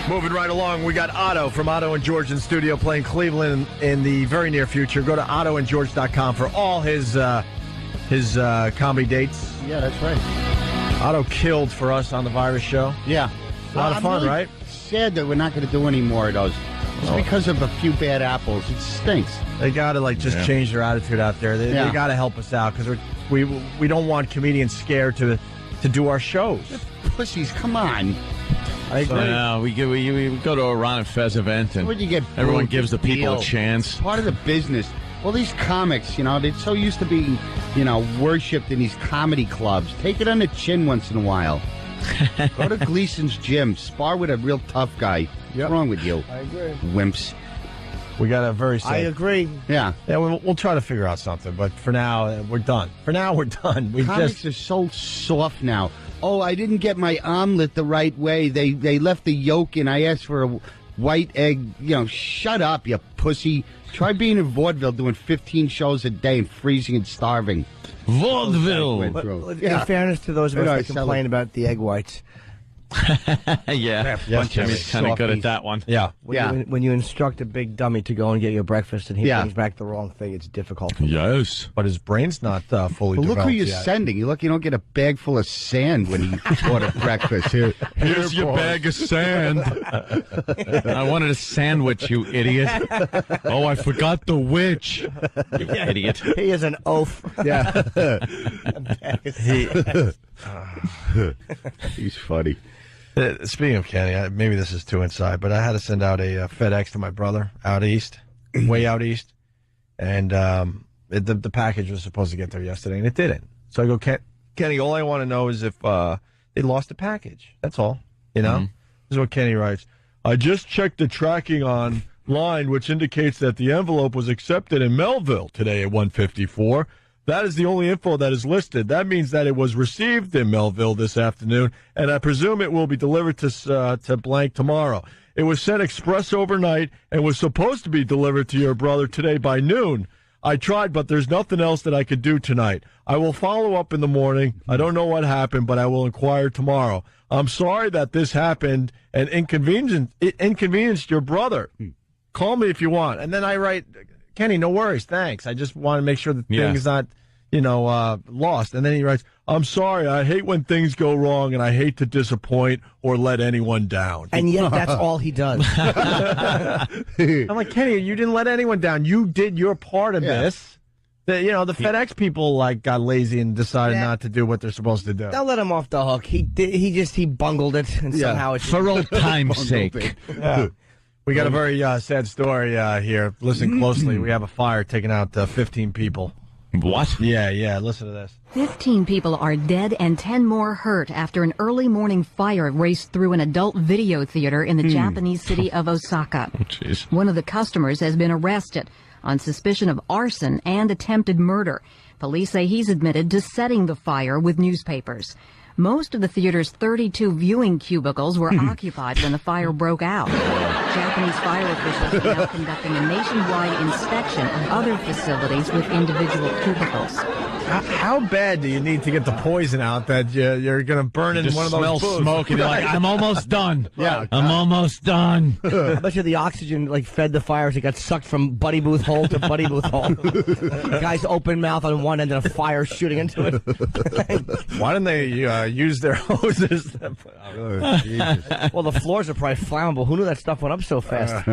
Moving right along, we got Otto from Otto and George in studio playing Cleveland in the very near future. Go to ottoandgeorge.com for all his comedy dates. Yeah, that's right. Otto killed for us on the Virus Show. Yeah. A lot of fun, really right? Sad that we're not going to do any more of those. It's because of a few bad apples. It stinks. They got to just change their attitude out there. They got to help us out because we don't want comedians scared to do our shows. Pussies, come on. I agree. So, we go to a Ron and Fez event, and You get everyone gives the people a chance. Part of the business. Well, these comics, they're so used to being, worshipped in these comedy clubs. Take it on the chin once in a while. Go to Gleason's gym. Spar with a real tough guy. What's wrong with you? I agree. Wimps. We got a very sad... I agree. Yeah. Yeah, we'll try to figure out something, but for now, we're done. Comics are so soft now. Oh, I didn't get my omelet the right way. They left the yolk in. I asked for a white egg. Shut up, you pussy. Try being in vaudeville doing 15 shows a day and freezing and starving. Vaudeville. But in fairness to those of us that complain about the egg whites, Yeah, Yes, Jimmy's kind of good at that one. Yeah. when you instruct a big dummy to go and get your breakfast and he brings back the wrong thing, it's difficult. Yes. But his brain's not fully Well, look developed who you're yet. sending. You're lucky you don't get a bag full of sand when you order breakfast. Here's your bag of sand. I wanted a sandwich, you idiot. Oh, I forgot the witch. You idiot. He is an oaf. Yeah. He's funny. Speaking of Kenny, maybe this is too inside, but I had to send out a FedEx to my brother out east, way out east, and the package was supposed to get there yesterday, and it didn't. So I go, Kenny, all I want to know is if they lost the package. That's all. This is what Kenny writes. I just checked the tracking online, which indicates that the envelope was accepted in Melville today at 1:54. That is the only info that is listed. That means that it was received in Melville this afternoon, and I presume it will be delivered to blank tomorrow. It was sent express overnight and was supposed to be delivered to your brother today by noon. I tried, but there's nothing else that I could do tonight. I will follow up in the morning. I don't know what happened, but I will inquire tomorrow. I'm sorry that this happened and inconvenienced your brother. Call me if you want. And then I write, Kenny, no worries, thanks. I just want to make sure the thing is not, lost. And then he writes, I'm sorry, I hate when things go wrong, and I hate to disappoint or let anyone down. And yet that's all he does. I'm like, Kenny, you didn't let anyone down. You did your part of this. The FedEx people got lazy and decided not to do what they're supposed to do. Don't let him off the hook. He bungled it, and somehow it's For old time's sake. Yeah. We got a very sad story here. Listen closely. We have a fire taking out 15 people. What? Yeah. Listen to this. 15 people are dead and 10 more hurt after an early morning fire raced through an adult video theater in the Japanese city of Osaka. Oh, jeez. One of the customers has been arrested on suspicion of arson and attempted murder. Police say he's admitted to setting the fire with newspapers. Most of the theater's 32 viewing cubicles were occupied when the fire broke out. Japanese fire officials are now conducting a nationwide inspection of other facilities with individual cubicles. How bad do you need to get the poison out that you're going to burn in one of those smell booths? smoke and you're like, I'm almost done. Yeah. I'm almost done. I bet you the oxygen fed the fires. It got sucked from Buddy Booth hole to Buddy Booth hole. Guy's open mouth on one end and a fire shooting into it. Why didn't they use their hoses? Well, the floors are probably flammable. Who knew that stuff went up so fast?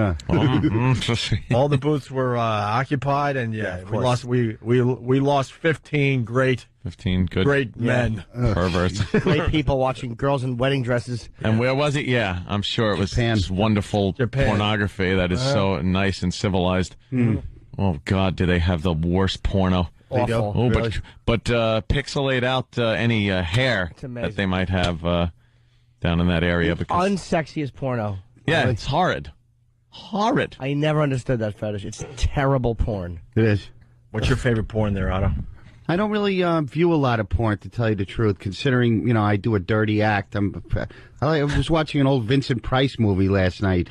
All the booths were occupied, and we lost 15 great 15 good. Great men. Perverts. Great people watching girls in wedding dresses. And where was it? Yeah, I'm sure it was just wonderful pornography that is so nice and civilized. Oh, God, do they have the worst porno? Awful. Oh, really? but pixelate out any hair that they might have down in that area. Because unsexiest porno. Yeah, it's horrid. Horrid. I never understood that fetish. It's terrible porn. It is. What's your favorite porn there, Otto? I don't really view a lot of porn, to tell you the truth, considering, I do a dirty act. I was watching an old Vincent Price movie last night.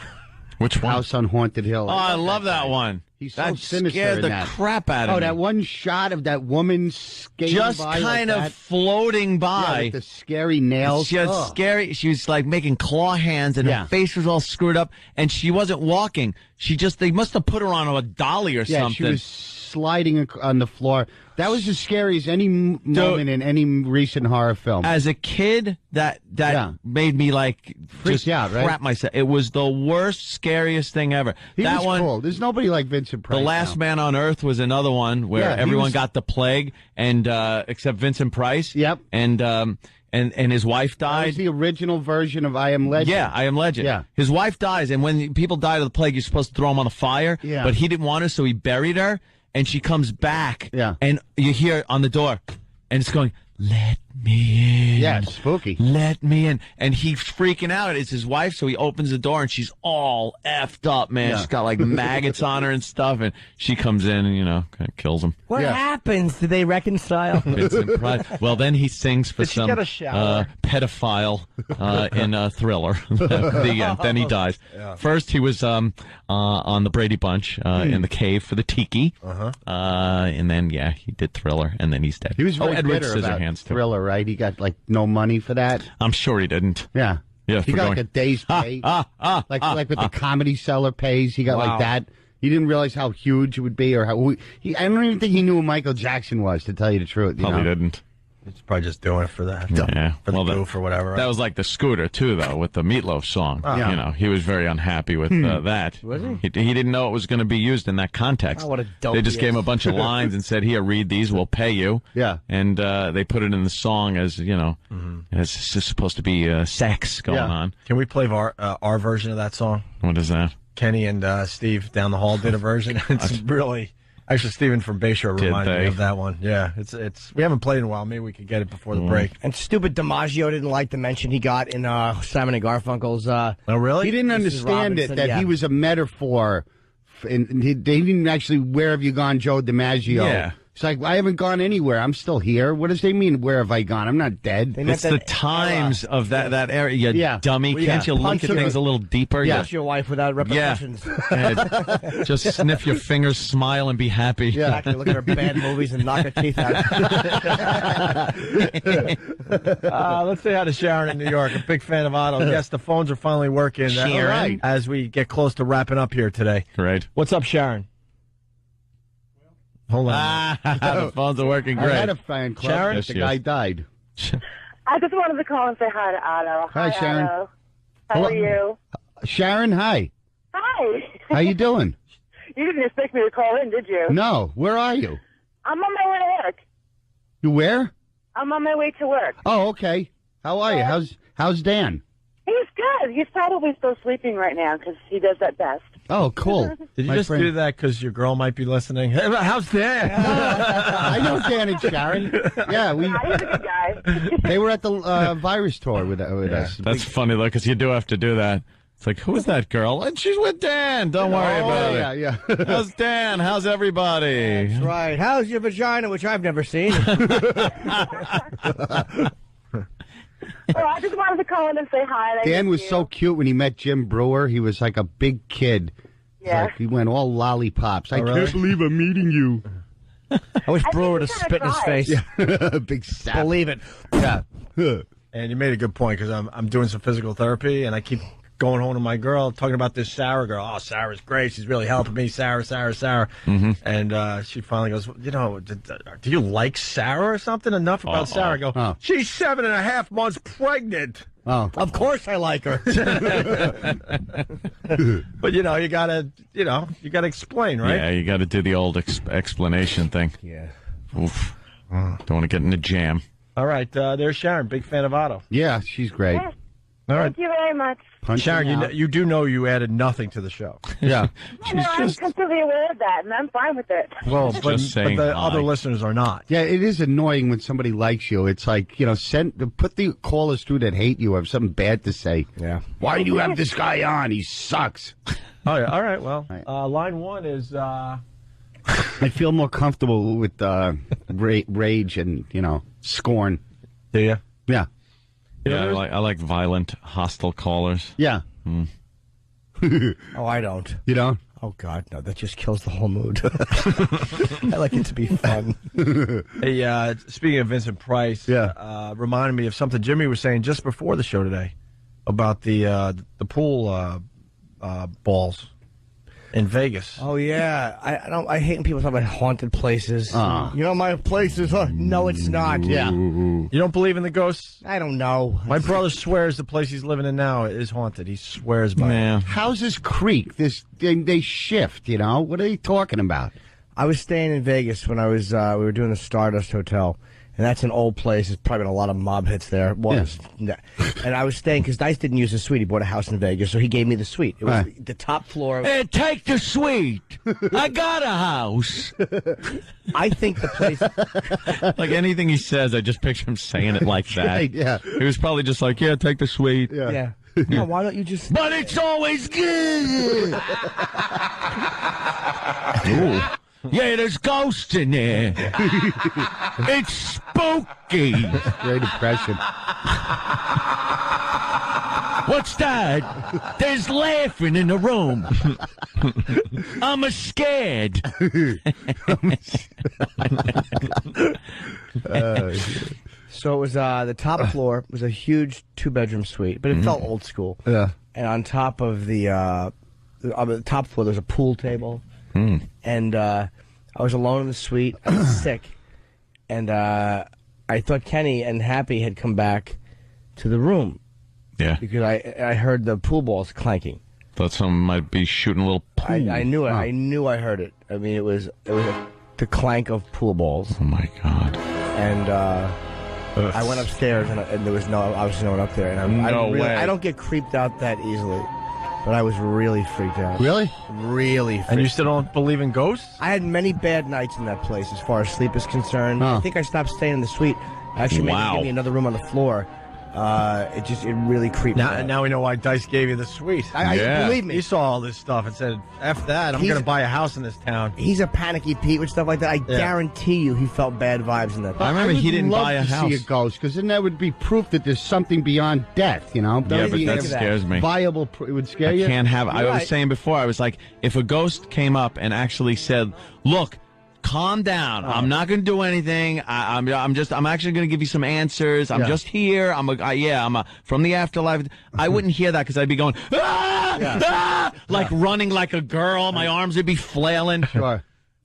Which one? House on Haunted Hill. Oh, I love that one. He's so That sinister scared in the that. crap out of me. Oh, that one shot of that woman skating Just by kind like of that. floating Yeah, by. with the scary nails. She had Ugh. scary. She was like making claw hands, and Yeah. her face was all screwed up. And she wasn't walking. They must have put her on a dolly or Yeah, something. she was sliding on the floor. That was as scary as any moment in any recent horror film. As a kid, that Yeah. made me like Freaked just out, right? crap myself. It was the worst, scariest thing ever. He that was one, cool. There's nobody like Vincent Price. The Last now. Man on Earth was another one where Yeah, he everyone was- got the plague, and except Vincent Price. Yep. And his wife That died. was the original version of I Am Legend. Yeah, I Am Legend. Yeah. His wife dies, and when people die of the plague, you're supposed to throw them on the fire. Yeah. But he didn't want to, so he buried her, and she comes back. Yeah. And you hear on the door, and it's going, "Let me in." Yeah, it's spooky. Let me in. And he's freaking out. It's his wife, so he opens the door, and she's all effed up, man. Yeah. She's got, like, maggots on her and stuff, and she comes in and, kind of kills him. What Yeah. happens? Do they reconcile? Vincent Price. Well, then he sings for Did she some get a shower? pedophile in a Thriller. The end. Then he dies. First, he was on the Brady Bunch in the cave for the tiki. And then, he did Thriller, and then he's dead. He was very Edward bitter about Scissorhands, too. Thriller, right? He got like no money for that. I'm sure he didn't. Yeah. Yeah, He for got going, like a day's pay. Like what the Comedy Cellar pays. He got like that. He didn't realize how huge it would be, or how. I don't even think he knew who Michael Jackson was, to tell you the truth. You Probably know? didn't. It's probably just doing it for that. Yeah. For the Well, goof or whatever. Right? That was like the Scooter, too, though, with the Meatloaf song. Yeah. He was very unhappy with that. Was he? He didn't know it was going to be used in that context. Oh, what a dope They just he gave him is. a bunch of lines and said, "Here, read these, we'll pay you." Yeah. And they put it in the song as, it's just supposed to be sex going Yeah. on. Can we play our version of that song? What is that? Kenny and Steve down the hall did a version. It's really actually Steven from Bayshore Did reminded me they? of that one. Yeah, it's we haven't played in a while. Maybe we could get it before the break. And stupid DiMaggio didn't like the mention he got in Simon and Garfunkel's. Oh, really? He didn't Mrs. understand it, Robinson, that yeah. he was a metaphor. And they didn't actually, "Where have you gone, Joe DiMaggio?" Yeah. It's like, I haven't gone anywhere. I'm still here. What does they mean, "Where have I gone"? I'm not dead. They meant It's the that times of that area, you Yeah. dummy. Well, Can't yeah. you look Punch at him. things a little deeper? Yeah. Punch your wife without repercussions. Just sniff your fingers, smile, and be happy. Yeah. Exactly. Look at her bad movies and knock her teeth out. Let's say hi to Sharon in New York. A big fan of Otto. Yes, the phones are finally working. Sharon. All right. As we get close to wrapping up here today. Great. What's up, Sharon? Hold on. The phones are working I had great. a fan club, Sharon? but the Yes, guy yes. died. I just wanted to call and say hi to Otto. Hi, Sharon. Otto. How Hello. are you? Sharon, hi. Hi. How you doing? You didn't expect me to call in, did you? No, where are you? I'm on my way to work. You where? I'm on my way to work. Oh, okay. How are you? How's Dan? He's good. He's probably still sleeping right now because he does that best. Oh, cool. Did you My just friend. do that because your girl might be listening? Hey, how's that? I know Dan and Sharon. Yeah, He's a good guy. they were at the virus tour with us. That's funny, though, because you do have to do that. It's like, who is that girl? And she's with Dan. Don't worry about yeah, it. yeah. How's Dan? How's everybody? That's right. How's your vagina, which I've never seen? Well, I just wanted to call in and say hi. and I Dan miss was you. so cute when he met Jim Brewer. He was like a big kid. It's Yeah. like he went all lollipops. I really? can't believe I'm meeting you. I wish I Brewer would have think he's spit in his gonna face. Big sap. Believe it. Yeah. And you made a good point because I'm doing some physical therapy and I keep going home to my girl talking about this Sarah girl. Oh, Sarah's great. She's really helping me. Sarah. Mm-hmm. And she finally goes, do you like Sarah or something? Enough about Sarah. I go, Oh. she's 7.5 months pregnant. Oh. Of course I like her. But you gotta explain, right? Yeah, you got to do the old explanation thing. Yeah. Oof. Don't want to get in a jam. All right, there's Sharon, big fan of Otto. Yeah, she's great. Yeah. All right, Thank you very much. Punching Sharon, out. you do know you added nothing to the show. Yeah. I'm completely aware of that, and I'm fine with it. Well, but saying the hi. other listeners are not. Yeah, it is annoying when somebody likes you. It's like, put the callers through that hate you or have something bad to say. Yeah. Why do you have this guy on? He sucks. Oh yeah. All right. Well, Right. line one is. I feel more comfortable with rage and, scorn. Do you? Yeah. Yeah, I like violent, hostile callers. Yeah. Oh, I don't. You know? Oh, God, no. That just kills the whole mood. I like it to be fun. Hey, speaking of Vincent Price, reminded me of something Jimmy was saying just before the show today about the pool balls in Vegas. Oh, yeah. I hate when people talk about haunted places. You know, my place is... no, it's not. Yeah. You don't believe in the ghosts? I don't know. My brother swears the place he's living in now is haunted. He swears by it. How's this creek? They shift, you know? What are they talking about? I was staying in Vegas when I was... we were doing the Stardust Hotel. And that's an old place. There's probably been a lot of mob hits there. And I was staying because Dice didn't use the suite. He bought a house in Vegas, so he gave me the suite. It was the top floor. Hey, take the suite. I got a house. I think the place... Like anything he says, I just picture him saying it like that. Right, yeah. He was probably just like, yeah, take the suite. Yeah. No, why don't you just... But it's always good. Ooh. Yeah, there's ghosts in there. It's spooky. Great impression. What's that? There's laughing in the room. I'm scared. So it was the top floor was a huge 2-bedroom suite, but it felt old school. Yeah. And on top of on the top floor, there's a pool table. And I was alone in the suite. I was sick. And I thought Kenny and Happy had come back to the room. Yeah. Because I heard the pool balls clanking. Thought someone might be shooting a little pool. I knew it. I knew I heard it. I mean, it was the clank of pool balls. Oh, my God. And I went upstairs, and there was obviously no one up there. And I don't get creeped out that easily. But I was really freaked out. Really? Really freaked out. And you still don't believe in ghosts? I had many bad nights in that place as far as sleep is concerned. I think I stopped staying in the suite. I actually made them give me another room on the floor. It really creeped me out. Now we know why Dice gave you the suite. Believe me. He saw all this stuff and said, F that, I'm going to buy a house in this town. He's a panicky Pete with stuff like that. I guarantee you he felt bad vibes in that place. I remember he didn't buy a house. See a ghost, because then that would be proof that there's something beyond death, you know? Yeah, but that scares me. Viable, it would scare you? I can't have... I was saying before, I was like, if a ghost came up and actually said, look... Calm down. I'm not going to do anything. I'm actually going to give you some answers. I'm just here. I'm from the afterlife. I wouldn't hear that because I'd be going, like running like a girl. My arms would be flailing. Sure.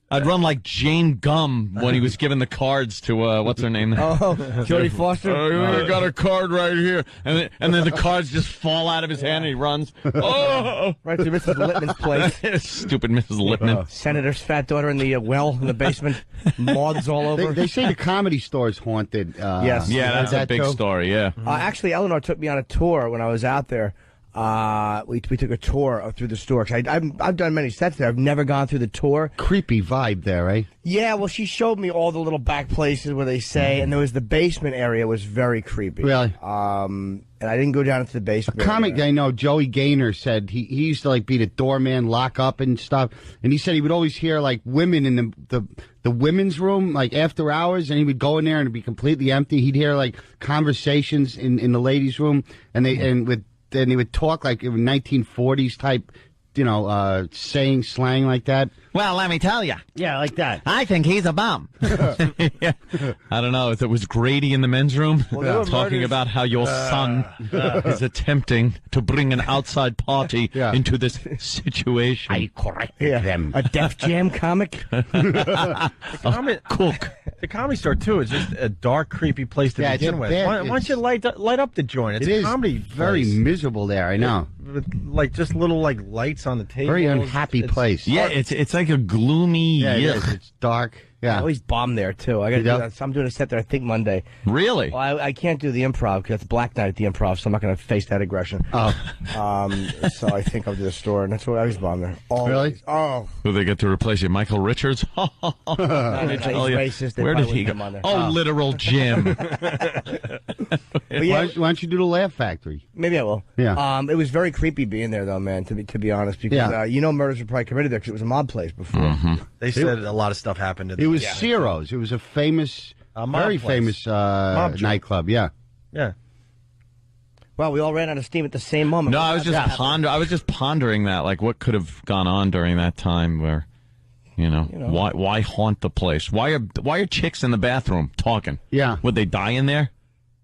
I'd run like Jane Gum when he was giving the cards to, what's her name? Jodie Foster? I got a card right here. And then the cards just fall out of his hand and he runs. Oh! Right to Mrs. Lippman's place. Stupid Mrs. Lippman. Senator's fat daughter in the well in the basement. Moths all over. They say the Comedy Store is haunted. Yes. Yeah, that's a big story, yeah. Actually, Eleanor took me on a tour when I was out there. We took a tour through the store. I've done many sets there. I've never gone through the tour. Creepy vibe there, right? Yeah, well, she showed me all the little back places where they say, and there was the basement area was very creepy. Really? And I didn't go down into the basement. A comic I know, Joey Gaynor, said he used to like be the doorman, lock up and stuff, and he said he would always hear like women in the women's room like after hours, and he would go in there and it'd be completely empty. He'd hear like conversations in the ladies' room, and then he would talk like in 1940s type, saying slang like that. Well, let me tell you. Yeah, like that. I think he's a bum. Yeah. I don't know if it was Grady in the men's room talking about how your son is attempting to bring an outside party into this situation. I corrected them. A Def Jam comic? Cook. The Comedy Store, too, is just a dark, creepy place to begin with. Why don't you light up the joint? It's it a is comedy very place. Miserable there, I know. With, like, just little, like, lights on the table. Very unhappy place. Yeah, it's like a gloomy... Yeah, it is. It's dark. Yeah. I always bomb there, too. I got to do that. So I'm doing a set there, I think, Monday. Really? Well, I can't do the Improv because it's Black Night at the Improv, so I'm not going to face that aggression. Oh. So I think I'll do the store, and that's what I always bomb there. Always. Really? Oh. Who they get to replace you? Michael Richards? He's racist. Where did he go? On there. Oh, literal Jim. Why don't you do the Laugh Factory? Maybe I will. Yeah. It was very creepy being there, though, man, to be honest, because murders were probably committed there because it was a mob place before. Mm-hmm. They said a lot of stuff happened. It was Ciro's. It was a famous, very famous nightclub. Yeah. Yeah. Well, we all ran out of steam at the same moment. No, I was just pondering that, like what could have gone on during that time where, why haunt the place? Why are chicks in the bathroom talking? Yeah. Would they die in there?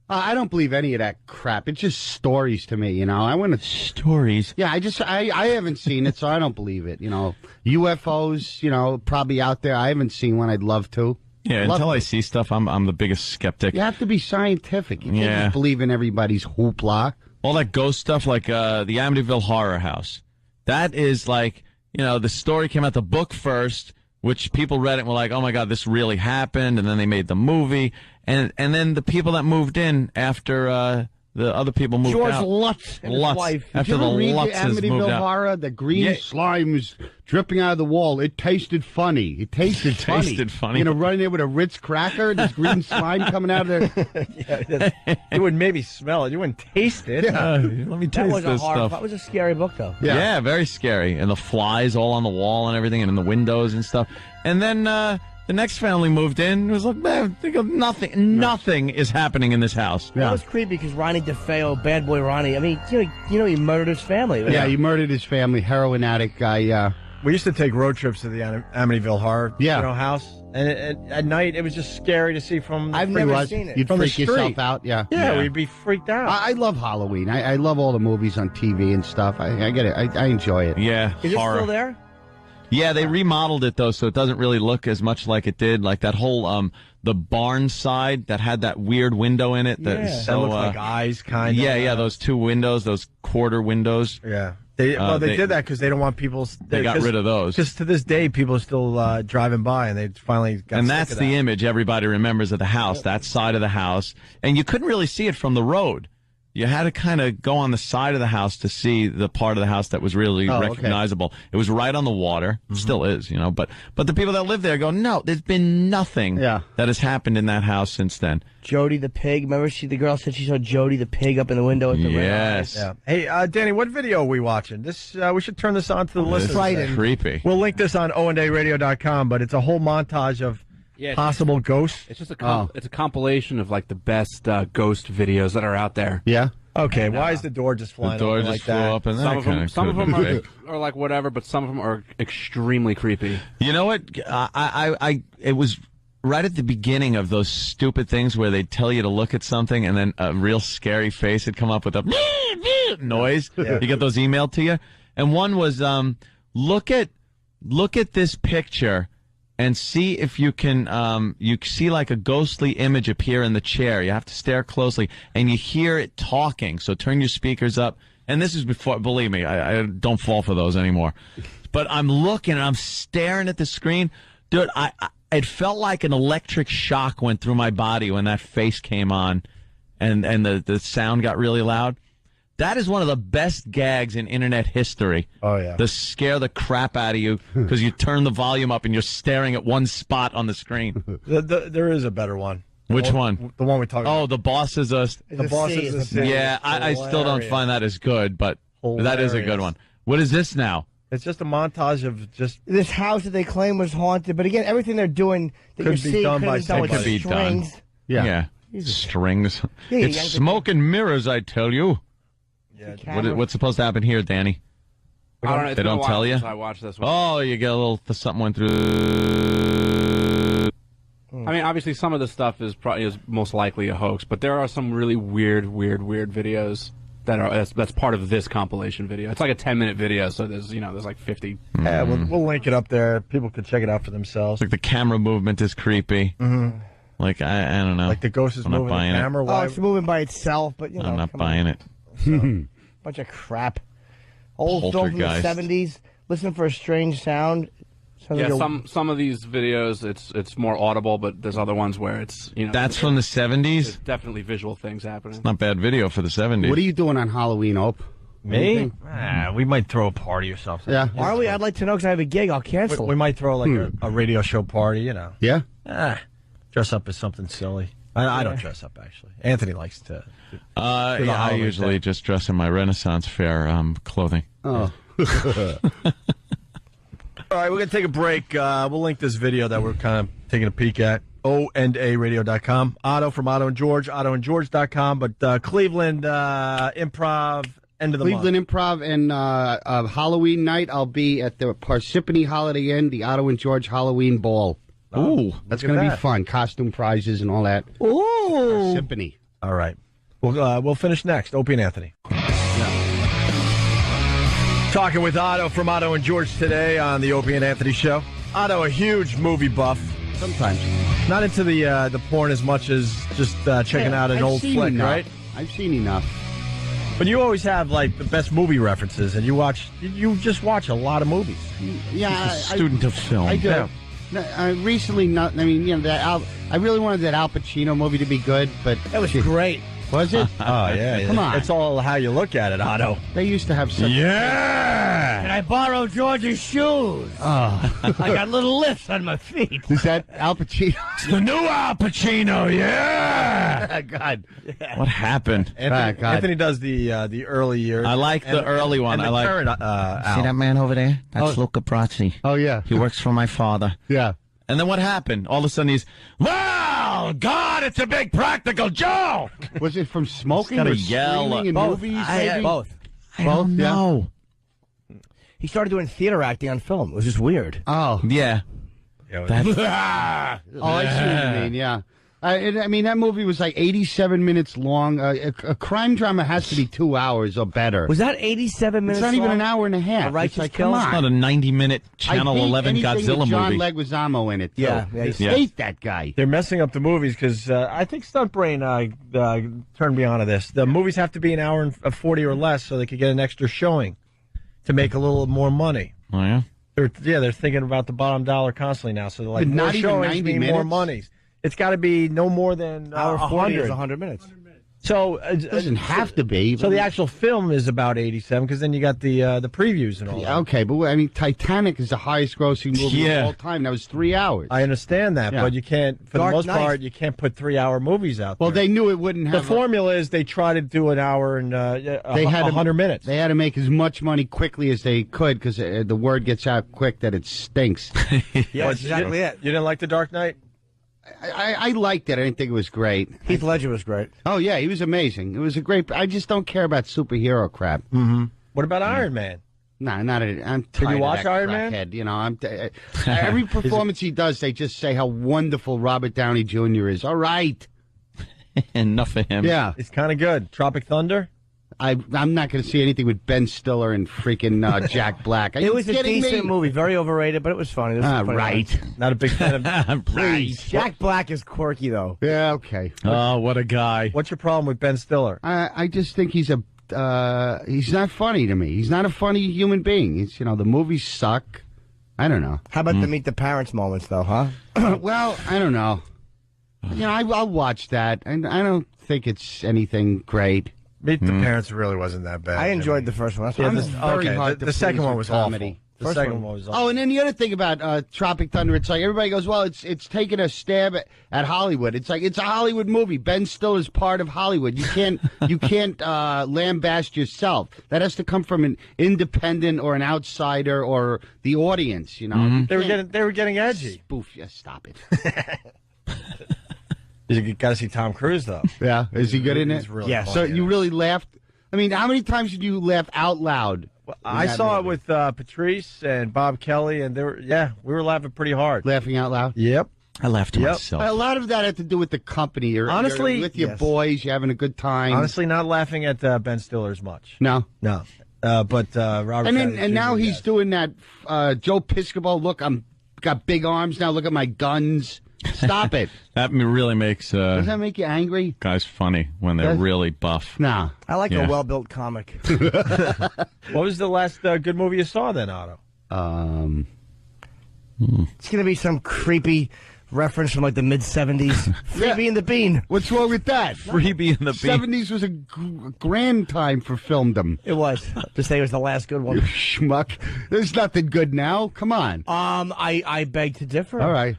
I don't believe any of that crap. It's just stories to me, I want to... Stories? Yeah, I haven't seen it, so I don't believe it, UFOs, probably out there. I haven't seen one. I'd love to. Yeah, until I see stuff, I'm the biggest skeptic. You have to be scientific. You can't just believe in everybody's hoopla. All that ghost stuff, like the Amityville Horror House. That is like, the story came out the book first, which people read it and were like, oh my God, this really happened, and then they made the movie. And then the people that moved in after the other people moved George out. Lutz and his wife. After the Lutzes moved Amityville out. Horror, the green slime was dripping out of the wall. It tasted funny. It tasted funny. Run in there with a Ritz cracker, this green slime coming out of there. You would maybe smell it. You wouldn't taste it. Let me taste this stuff. That was a scary book, though. Yeah, very scary. And the flies all on the wall and everything, and in the windows and stuff. And then the next family moved in. It was like, man, nothing is happening in this house. That was creepy because Ronnie DeFeo, bad boy Ronnie. I mean, he murdered his family. Yeah, he murdered his family. Heroin addict guy. We used to take road trips to the Amityville Horror house, and at night it was just scary to see from. I've never seen it. You'd from freak the street. yourself out. Yeah, we'd be freaked out. I love Halloween. I love all the movies on TV and stuff. I get it. I enjoy it. Yeah, Is horror. it still there? Yeah, they remodeled it, though, so it doesn't really look as much like it did. Like that whole, the barn side that had that weird window in it. That looked like eyes, kind of. Yeah, those two windows, those quarter windows. Yeah. They did that because they don't want people... They got rid of those. Because to this day, people are still driving by, and they finally got And sick that's of the that. image everybody remembers of the house, that side of the house. And you couldn't really see it from the road. You had to kind of go on the side of the house to see the part of the house that was really recognizable. Okay. It was right on the water. Still is, But the people that live there go, no, there's been nothing that has happened in that house since then. Jody the pig. Remember the girl said she saw Jody the pig up in the window at the red eyes? Yeah. Hey, Danny, what video are we watching? This we should turn this on to the listeners. This is creepy. We'll link this on ONDayRadio.com, but it's a whole montage of possible ghosts. It's just it's a compilation of like the best ghost videos that are out there. Yeah. Okay, why is the door just flying the door open just like that? flew up and some of them are like whatever, but some of them are extremely creepy. You know what? It was right at the beginning of those stupid things where they'd tell you to look at something and then a real scary face would come up with a noise. Yeah. You get those emailed to you, and one was look at this picture and see if you can you see like a ghostly image appear in the chair. You have to stare closely, and you hear it talking. So turn your speakers up. And this is before, believe me, I don't fall for those anymore. But I'm looking and I'm staring at the screen. Dude, it felt like an electric shock went through my body when that face came on and the sound got really loud. That is one of the best gags in internet history. Oh, yeah. To scare the crap out of you because you turn the volume up and you're staring at one spot on the screen. There is a better one. Which one? The one we talked about. Oh, the boss is a... The boss is a C. Yeah, I still don't find that as good, but that is a good one. What is this now? It's just a montage of just... This house that they claim was haunted, but again, everything they're doing that you're seeing could be done. Yeah. Strings. It's smoke and mirrors, I tell you. Yeah. What's supposed to happen here, Danny? I don't know. They don't tell you? I watched this one. Oh, you get a little... Something went through... I mean, obviously, some of the stuff is most likely a hoax, but there are some really weird videos that's part of this compilation video. It's like a 10-minute video, so there's like 50. Yeah, we'll link it up there. People can check it out for themselves. Like the camera movement is creepy. Mm-hmm. Like I don't know. Like the ghost is moving the camera. Oh, it's moving by itself, but I'm not buying it. So, bunch of crap. Old film from the 70s. Listening for a strange sound. Some of these videos it's more audible, but there's other ones where it's That's from the 70s. There's definitely visual things happening. It's not bad video for the 70s. What are you doing on Halloween, Ope? Me? We might throw a party or something. Yeah. Are we? I'd like to know because I have a gig. I'll cancel. We might throw like a radio show party. Yeah. Dress up as something silly. I don't dress up actually. Anthony likes to. I usually just dress in my Renaissance Fair clothing. Oh. All right, we're going to take a break. We'll link this video that we're kind of taking a peek at. ONDARadio.com. Otto from Otto and George, OttoandGeorge.com. But Cleveland Improv, end of the Cleveland month. Improv and Halloween night, I'll be at the Parsippany Holiday Inn, the Otto and George Halloween Ball. Ooh, that's going to be fun. Costume prizes and all that. Ooh. Parsippany. All right. We'll finish next. Opie and Anthony. Talking with Otto from Otto and George today on the Opie and Anthony show. Otto, a huge movie buff. Sometimes. Not into the porn as much as just checking out an old flick, right? I've seen enough. But you always have like the best movie references, and you just watch a lot of movies. Yeah, student of film. I do. Yeah. Recently, I really wanted that Al Pacino movie to be good, but That was great. Was it? Oh yeah, Come on. It's all how you look at it, Otto. They used to have such. Yeah. Can I borrow George's shoes? Oh. I got little lifts on my feet. Is that Al Pacino? It's the new Al Pacino. Yeah. God. What happened? Anthony does the early years. I like the early one. And I the like. current, See Al. that man over there? That's Luca Brasi. Oh yeah. He works for my father. Yeah. And then what happened? All of a sudden he's, well, God, it's a big practical joke. Was it from smoking gotta or yell. screaming in Both. movies? Both. I don't yeah. know. He started doing theater acting on film. It was just weird. Oh. Yeah. Oh, I see what you mean. Yeah. I mean, that movie was like 87 minutes long. A crime drama has to be 2 hours or better. Was that 87 minutes It's not even long? an hour and a half. A Righteous It's like, Kill? come It's on. not a 90-minute Channel I hate 11 anything Godzilla with John movie. Leguizamo in it. Too. Yeah, I yeah. hate that guy. They're messing up the movies because I think Stuntbrain turned me on to this. The movies have to be an hour and 40 or less so they could get an extra showing to make a little more money. Oh, yeah? They're thinking about the bottom dollar constantly now. So they're like, But more not even showings 90 mean more minutes? monies. It's got to be no more than Hour 40 100. is 100 minutes. So It doesn't have to be. So the actual film is about 87 because then you got the previews and all that. Okay, but I mean, Titanic is the highest grossing movie of all time. That was 3 hours. I understand that, Yeah. but you can't, for Dark the most Knight. part, you can't put 3 hour movies out Well, there. they knew it wouldn't The have. formula is they try to do an hour and They had 100 minutes. They had to make as much money quickly as they could because the word gets out quick that it stinks. Yeah, that's exactly it. You didn't like The Dark Knight? I liked it. I didn't think it was great. Heath Ledger was great. Oh yeah, he was amazing. It was a great. I just don't care about superhero crap. What about Iron Man? No, not. I'm tired you watch of that Iron Man? crackhead. You know, every performance he does, they just say how wonderful Robert Downey Jr. is. All right. Enough of him. Yeah, It's kind of good. Tropic Thunder? I'm not going to see anything with Ben Stiller and freaking Jack Black. Are It you was a kidding decent me? movie, very overrated, but it was funny. There was some funny Right. lines. Not a big fan of. Please. Jack Black is quirky though. Yeah. Okay. Oh, what a guy. What's your problem with Ben Stiller? I just think he's not funny to me. He's not a funny human being. It's, the movies suck. I don't know. How about the Meet the Parents moments though, huh? Well, I don't know. I'll watch that, and I don't think it's anything great. Meet the Parents really wasn't that bad. I enjoyed the first one. That's Yeah, what this- I'm very okay, hard to the second please one with was comedy. awful. The First second one- one was awful. Oh, and then the other thing about Tropic Thunder, it's like everybody goes, well, it's taking a stab at Hollywood. It's like it's a Hollywood movie. Ben Stiller's part of Hollywood. You can't lambaste yourself. That has to come from an independent or an outsider or the audience. You They were getting edgy. spoof. Yeah, stop it. You got to see Tom Cruise though. Yeah, is he good in it? He's really Yes. funny So in you it. really laughed? I mean, how many times did you laugh out loud? I saw it with Patrice and Bob Kelly, and we were laughing pretty hard. Laughing out loud? Yep. I laughed to Yep. myself. A lot of that had to do with the company. You're Honestly, with your yes. boys, you're having a good time. Honestly, not laughing at Ben Stiller as much. No. No. But Robert. And Downey now Jr., he's yes. doing that Joe Piscopo, look, I'm got big arms now, look at my guns. Stop it. That really makes Does that make you angry? guys funny when they're Does- really buff. No. I like Yeah. a well-built comic. What was the last good movie you saw then, Otto? It's gonna be some creepy reference from like the mid-'70s. Freebie and the Bean. What's wrong with that? Freebie and the Bean. 70s was a grand time for filmdom. It was. To say it was the last good You one. schmuck. There's nothing good now. Come on. I beg to differ. All right.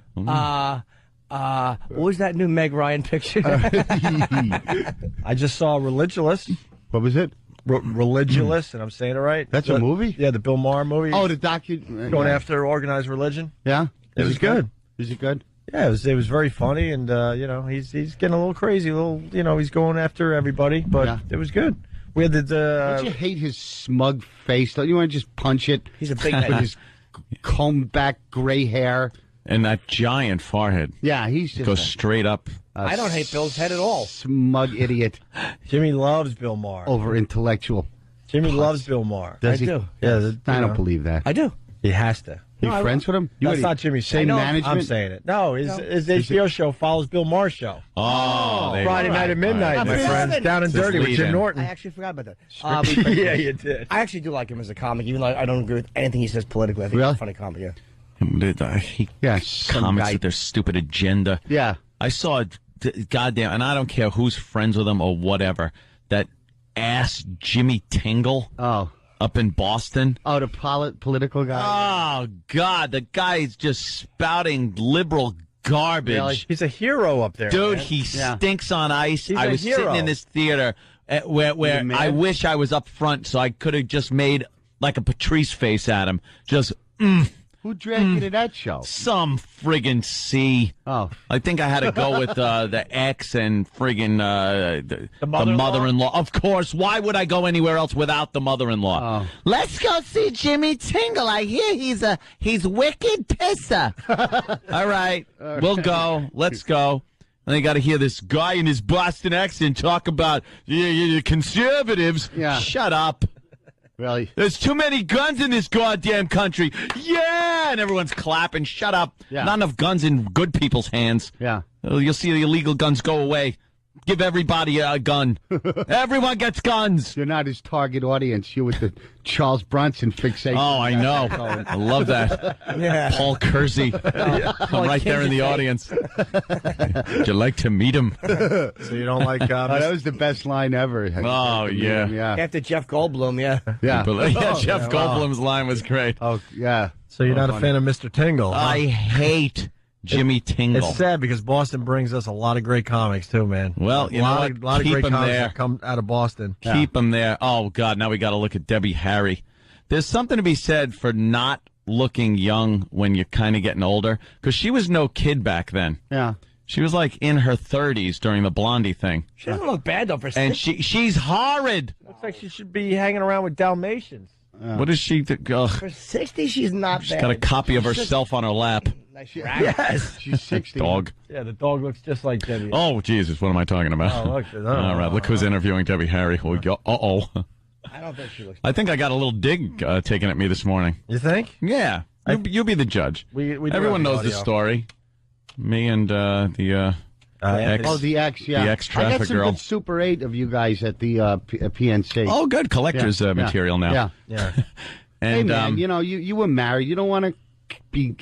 What was that new Meg Ryan picture? I just saw Religulous. What was it? Religulous, and I'm saying it right. That's a movie? Yeah, the Bill Maher movie. Oh, the going after organized religion. Yeah? It was good. Is it good? Yeah, it was very funny, and he's getting a little crazy, he's going after everybody, but it was good. We had Don't you hate his smug face? Don't you want to just punch it? He's a big with head. his combed back gray hair. And that giant forehead. Yeah, he's just goes straight up. I don't hate Bill's head at all. Smug idiot. Jimmy loves Bill Maher. Over intellectual. Jimmy loves Bill Maher. Does he? do. Yeah, I don't believe that. I do. He has to. You friends with him? That's not Jimmy's same management. I'm saying it. No, his HBO show follows Bill Maher's show. Oh, Friday night at midnight, my friends, down and dirty with Jim Norton. I actually forgot about that. Yeah, you did. I actually do like him as a comic, even though I don't agree with anything he says politically. I think he's a funny comic. I hate some comics guy. with their stupid agenda. Yeah. I saw, goddamn, and I don't care who's friends with him or whatever, that ass Jimmy Tingle. Oh. Up in Boston. Oh, the political guy? Oh, God. The guy is just spouting liberal garbage. Really? He's a hero up there. Dude, man. he stinks on ice. He's I a was hero. sitting in this theater where I wish I was up front so I could have just made like a Patrice face at him. Just, Who dragged you to that show? Some friggin' C. Oh. I think I had to go with the ex and friggin' the mother-in-law. Of course. Why would I go anywhere else without the mother-in-law? Oh. Let's go see Jimmy Tingle. I hear he's wicked pisser. All right. We'll go. Let's go. And they got to hear this guy in his Boston accent talk about conservatives. Yeah. Shut up. Really? There's too many guns in this goddamn country. Yeah! And everyone's clapping. Shut up. Yeah. Not enough guns in good people's hands. Yeah. You'll see the illegal guns go away. Give everybody a gun. Everyone gets guns. You're not his target audience. You're with the Charles Bronson fixation. Oh, I know. I love that. Yeah. Paul Kersey. I'm right there in the audience. Would you like to meet him? So you don't like... that was the best line ever. Oh, yeah. Yeah. After Jeff Goldblum, yeah. Yeah. Jeff Goldblum's line was great. Oh, yeah. So you're not a fan of Mr. Tingle? Huh? I hate Jimmy Tingle. It's sad because Boston brings us a lot of great comics too, man. Well, you know what? A lot of Keep great 'em comics there. that come out of Boston. Keep them there. Oh, God, now we got to look at Debbie Harry. There's something to be said for not looking young when you're kind of getting older, because she was no kid back then. Yeah. She was like in her 30s during the Blondie thing. She doesn't look bad, though, for And 60. she's horrid. Looks like she should be hanging around with Dalmatians. What is she? For 60, she's not She's bad. got a copy of herself on her lap. Nice racket. Yes. She's 60. Dog. Yeah, the dog looks just like Debbie. Oh, Jesus, what am I talking about? Oh, look. All right, look who's interviewing Debbie Harry. Uh-oh. I don't think she looks I think I got a little dig taken at me this morning. You think? Yeah. You be the judge. We do Everyone have knows the the audio. story. Me and the ex. Oh, the ex, yeah. The ex I got traffic some girl. good Super 8 of you guys at the PNC. Oh, good. Collector's material now. Yeah. Yeah. Hey, And, man, you were married. You don't want to be,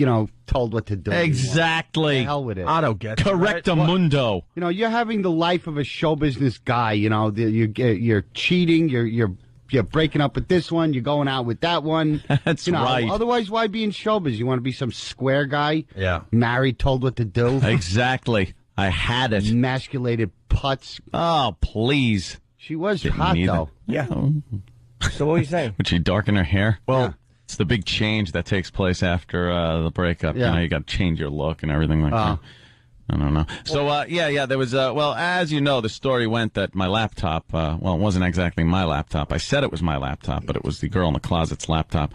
told what to do. exactly. The hell with it. Otto gets it, right? Correctamundo. You're having the life of a show business guy. You're cheating. You're breaking up with this one. You're going out with that one. That's right. Otherwise, why be in showbiz? You want to be some square guy? Yeah. Married, told what to do. Exactly. I had it. Emasculated putz. Oh, please. She was Didn't hot, need though. Yeah. So what are you saying? Would she darken her hair? Well, It's the big change that takes place after the breakup. Yeah. You got to change your look and everything like that. I don't know. So, there was, as you know, the story went that my laptop, it wasn't exactly my laptop. I said it was my laptop, but it was the girl in the closet's laptop.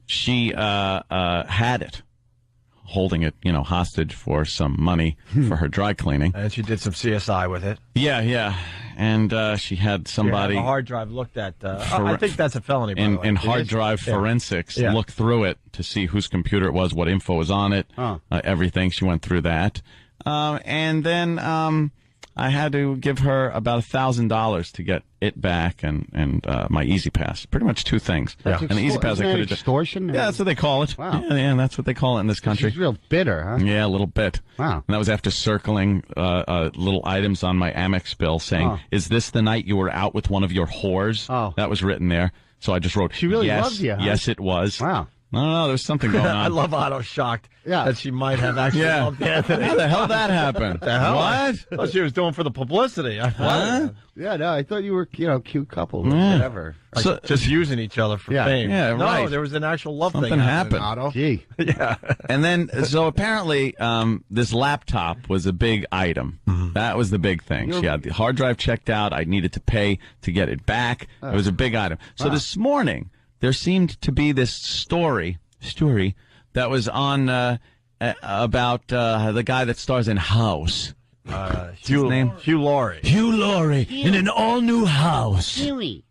She had it, holding it, hostage for some money for her dry cleaning. And she did some CSI with it. Yeah. And she had somebody... A hard drive looked at... I think that's a felony, by the way. in hard drive forensics, look through it to see whose computer it was, what info was on it, everything. She went through that. And then I had to give her about $1,000 to get it back and my Easy Pass. Pretty much two things. Yeah. And the Easy Pass I could have just... extortion? Yeah, that's what they call it. Wow. Yeah, that's what they call it in this country. She's real bitter, huh? Yeah, a little bit. Wow. And that was after circling little items on my Amex bill saying, is this the night you were out with one of your whores? Oh. That was written there. So I just wrote, She really yes, loved you, huh? yes, it was. Wow. I don't know. There's something going on. I love Otto shocked that she might have actually loved Anthony. How the hell that happened? The hell? What? I thought she was doing for the publicity. Huh? Yeah, no, I thought you were, cute couple, whatever. So, just using each other for fame. Yeah, no, right. there was an actual love Something thing happened. Otto. Gee. Yeah. And then, so apparently, this laptop was a big item. That was the big thing. She had the hard drive checked out. I needed to pay to get it back. It was a big item. So this morning, there seemed to be this story that was on about the guy that stars in House. Hugh Laurie. Hugh Laurie in an all-new house. Huey.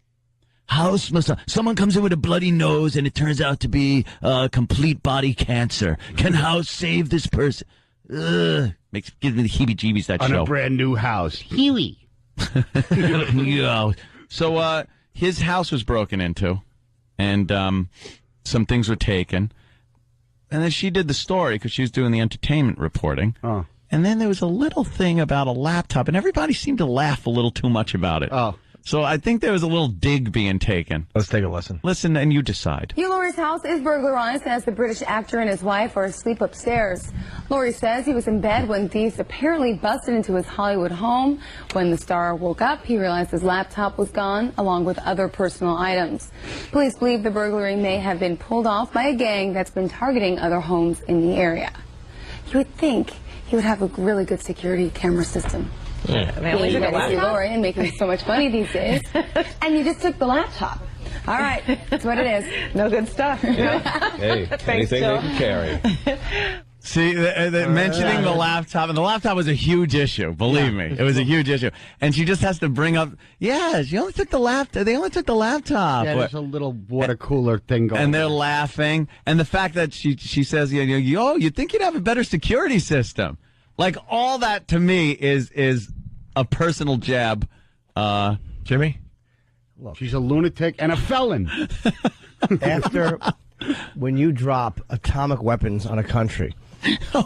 House someone comes in with a bloody nose and it turns out to be complete body cancer. Can House save this person? Gives me the heebie-jeebies, that On show. a brand new house. Huey. Yeah. So his house was broken into, and some things were taken. And then she did the story because she was doing the entertainment reporting. Oh. And then there was a little thing about a laptop, and everybody seemed to laugh a little too much about it. Oh. So I think there was a little dig being taken. Let's take a listen. Listen, and you decide. Hugh Laurie's house is burglarized as the British actor and his wife are asleep upstairs. Laurie says he was in bed when thieves apparently busted into his Hollywood home. When the star woke up, he realized his laptop was gone, along with other personal items. Police believe the burglary may have been pulled off by a gang that's been targeting other homes in the area. You would think he would have a really good security camera system. Yeah. You guys see Laurie and making so much money these days. And you just took the laptop. All right, that's what it is. No good stuff. Hey, anything they can carry. See, mentioning the laptop, and the laptop was a huge issue. Believe me, it was a huge issue. And she just has to bring up, she only took the laptop. They only took the laptop. Yeah, there's a little water cooler thing going on. And they're laughing. And the fact that she says, you'd think you'd have a better security system. Like, all that to me is a personal jab. Jimmy? Look, she's a lunatic and a felon. After, when you drop atomic weapons on a country,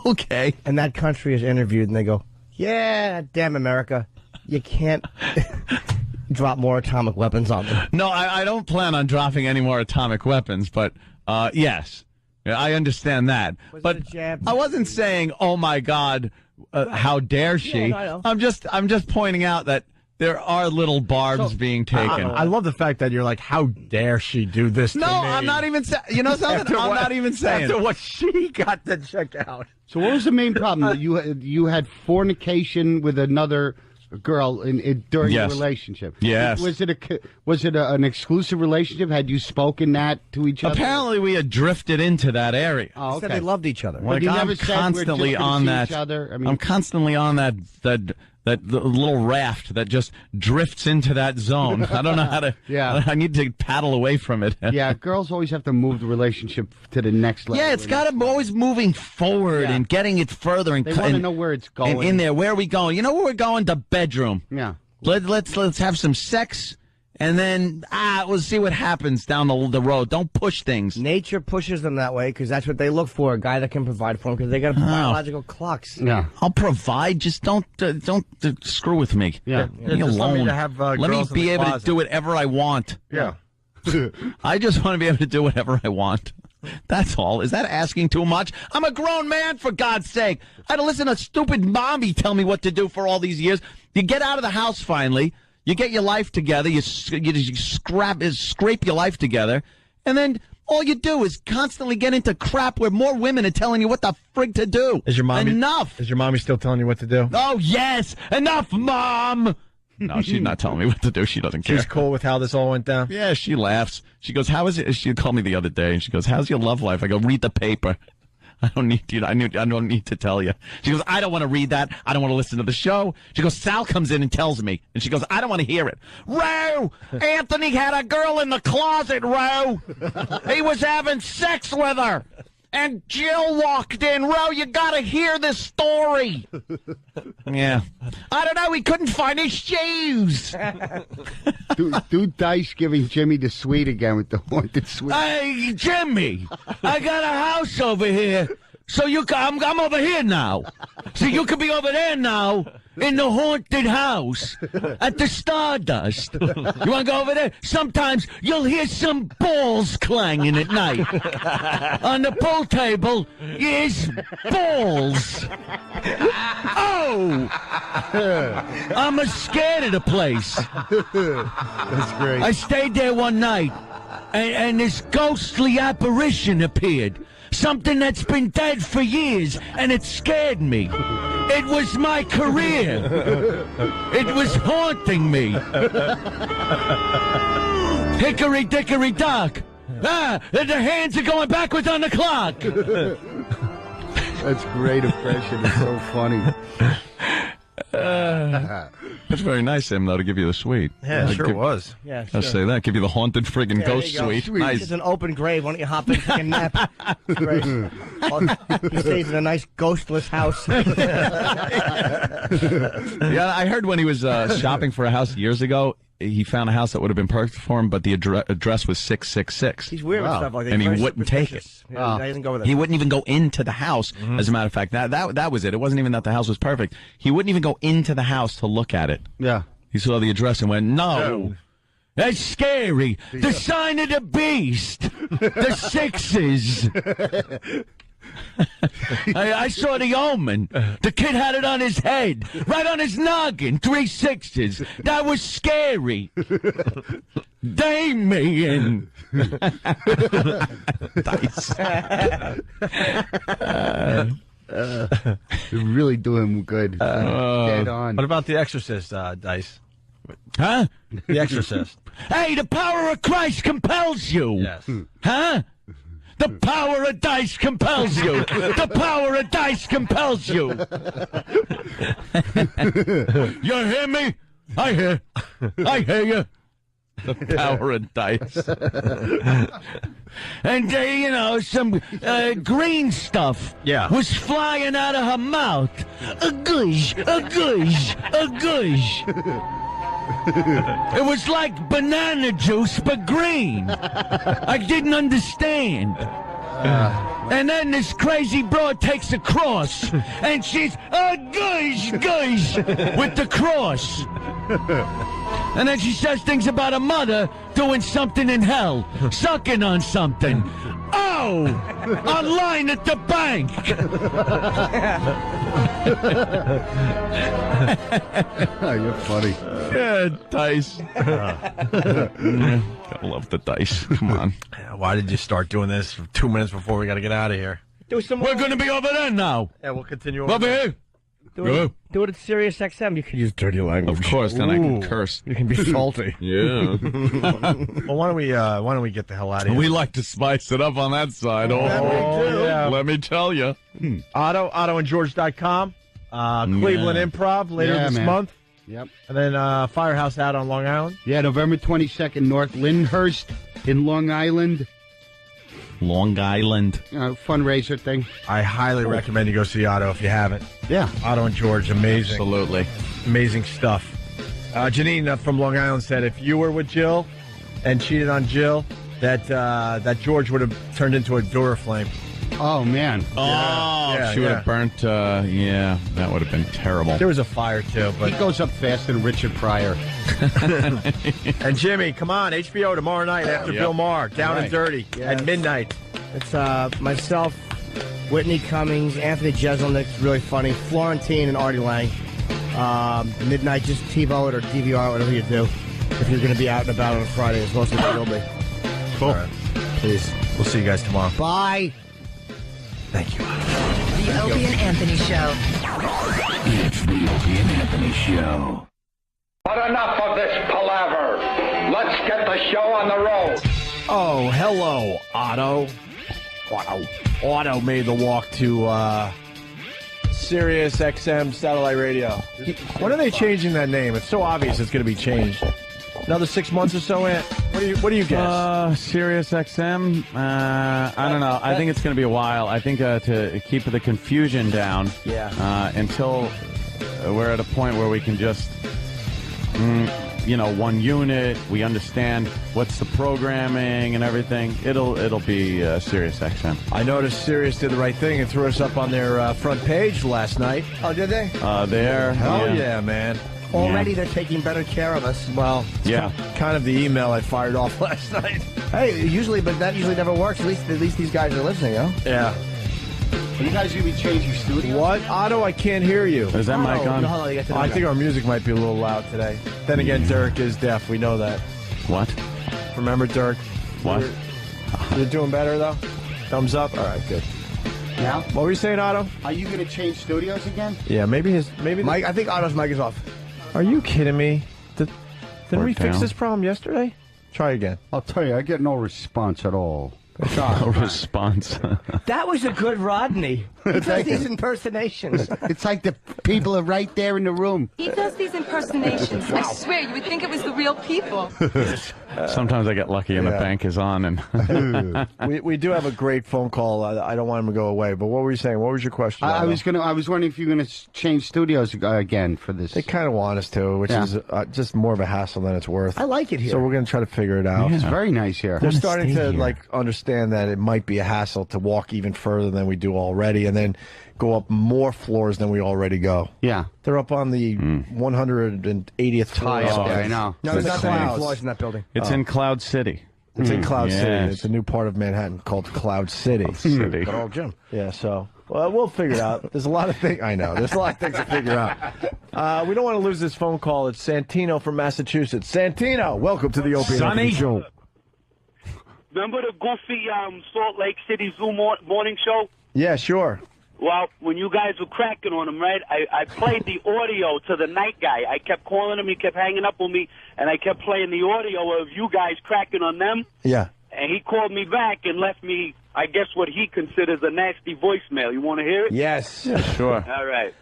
okay, and that country is interviewed, and they go, "Yeah, damn America, you can't drop more atomic weapons on them." No, I don't plan on dropping any more atomic weapons, but yes, I understand that. But I wasn't saying, "Oh my God, how dare she?" Yeah, no, I know. I'm just pointing out that there are little barbs being taken. I love the fact that you're like, how dare she do this to me? No, I'm not even saying. You know something? I'm not even saying. After what she got to check out. So what was the main problem? That you had fornication with another girl during your relationship? Yes. Was it an exclusive relationship? Had you spoken that to each other? Apparently, we had drifted into that area. Oh, okay. Said they loved each other. Like, you I'm never said constantly we're just on gonna that. see each other? I mean, I'm constantly on that little raft that just drifts into that zone. I don't know how to. Yeah. I need to paddle away from it. Yeah, girls always have to move the relationship to the next level. Yeah, it's got to be always moving forward and getting it further. And They want to know where it's going. And in there, where are we going? You know where we're going? The bedroom. Yeah. Let's have some sex, and then we'll see what happens down the road. Don't push things. Nature pushes them that way because that's what they look for—a guy that can provide for them because they got biological clocks. Yeah, I'll provide. Just don't screw with me. Yeah, leave me alone. Let me be able to do whatever I want. Yeah. I just want to be able to do whatever I want. That's all. Is that asking too much? I'm a grown man, for God's sake. I had to listen to stupid mommy tell me what to do for all these years. You get out of the house finally. You get your life together. You scrape your life together. And then all you do is constantly get into crap where more women are telling you what the frig to do. Is your mommy, Enough. Is your mommy still telling you what to do? Oh, yes. Enough, Mom. No, she's not telling me what to do. She doesn't care. She's cool with how this all went down? Yeah, she laughs. She goes, how is it? She called me the other day, and she goes, how's your love life? I go, read the paper. I don't need you. I don't need to tell you. She goes, I don't want to read that. I don't want to listen to the show. She goes, Sal comes in and tells me. And she goes, I don't want to hear it. Ro, Anthony had a girl in the closet, Ro. He was having sex with her. And Jill walked in. Ro, you got to hear this story. Yeah. I don't know. He couldn't find his shoes. do Dice giving Jimmy the sweet again with the haunted sweet. Hey, Jimmy, I got a house over here So I'm over here now. So you could be over there now in the haunted house at the Stardust. You want to go over there? Sometimes you'll hear some balls clanging at night. On the pool table is balls. Oh! I'm scared of the place. That's great. I stayed there one night, and this ghostly apparition appeared. Something that's been dead for years, and it scared me. It was my career. It was haunting me. Hickory dickory dock. Ah, the hands are going backwards on the clock. That's great impression. It's so funny. That's very nice of him, though, to give you the suite. Yeah, it sure was. Yeah, I'll say that. Give you the haunted friggin' ghost suite. Nice. It's an open grave. Why don't you hop in and nap? Great. He stays in a nice ghostless house. Yeah, I heard when he was shopping for a house years ago, he found a house that would have been perfect for him, but the address was 666. He's weird with stuff like that. And he Very wouldn't take it. Yeah, he doesn't go with it. He wouldn't even go into the house. As a matter of fact, that was it. It wasn't even that the house was perfect. He wouldn't even go into the house to look at it. Yeah. He saw the address and went, no. That's scary. The sign of the beast. The sixes. I saw the omen. The kid had it on his head, right on his noggin, 3 sixes. That was scary. Damien. Dice. You're really doing good. Dead on. What about The Exorcist, Dice? Huh? The Exorcist. Hey, the power of Christ compels you. Yes. Huh? The power of dice compels you. The power of dice compels you. You hear me? I hear you. The power of dice. And, some green stuff was flying out of her mouth. A gush, a gush, a gush. It was like banana juice, but green. I didn't understand. And then this crazy broad takes a cross, and she's gush, gush, with the cross. And then she says things about her mother doing something in hell, sucking on something. Oh, online at the bank. You're funny. Yeah, dice. Gotta love the dice. Come on. Why did you start doing this 2 minutes before we got to get out of here? Do some We're going to be over there now. Yeah, we'll continue Over here. Do it at Sirius XM. You can use dirty language. Of course, then I can curse. You can be salty. Yeah. Well, why don't we get the hell out of here? We like to spice it up on that side. Yeah. Let me tell you. OttoandGeorge.com. Cleveland Improv later this month. Yep. And then Firehouse out on Long Island. Yeah, November 22nd, North Lyndhurst in Long Island. Long Island. Fundraiser thing. I highly recommend you go see Otto if you haven't. Yeah. Otto and George, amazing. Absolutely. Amazing stuff. Janine from Long Island said if you were with Jill and cheated on Jill, that George would have turned into a Duraflame. Oh, man. She would have burnt, that would have been terrible. There was a fire, too. But He goes up faster than Richard Pryor. And Jimmy, come on, HBO tomorrow night after Bill Maher, Down and Dirty, at midnight. It's myself, Whitney Cummings, Anthony Jeselnik's really funny, Florentine and Artie Lang. Midnight, just TiVo it or DVR, whatever you do, if you're going to be out and about on a Friday, as most of you will be. Cool. Right. Please. We'll see you guys tomorrow. Bye. Thank you. The Opie and Anthony Show. It's the Opie and Anthony Show. But enough of this palaver. Let's get the show on the road. Oh, hello, Otto. Otto made the walk to Sirius XM satellite radio. When are they changing that name? It's so obvious it's going to be changed. Another 6 months or so, Ant? What do you guess? Sirius XM? I don't know. I think it's going to be a while. I think to keep the confusion down until we're at a point where we can just one unit. We understand what's the programming and everything. It'll be Sirius XM. I noticed Sirius did the right thing and threw us up on their front page last night. Oh, did they? There. Hell yeah, man. Already they're taking better care of us. Well, yeah. Kind of the email I fired off last night. Hey, but that usually never works. At least these guys are listening, huh? Yeah. Are you guys going to be changing studios? What? Otto, I can't hear you. Is that mic on? No, you got to I think our music might be a little loud today. Then again, Dirk is deaf. We know that. What? Remember, Dirk? What? You're doing better, though? Thumbs up? All right, good. Now? What were you saying, Otto? Are you going to change studios again? Yeah, maybe Mike, I think Otto's mic is off. Are you kidding me? Didn't we fix down. this problem yesterday? Try again. I'll tell you, I get no response at all. No response. That was a good Rodney. He does these impersonations. It's like the people are right there in the room. He does these impersonations. I swear, you would think it was the real people. Sometimes I get lucky and the bank is on. And we do have a great phone call. I don't want him to go away. But what were you saying? What was your question? I was wondering if you're going to change studios again for this. They kind of want us to, which is just more of a hassle than it's worth. I like it here. So we're going to try to figure it out. It's very nice here. They're starting to understand that it might be a hassle to walk even further than we do already, and then go up more floors than we already go. Yeah. They're up on the 180th floor. I know. No, there's not that many floors in that building. It's in Cloud City. It's in Cloud City. Yes. It's a new part of Manhattan called Cloud City. City. Good old Jim. Yeah, so we'll figure it out. There's a lot of things. I know. There's a lot of things to figure out. We don't want to lose this phone call. It's Santino from Massachusetts. Santino, welcome to the Opie Sonny. Show. Remember the goofy Salt Lake City Zoo morning show? Yeah, sure. Well, when you guys were cracking on him, right, I played the audio to the night guy. I kept calling him, he kept hanging up on me, and I kept playing the audio of you guys cracking on them. Yeah. And he called me back and left me, I guess, what he considers a nasty voicemail. You want to hear it? Yes. Yeah, sure. All right.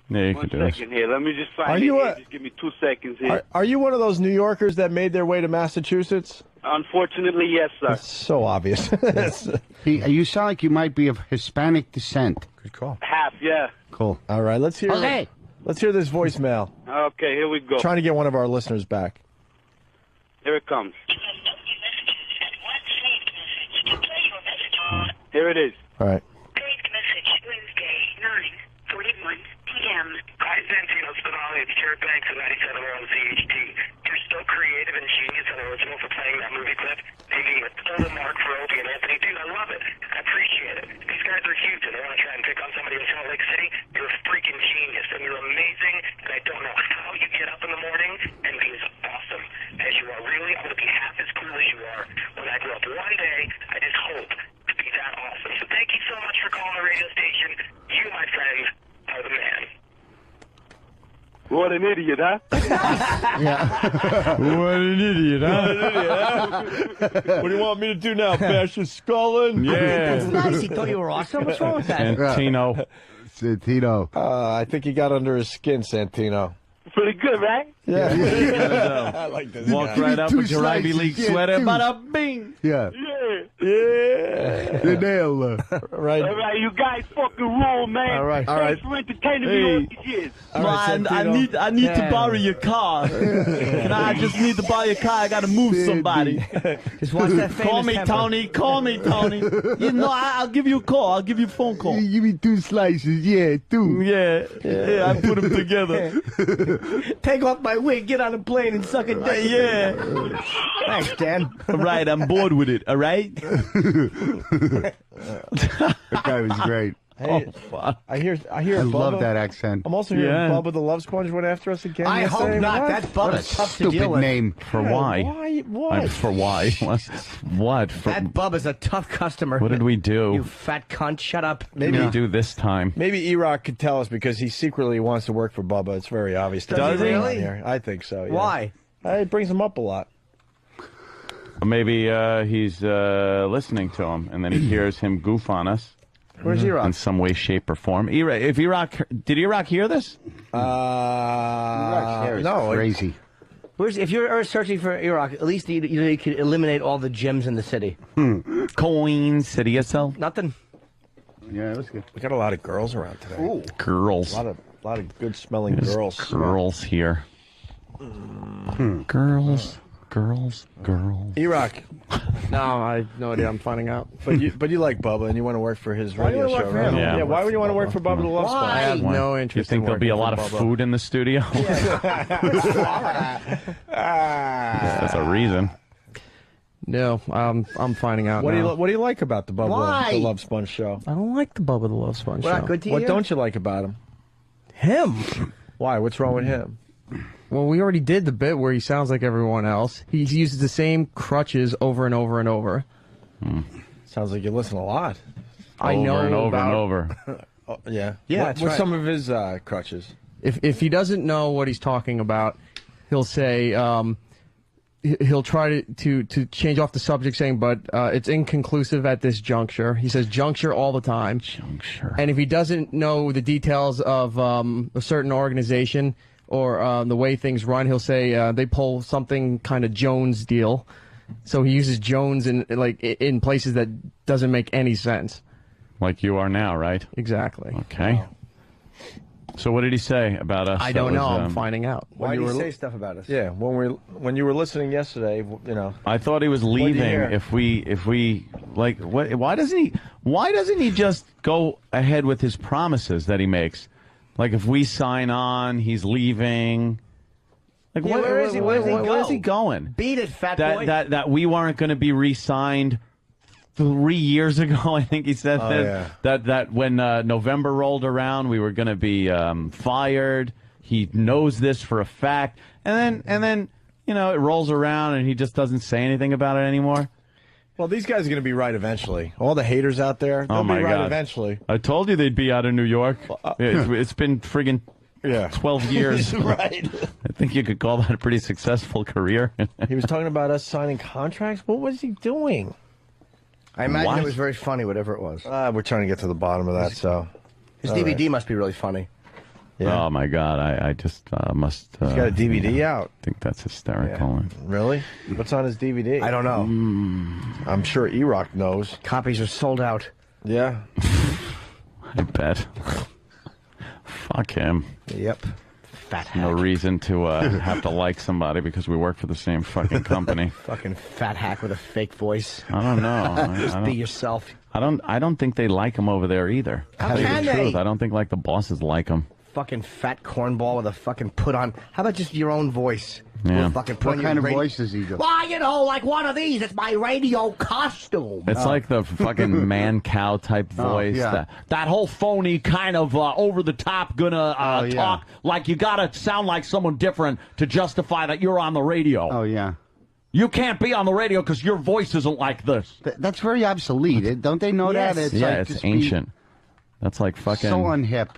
Yeah, you One can do second here. Let me just find Are it you here. Just give me 2 seconds here. Are you one of those New Yorkers that made their way to Massachusetts? Unfortunately, yes, sir. It's so obvious. You sound like you might be of Hispanic descent. Good call. Half, yeah. Cool. All right, let's hear. Okay. Let's hear this voicemail. Okay, here we go. Trying to get one of our listeners back. Here it comes. Here it is. All right. Message Wednesday, 9:41 p.m. Hi, Santino Spinelli. It's Jared Banks of 97 on CHT. You're so creative and genius and original for playing that movie clip. Taking a total mark for Opie and Anthony. Dude, I love it. I appreciate it. These guys are huge and they want to try and pick on somebody in Salt Lake City. You're a freaking genius and you're amazing. And I don't know how you get up in the morning and be as awesome as you are. Really, I want to be half as cool as you are. When I grow up one day, I just hope to be that awesome. So thank you so much for calling the radio station. You, my friend, are the man. What an idiot, huh? What an idiot, huh? What do you want me to do now? Bash his skull in? Yeah. That's nice. He thought you were awesome. What's wrong with that? Santino. Santino. I think he got under his skin, Santino. Pretty good, right? Yeah. I like this Walk guy. right up with your Ivy League sweater. Bada bing. Yeah. Yeah. The nail. Right. All right, you guys fucking rule, man. All right. Thanks for entertaining me all these years. All right, Man, I need to borrow your car. I just need to borrow your car. I gotta move somebody. Just watch that famous Call me, temper. Tony. Call me, Tony. You know, I'll give you a call. I'll give you a phone call. Give me 2 slices. Yeah, 2. Yeah, I put them together. Take off my wig, get on a plane, and suck a dick. Yeah. Thanks, Dan. All right, I'm bored with it. All right. That guy was great. Hey, I hear. I Bubba. love that accent. I'm also hearing Bubba the Love Sponge went after us again. I hope yesterday. not. What? That Bubba's tough to deal Stupid with. name. For why? Why? What? For why? What? For, That Bubba's a tough customer. what did we do? You fat cunt. Shut up. What did we do this time? Maybe E-Rock could tell us because he secretly wants to work for Bubba. It's very obvious. Does he really? Here. I think so. Yeah. Why? It brings him up a lot. Or maybe he's listening to him, and then he hears him goof on us. Where's E-Rock? In some way, shape, or form. If E-Rock, did E-Rock hear this? No. Crazy. If you're searching for Iraq, at least you can eliminate all the gyms in the city. Queen City yourself. Nothing. Yeah, it was good. We got a lot of girls around today. Ooh. Girls. A lot of good smelling girls. Girls here. Girls. E-Rock. No, I have no idea. I'm finding out. But you like Bubba and you want to work for his Why do you radio wanna show, work for right? him? Yeah. Yeah. Why would you want to work for Bubba the Love I Sponge? have no You interest. think in there'll be a lot of working for Bubba. food in the studio? That's a reason. No, I'm finding out. What now. do you like about the Bubba Why? the Love Sponge show? I don't like the Bubba the Love Sponge Well, show. not good to What you? don't you like about him? Him. Why? What's wrong with him? Well, we already did the bit where he sounds like everyone else. He uses the same crutches over and over and over. Sounds like you listen a lot. I know and over about, and over. Oh, yeah. Yeah, What's that's right. some of his crutches? If he doesn't know what he's talking about, he'll say he'll try to change off the subject, saying, "But it's inconclusive at this juncture." He says "juncture" all the time. Juncture. And if he doesn't know the details of a certain organization or the way things run, he'll say they pull something kind of Jones deal. So he uses Jones in places that doesn't make any sense. Like you are now, right? Exactly. Okay. So what did he say about us? I don't know. I'm finding out. Why do you you were say stuff about us? Yeah, when you were listening yesterday, you know. I thought he was What'd you leaving. hear? If we like, what? Why doesn't he just go ahead with his promises that he makes? Like if we sign on, he's leaving. Like Yeah, where is he? Where does he where is go? he going? Beat it, fat boy. That we weren't going to be re-signed 3 years ago. I think he said that when November rolled around, we were going to be fired. He knows this for a fact, and then it rolls around and he just doesn't say anything about it anymore. Well, these guys are going to be right eventually. All the haters out there, they'll Oh my be right God. eventually. I told you they'd be out of New York. It's been friggin' 12 years. Right. I think you could call that a pretty successful career. He was talking about us signing contracts. What was he doing? I imagine What? it was very funny, whatever it was. We're trying to get to the bottom of that. So His all DVD right. must be really funny. Yeah. Oh my God! I just must. He's got a DVD out. I think that's hysterical. Really? What's on his DVD? I don't know. I'm sure E-Rock knows. Copies are sold out. Yeah. I bet. Fuck him. Yep. Fat No hack. reason to have to like somebody because we work for the same fucking company. Fucking fat hack with a fake voice. I don't know. Just I be don't, yourself. I don't think they like him over there either. How Tell you can the they? truth. I don't think like the bosses like him. Fucking fat cornball with a fucking put on. How about just your own voice? Yeah. With fucking put What on kind your of voice does he do? Well, like one of these. It's my radio costume. It's like the fucking man-cow type voice. yeah. That whole phony kind of over-the-top gonna talk like you gotta sound like someone different to justify that you're on the radio. Oh, yeah. You can't be on the radio because your voice isn't like this. That's very obsolete. Don't they know Yes. that? Yeah, like it's just be ancient. That's like fucking So unhip.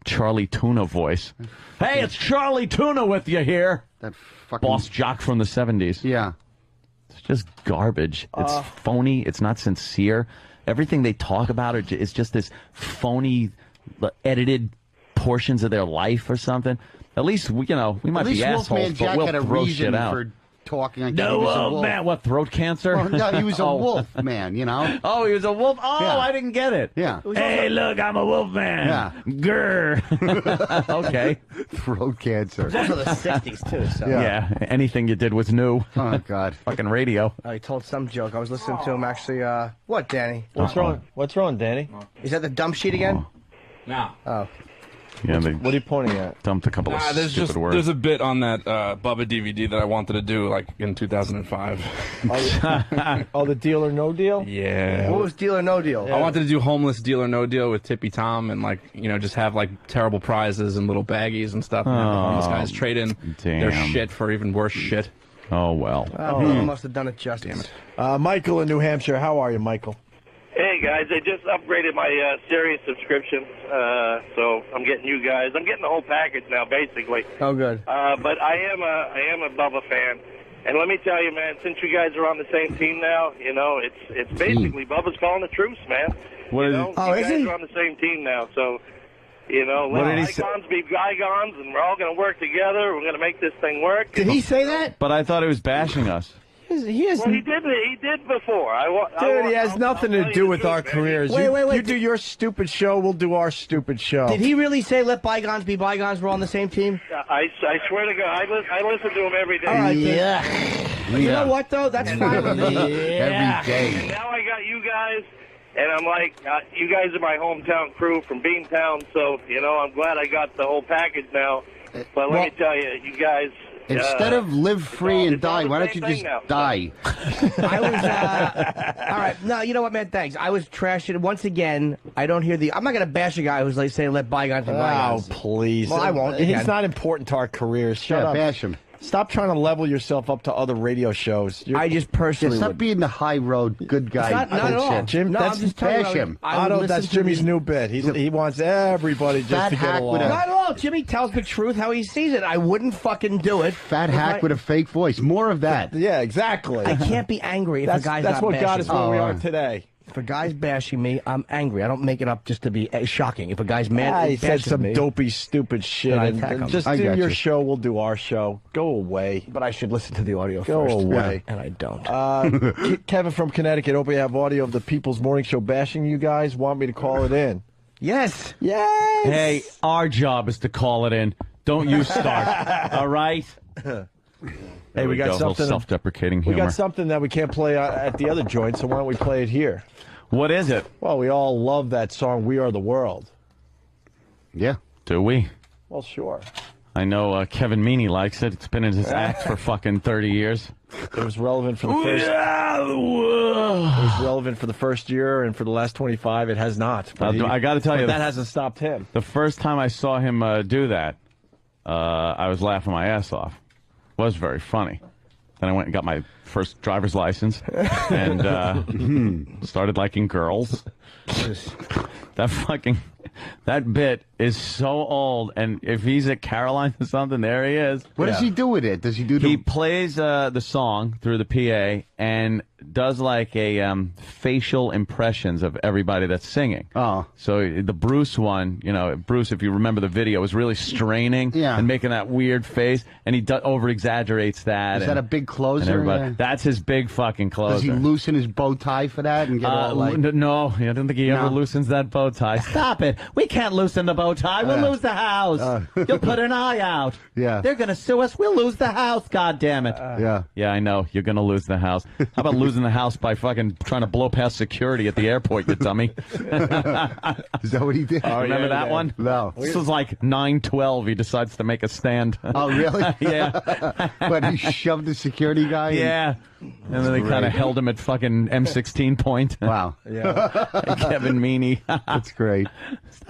Charlie Tuna voice. Hey, it's Charlie Tuna with you here. That fucking Boss jock from the 70s. Yeah. It's just garbage. It's phony. It's not sincere. Everything they talk about is just this phony, edited portions of their life or something. At least we might At least be Wolfman assholes, but Jack we'll had a throw reason shit out. for talking like No, he was a wolf. man, what, throat cancer? Well, no, he was a Oh. wolf man, you know? Oh, he was a wolf? Oh, Yeah. I didn't get it. Yeah. Hey, look, I'm a wolf man. Yeah. Grr. Okay. Throat cancer. It was also the 60s, too. So. Yeah. Anything you did was new. Oh, God. Fucking radio. He told some joke. I was listening to him actually. What, Danny? What's wrong? What's wrong, Danny? Is that the dump sheet again? No. Oh. Yeah, they What are you pointing at? dumped a couple of stupid words. There's a bit on that Bubba DVD that I wanted to do like in 2005. Oh, the Deal or No Deal? Yeah. What was Deal or No Deal? I wanted to do Homeless Deal or No Deal with Tippy Tom and just have like terrible prizes and little baggies and stuff. And have the homeless guys trade in their damn. shit for even worse shit. Oh, well. Oh, Bubba must have done it justice. Michael in New Hampshire. How are you, Michael? Hey guys, I just upgraded my Sirius subscription, so I'm getting you guys. I'm getting the whole package now, basically. Oh, good. But I am a Bubba fan, and let me tell you, man. Since you guys are on the same team now, it's basically Bubba's calling the truce, man. What is you guys are on the same team now, so What let did he say? bygones be bygones, and we're all going to work together. We're going to make this thing work. Did he say that? But I thought he was bashing us. He has. Well, he did before. Dude, he has nothing to do with our careers. Wait. You do your stupid show, we'll do our stupid show. Did he really say let bygones be bygones? We're on the same team? I swear to God, I listen to him every day. All right, You know what, though? That's fine with me. Every day. And now I got you guys, and I'm like, you guys are my hometown crew from Beantown, so, I'm glad I got the whole package now. But let me tell you, you guys... Instead of live free and die, why don't you just die? I was, all right. No, you know what, man? Thanks. I was trashing once again. I don't hear I'm not going to bash a guy who's like saying let bygones be bygones. Oh, please. Well, I won't. He's not important to our careers. Shut up. Bash him. Stop trying to level yourself up to other radio shows. I just personally stop being the high road good guy. Not at all. Jim, I'm just telling bash you, him. Otto, that's Jimmy's new bit. He wants everybody just to get along. Not at all. Jimmy tells the truth how he sees it. I wouldn't fucking do it. Fat hack with a fake voice. More of that. Yeah, exactly. I can't be angry if a guy's That's not what bashing got us where we are today. If a guy's bashing me, I'm angry. I don't make it up just to be shocking. If a guy's mad, he said some me, dopey, stupid shit. And just do your show. We'll do our show. Go away. But I should listen to the audio Go first. away. And I don't. Kevin from Connecticut. Hope we have audio of the People's Morning Show bashing you guys. Want me to call it in? Yes. Yes. Hey, our job is to call it in. Don't you start. All right? Hey, we got something self-deprecating humor. We got something that we can't play at the other joint, so why don't we play it here? What is it? Well, we all love that song, We Are the World. Yeah. Do we? Well, sure. I know Kevin Meaney likes it. It's been in his act for fucking 30 years. It was relevant for the first... It was relevant for the first year, and for the last 25, it has not. I got to tell you... that hasn't stopped him. The first time I saw him do that, I was laughing my ass off. It was very funny. Then I went and got my first driver's license and started liking girls. That bit is so old, and if he's at Caroline or something, there he is. What does he do with it? Does he do? He plays the song through the PA and does like a facial impressions of everybody that's singing. Oh, so the Bruce one, Bruce, if you remember the video, was really straining and making that weird face, and he over exaggerates that. Is that a big closer? Yeah. That's his big fucking closer. Does he loosen his bow tie for that and get all like? No, I don't think he ever loosens that bow tie. Stop it! We can't loosen the bow tie. We'll lose the house. You'll put an eye out. Yeah. They're gonna sue us. We'll lose the house. God damn it. Yeah, I know. You're gonna lose the house. How about losing the house by fucking trying to blow past security at the airport, you dummy? Is that what he did? Remember that one? No. This was like 9/12. He decides to make a stand. Oh, really? Yeah. But he shoved the security guy? Yeah. And then they kind of held him at fucking M16 point. Wow. Yeah. Kevin Meaney. That's great.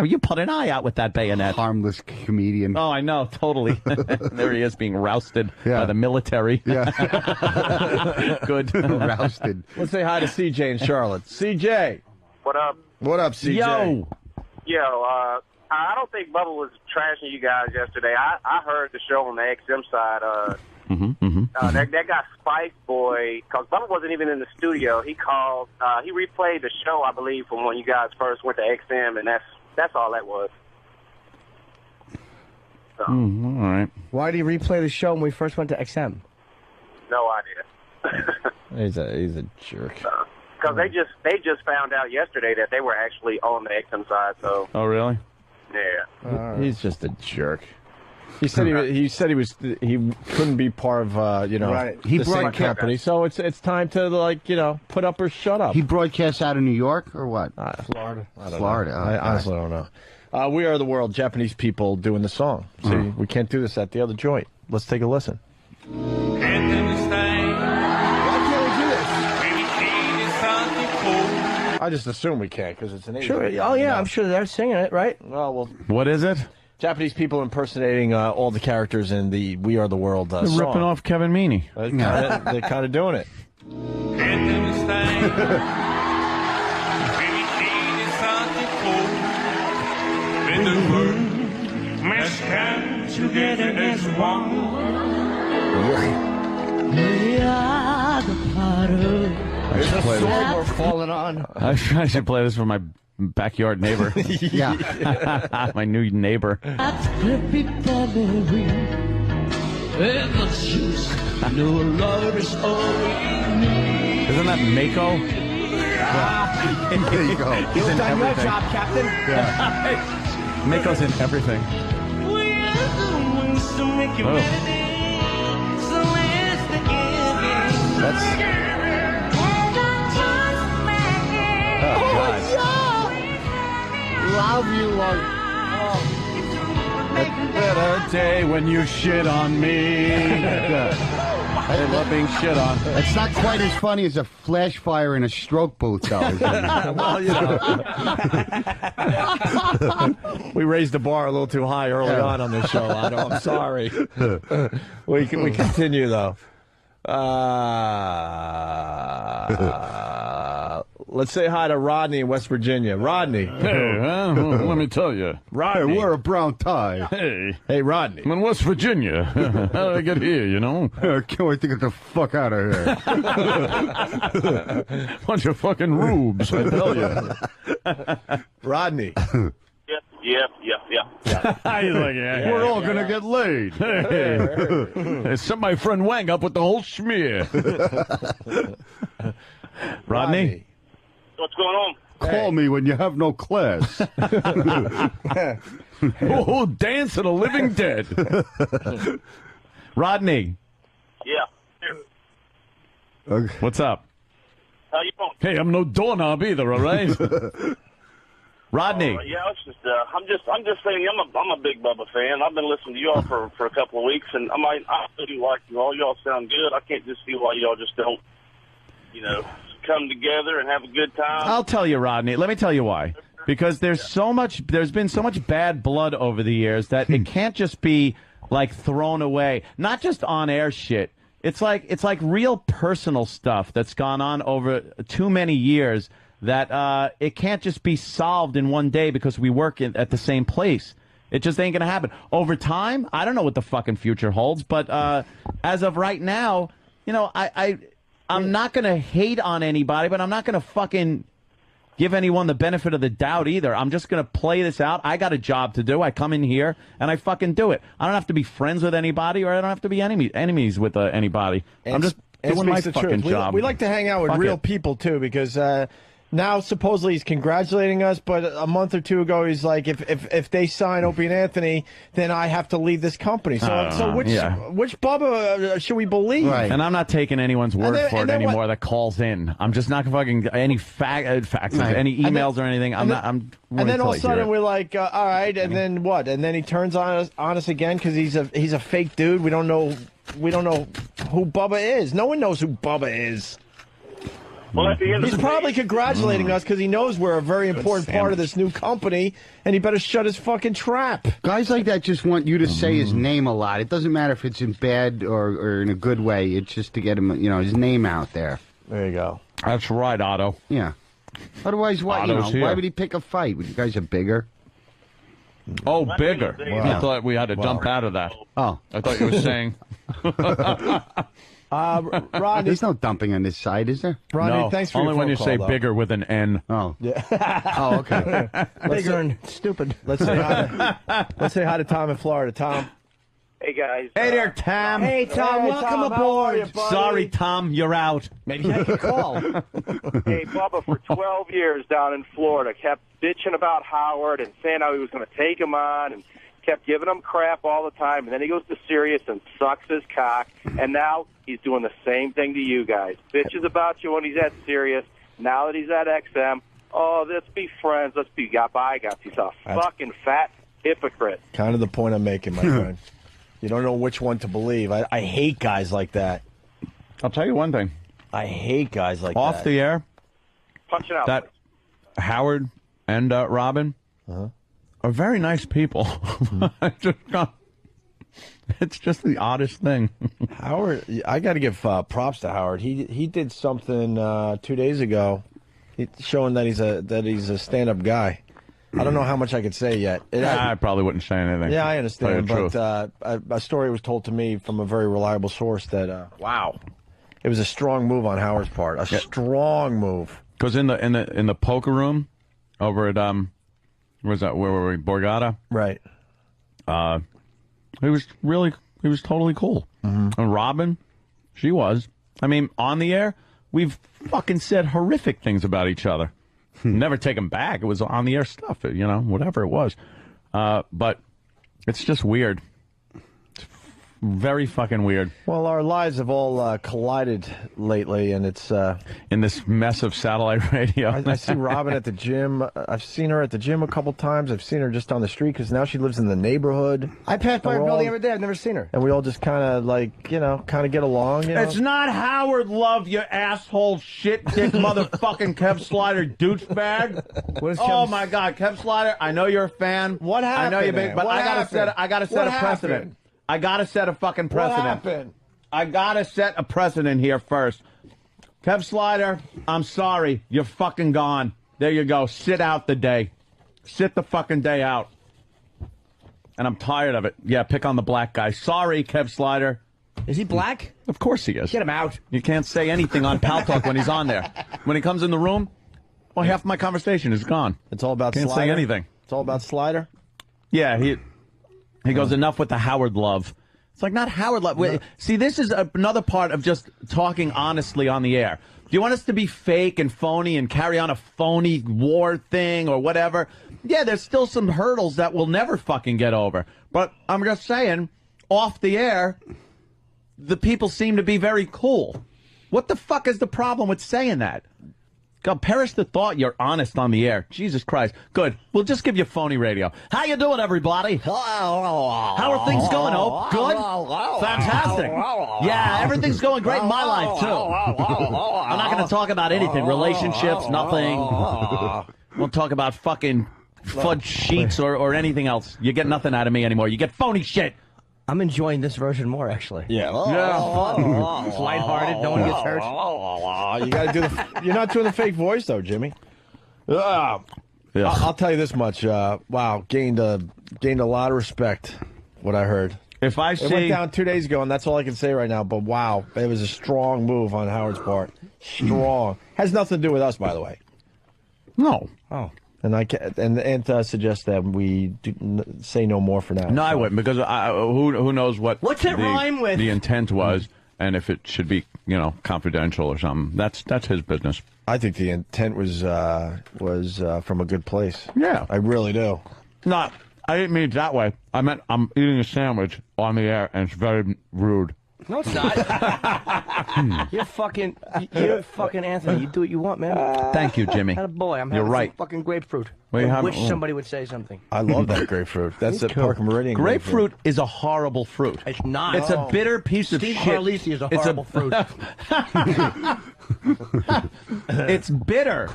You put an eye out with that bayonet. Harmless comedian. Oh, I know, totally. There he is being rousted by the military. Yeah. Good. Rousted. Let's say hi to CJ in Charlotte. CJ. What up? What up, CJ? Yo, I don't think Bubba was trashing you guys yesterday. I heard the show on the XM side. That guy Spice Boy, because Bubba wasn't even in the studio. He called. He replayed the show, I believe, from when you guys first went to XM, and that's all that was. So. All right. Why did he replay the show when we first went to XM? No idea. He's a jerk. Because they just found out yesterday that they were actually on the XM side. So. Oh, really? Yeah. He's just a jerk. He said he couldn't be part of right. He the same company. So it's time to put up or shut up. He broadcasts out of New York or what? Florida. Florida. I honestly don't know. We Are the World. Japanese people doing the song. See, we can't do this at the other joint. Let's take a listen. I just assume we can't because it's an Asian. Sure. Oh yeah, I'm sure they're singing it, right? Well, what is it? Japanese people impersonating all the characters in the We Are the World They're song. ripping off Kevin Meaney. They're kind of doing it. Together as one. We are the part of There's a sword we're falling on. I should play this for my backyard neighbor. Yeah. My new neighbor. Happy family with the juice No love is all we need. Isn't that Mako? There you go. He's in Done your everything. job, Captain. Mako's in everything. We are the ones to make it better. So it's the giving. That's... Love you, Lord. Better day when you shit on me. I love being shit on. It's not quite as funny as a flash fire in a stroke booth, though. Is it? Well, you know. We raised the bar a little too high early on this show, Otto. I'm sorry. We continue, though. Let's say hi to Rodney in West Virginia. Rodney. Hey, let me tell you. Rodney. Hey, wear a brown tie. Hey, Rodney. I'm in West Virginia. How did I get here, you know? I can't wait to get the fuck out of here. Bunch of fucking rubes, I tell you. Rodney. Yep. He's like, yeah, We're all gonna get laid. Hey, set my friend Wang up with the whole schmear. Rodney? What's going on? Call me when you have no class. Oh, dance of the living dead. Rodney. Yeah. Okay. What's up? How you doing? Hey, I'm no doorknob either, all right? Rodney. Yeah, it's just I'm just saying I'm a big Bubba fan. I've been listening to y'all for a couple of weeks, and I really like you all. Y'all sound good. I can't just see why y'all just don't, come together and have a good time. I'll tell you, Rodney. Let me tell you why. Because there's been so much bad blood over the years that it can't just be like thrown away. Not just on air shit. It's like real personal stuff that's gone on over too many years that it can't just be solved in one day because we work at the same place. It just ain't gonna happen. Over time, I don't know what the fucking future holds, but as of right now, I'm not gonna hate on anybody, but I'm not gonna fucking give anyone the benefit of the doubt either. I'm just going to play this out. I got a job to do. I come in here and I fucking do it. I don't have to be friends with anybody, or I don't have to be enemies with anybody. I'm just doing my fucking job. We like to hang out with real people, too, because now supposedly he's congratulating us, but a month or two ago he's like, if they sign Opie and Anthony, then I have to leave this company. So which Bubba should we believe? Right. And I'm not taking anyone's word for it anymore that calls in. I'm just not fucking any faxes, any emails or anything. I'm and then all of a sudden we're like, all right, and then what? And then he turns on us again because he's a fake dude. We don't know who Bubba is. No one knows who Bubba is. Well, at the end he's probably congratulating us because he knows we're a very important part of this new company, and he better shut his fucking trap. Guys like that just want you to say his name a lot. It doesn't matter if it's in bad or in a good way. It's just to get him, his name out there. There you go. That's right, Otto. Yeah. Otherwise, why would he pick a fight? You guys are bigger. Oh, bigger. Wow. I thought we had to jump out of that. Oh. I thought you were saying... Rodney, there's no dumping on this side, is there? Rodney, no, thanks for only your when you call, say though. bigger with an N. Oh, yeah. Oh, okay. Bigger and stupid. Let's say hi to Tom in Florida. Tom. Hey guys. Hey there, Tom. Hey Tom, welcome aboard. Sorry, Tom, you're out. Maybe I can call. Hey, Bubba, for 12 years down in Florida, kept bitching about Howard and saying how he was going to take him on, and kept giving him crap all the time. And then he goes to Sirius and sucks his cock. And now he's doing the same thing to you guys. Bitches about you when he's at Sirius. Now that he's at XM, oh, let's be friends. Let's be bye, guys. He's a fucking fat hypocrite. Kind of the point I'm making, my friend. You don't know which one to believe. I hate guys like that. I'll tell you one thing. I hate guys like that. Off the air, punch it out. That Howard and Robin are very nice people. It's just the oddest thing. Howard, I got to give props to Howard. He did something 2 days ago, showing that he's a stand-up guy. I don't know how much I could say yet. I probably wouldn't say anything. Yeah, I understand, but a story was told to me from a very reliable source that wow, it was a strong move on Howard's part. A strong move. Because in the poker room over at where's that? Where were we? Borgata. Right. He was totally cool. And Robin She was. I mean, on the air, we've fucking said horrific things about each other. Never take them back. It was on the air stuff, you know, whatever it was. But it's just weird. It's very fucking weird. Well, our lives have all collided lately, and it's in this mess of satellite radio. I see Robin at the gym. I've seen her at the gym a couple times. I've seen her just down the street because now she lives in the neighborhood. I pass by her building every day. I've never seen her. And we all just kind of like, you know, kind of get along. You know? It's not Howard Love, you asshole shit dick motherfucking Kev Slider douchebag. Oh my God, Kev Slider! I know you're a fan. What happened? I know you're big, but I gotta set a precedent. I gotta set a fucking precedent. What happened? I gotta set a precedent here first. Kev Slider, I'm sorry. You're fucking gone. There you go. Sit out the day. Sit the fucking day out. And I'm tired of it. Yeah, pick on the black guy. Sorry, Kev Slider. Is he black? Of course he is. Get him out. You can't say anything on Pal Talk when he's on there. When he comes in the room, well, half my conversation is gone. It's all about Can't Slider? say anything. It's all about Slider? Yeah, he goes, enough with the Howard Love. It's like, not Howard Love. No. See, this is another part of just talking honestly on the air. Do you want us to be fake and phony and carry on a phony war thing or whatever? Yeah, there's still some hurdles that we'll never fucking get over. But I'm just saying, off the air, the people seem to be very cool. What the fuck is the problem with saying that? God, perish the thought you're honest on the air. Jesus Christ. Good. We'll just give you phony radio. How you doing, everybody? How are things going, Hope? Good? Fantastic. Yeah, everything's going great in my life, too. I'm not going to talk about anything. Relationships, nothing. We'll talk about fucking fudge sheets or anything else. You get nothing out of me anymore. You get phony shit. I'm enjoying this version more, actually. Yeah. It's lighthearted. No one gets hurt. You got to do the. You're not doing the fake voice though, Jimmy. I'll tell you this much. Wow, gained a lot of respect. What I heard. If I see, it went down 2 days ago, and that's all I can say right now. But wow, it was a strong move on Howard's part. Strong. Has nothing to do with us, by the way. No. Oh. And I can, and suggest that we say no more for now. No, I wouldn't, because who knows what What's it rhyme with? The intent was, and if it should be, you know, confidential or something. That's his business. I think the intent was from a good place. Yeah, I really do. No, I didn't mean it that way. I meant I'm eating a sandwich on the air, and it's very rude. No, it's not. You're fucking Anthony. You do what you want, man. Thank you, Jimmy. Boy, I'm You're having right. some fucking grapefruit. Well, I wish somebody would say something. I love that grapefruit. That's the Park Meridian grapefruit is a horrible fruit. It's not. It's a bitter piece of Steve shit. Harlisi is a horrible fruit. It's bitter.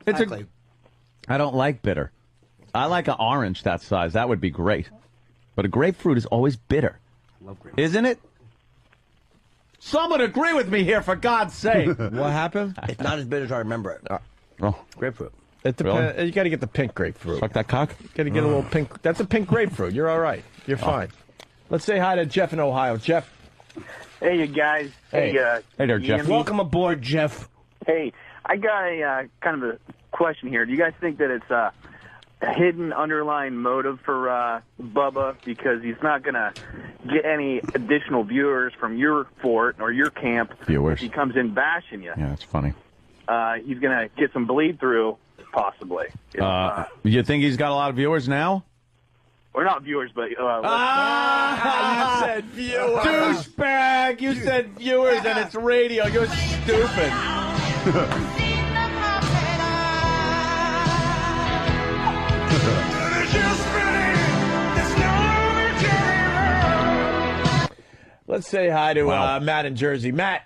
Exactly. I don't like bitter. I like an orange that size. That would be great. But a grapefruit is always bitter. Love grapefruit. Isn't it? Someone agree with me here, for God's sake. What happened? It's not as bitter as I remember it. Grapefruit. It depends. You got to get the pink grapefruit. Suck that cock. Got to get a little pink. That's a pink grapefruit. You're all right. You're fine. Let's say hi to Jeff in Ohio. Jeff. Hey, you guys. Hey there, Jeff. Welcome aboard, Jeff. Hey, I got a kind of a question here. Do you guys think that it's a hidden underlying motive for Bubba, because he's not going to get any additional viewers from your fort or your camp if he comes in bashing you? Yeah, it's funny. He's going to get some bleed through, possibly. You think he's got a lot of viewers now? Or not viewers, but... you said viewers. Douchebag! You said viewers, and it's radio. You're stupid. Let's say hi to Matt in Jersey. Matt.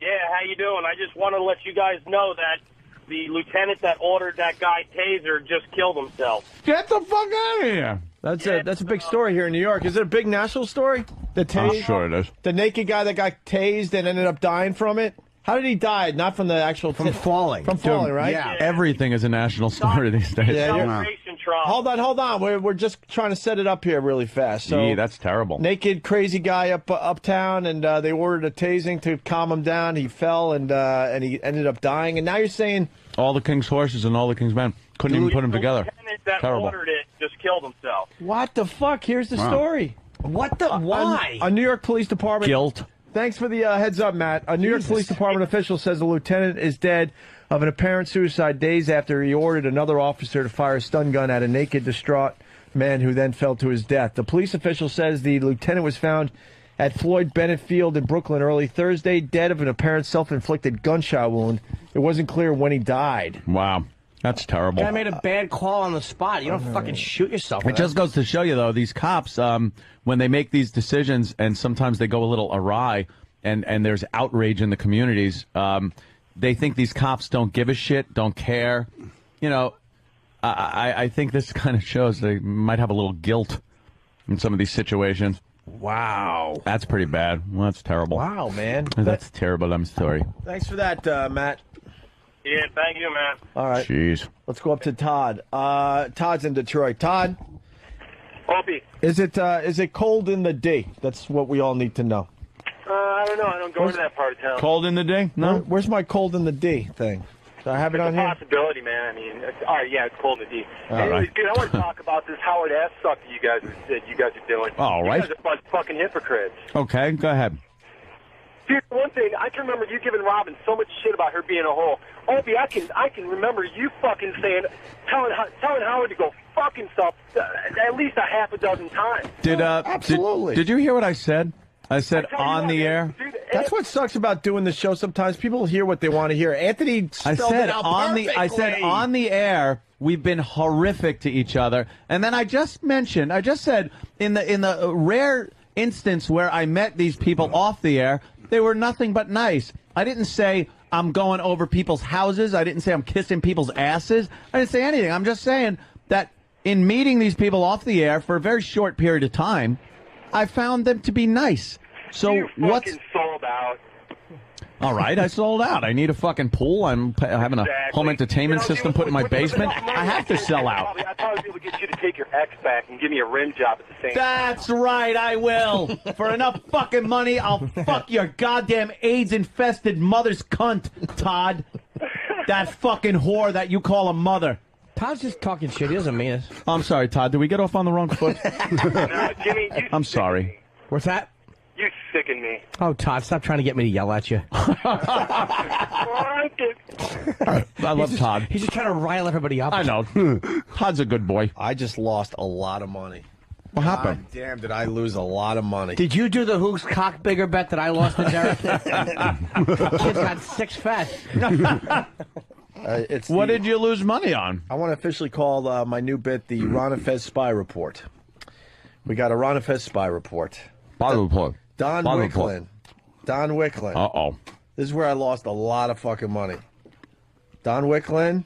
Yeah, how you doing? I just want to let you guys know that the lieutenant that ordered that guy taser just killed himself. Get the fuck out of here. That's a big story here in New York. Is it a big national story? The I'm sure it is. The naked guy that got tased and ended up dying from it? How did he die? Not from the actual... From falling. From falling, right? Yeah. Everything is a national story these days. Yeah, hold on. We're just trying to set it up here really fast. So, that's terrible. Naked, crazy guy uptown, and they ordered a tasing to calm him down. He fell, and he ended up dying. And now you're saying... All the king's horses and all the king's men. Couldn't even put them together. The lieutenant that Terrible. ordered it just killed himself. What the fuck? Here's the story. What the... Why? A New York Police Department... Guilt. Thanks for the heads up, Matt. A New York Police Department official says the lieutenant is dead of an apparent suicide days after he ordered another officer to fire a stun gun at a naked, distraught man who then fell to his death. The police official says the lieutenant was found at Floyd Bennett Field in Brooklyn early Thursday, dead of an apparent self-inflicted gunshot wound. It wasn't clear when he died. Wow. That's terrible. Guy made a bad call on the spot. You don't fucking shoot yourself. It just goes to show you, though, these cops, when they make these decisions, and sometimes they go a little awry, and there's outrage in the communities, they think these cops don't give a shit, don't care. You know, I think this kind of shows they might have a little guilt in some of these situations. Wow. That's pretty bad. Well, that's terrible. Wow, man. That's terrible. I'm sorry. Thanks for that, Matt. Yeah, thank you, man. All right. Jeez. Let's go up to Todd. Todd's in Detroit. Todd? Opie. Is it cold in the D? That's what we all need to know. I don't know. I don't go to that part of town. Cold in the day? No. Where's my cold in the D thing? Do I have it on It's a here? possibility, man. I mean, all right, yeah, it's cold in the D. All Anyways, right. dude, I want to talk about this Howard ass suck that you guys are doing. All right. You guys are a bunch of fucking hypocrites. Okay, go ahead. Dude, one thing, I can remember you giving Robin so much shit about her being a hole. Opie, I can remember you fucking telling Howard to go fuck himself at least a half a dozen times. Absolutely. Did you hear what I said? I said on the air. That's what sucks about doing the show. Sometimes people hear what they want to hear. Anthony I spelled said it out I said perfectly. on the air we've been horrific to each other, and then I just said in the rare instance where I met these people off the air, they were nothing but nice. I didn't say I'm going over people's houses. I didn't say I'm kissing people's asses. I didn't say anything. I'm just saying that in meeting these people off the air for a very short period of time, I found them to be nice. So you what's fucking sold out. all right? I sold out. I need a fucking pool. I'm having a home entertainment system put in my basement. I have to sell out. I'd probably be able to get you to take your ex back and give me a rim job at the same time. That's right, I will. For enough fucking money, I'll fuck your goddamn AIDS-infested mother's cunt, Todd. That fucking whore that you call a mother. Todd's just talking shit. He doesn't mean it. I'm sorry, Todd. Did we get off on the wrong foot? No, Jimmy, I'm sorry. What's that? You sicken me. Oh, Todd, stop trying to get me to yell at you. I love Todd. He's just trying to rile everybody up. I know. Todd's a good boy. I just lost a lot of money. What happened? God damn, did I lose a lot of money. Did you do the who's cock bigger bet that I lost to Derek? Kid's got 6 fat. What did you lose money on? I want to officially call my new bit the Ron and Fez Spy Report. We got a Ron and Fez Spy Report. Don Wicklin. Don Wicklin. Uh-oh. This is where I lost a lot of fucking money. Don Wicklin.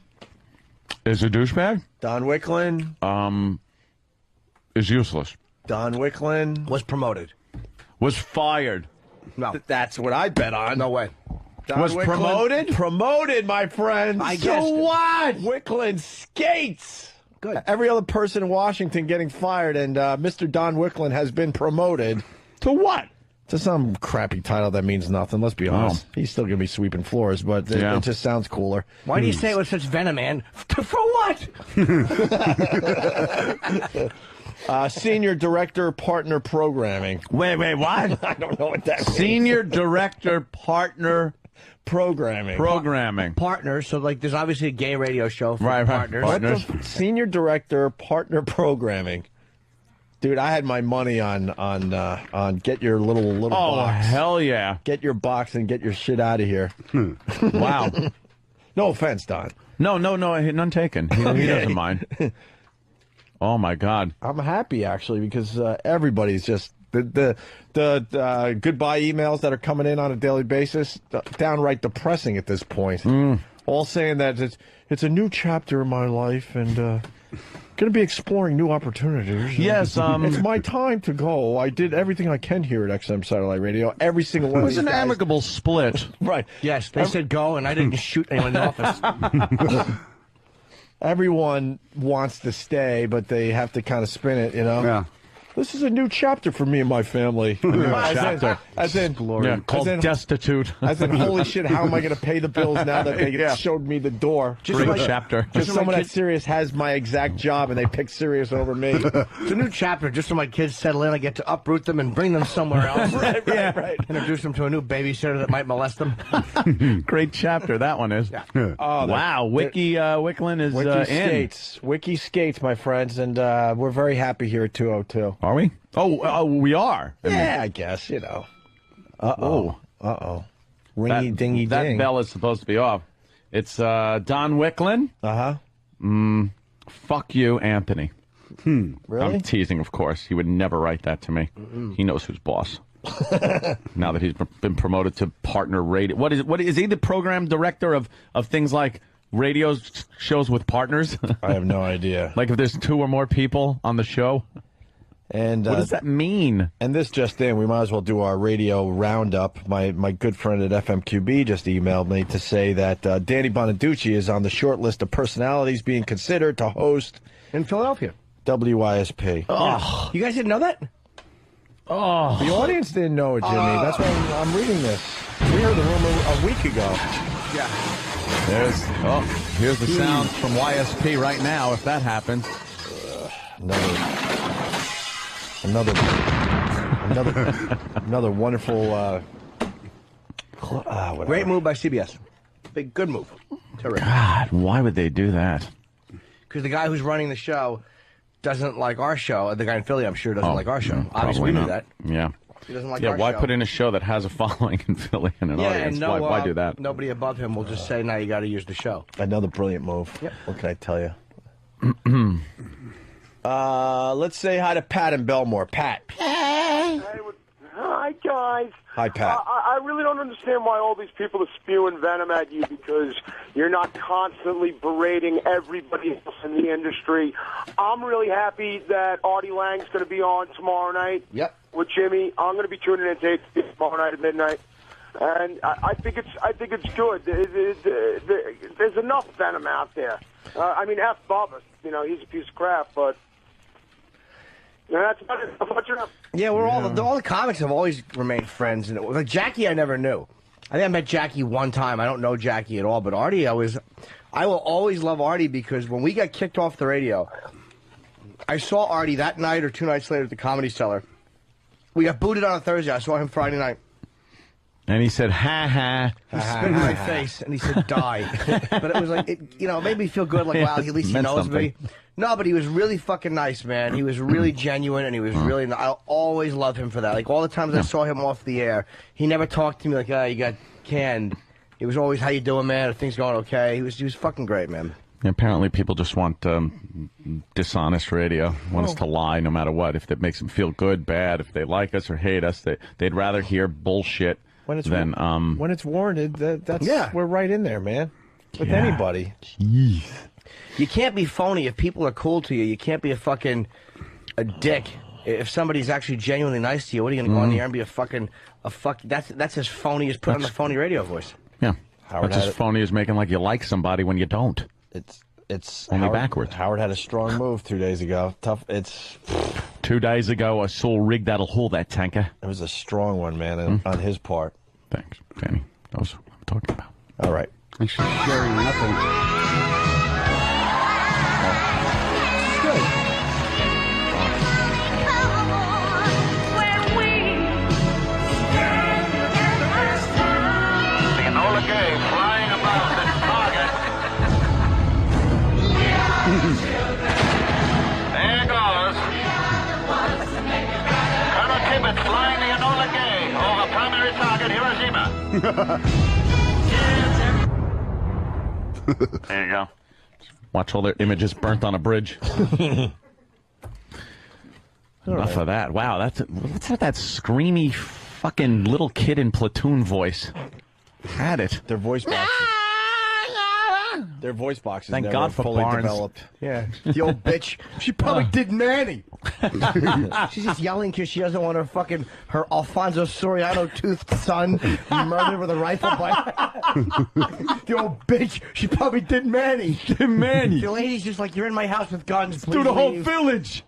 Is a douchebag? Don Wicklin. Is useless. Don Wicklin. Was promoted. Was fired. No. That's what I bet on. No way. Don Was Wicklin promoted? Promoted, my friend. I guessed So it. what? Wicklin skates. Good. Every other person in Washington getting fired, and Mr. Don Wicklin has been promoted. To what? To some crappy title that means nothing. Let's be honest. He's still going to be sweeping floors, but it just sounds cooler. Why do you say it with such venom, man? For what? Senior Director, Partner Programming. Wait, what? I don't know what that means. Senior Director, Partner Programming. Partners. So, like, there's obviously a gay radio show for partners. What the Senior Director, Partner Programming. Dude, I had my money on get your little Oh, box. hell yeah. Get your box and get your shit out of here. Wow. No offense, Don. No, none taken. He doesn't mind. Oh, my God. I'm happy, actually, because everybody's just... The goodbye emails that are coming in on a daily basis, downright depressing at this point. All saying that it's a new chapter in my life and going to be exploring new opportunities. Yes, it's my time to go. I did everything I can here at XM Satellite Radio. Every single one It of was these an guys. amicable split. Right. Yes, they said go, and I didn't shoot anyone in the office. Everyone wants to stay, but they have to kind of spin it, you know? Yeah. This is a new chapter for me and my family. Chapter. As in, called destitute. As in, holy shit, how am I going to pay the bills now that they showed me the door? Great chapter. Just someone at Sirius has my exact job, and they pick Sirius over me. It's a new chapter. Just so my kids settle in, I get to uproot them and bring them somewhere else. right. Introduce them to a new babysitter that might molest them. Great chapter that one is. Wow, Wiki Wicklin is in. Wiki skates, my friends, and we're very happy here at 202. Are we? Oh, we are. Yeah, I guess, you know. Uh-oh. Ringy dingy ding. That bell is supposed to be off. It's Don Wicklin. Fuck you, Anthony. Really? I'm teasing, of course. He would never write that to me. He knows who's boss. Now that he's been promoted to partner radio. What is he the program director of things like radio shows with partners? I have no idea. Like if there's 2 or more people on the show? And what does that mean? And this just in, we might as well do our radio roundup. My good friend at FMQB just emailed me to say that Danny Bonaducci is on the short list of personalities being considered to host in Philadelphia. WYSP. Oh, you guys didn't know that? Oh, the audience didn't know it, Jimmy. That's why I'm reading this. We heard the rumor a week ago. Yeah. Here's the sound from YSP right now. If that happens, another wonderful. Great move by CBS. Good move. Terrific. God, why would they do that? Because the guy who's running the show doesn't like our show. The guy in Philly, I'm sure, doesn't like our show. Obviously, we knew that. Yeah. He doesn't like our why show. put in a show that has a following in Philly and an audience? And Why do that? Nobody above him will just say, "Now you got to use the show." Another brilliant move. Yep. What can I tell you? Let's say hi to Pat in Belmore. Pat. Hi, guys. Hi, Pat. I really don't understand why all these people are spewing venom at you because you're not constantly berating everybody else in the industry. I'm really happy that Artie Lang's going to be on tomorrow night. Yep. With Jimmy. I'm going to be tuning in to tomorrow night at midnight. And I think it's good. There's enough venom out there. I mean, F Bubba. You know, he's a piece of crap, but that's about it. How about you? Yeah, all the comics have always remained friends. And like Jackie, I never knew. I think I met Jackie one time. I don't know Jackie at all, but Artie, I will always love Artie because when we got kicked off the radio, I saw Artie that night or 2 nights later at the Comedy Cellar. We got booted on a Thursday. I saw him Friday night. And he said, ha, ha. He spit in my face, and he said, die. But it was like, it made me feel good, like, wow, at least he knows me. No, but he was really fucking nice, man. He was really genuine, and he was really, I'll always love him for that. Like, all the times I saw him off the air, he never talked to me like, you got canned. He was always, how you doing, man? Are things going okay? He was fucking great, man. Apparently people just want dishonest radio, want us to lie no matter what. If it makes them feel good, bad, if they like us or hate us, they'd rather hear bullshit. When it's warranted, we're right in there, man. With anybody. Jeez. You can't be phony if people are cool to you. You can't be a dick. If somebody's actually genuinely nice to you, what are you going to go on the air and be a fuck? That's as phony as putting on the phony radio voice. Yeah, that's as phony as making like you like somebody when you don't. It's only backwards. Howard had a strong move 2 days ago. Tough. 2 days ago, a soul rig that'll hold that tanker. It was a strong one, man, on his part. Thanks, Danny. That was what I'm talking about. All right. She's sharing nothing. It's good. The Enola Gay flying above the target. There goes. Colonel Tibbetts flying the Enola Gay over primary target Hiroshima. There you go. Watch all their images burnt on a bridge. Enough of that. Wow, what's that screamy fucking little kid in Platoon voice? Had it. Their voice boxes. Their voice boxes. Thank never God for fully Barnes. developed. Yeah, the old bitch. She probably did Manny. She's just yelling because she doesn't want her Alfonso Soriano-toothed son murdered with a rifle the old bitch. She probably did Manny. Manny. The lady's just like, you're in my house with guns. Please Through the whole leave. village.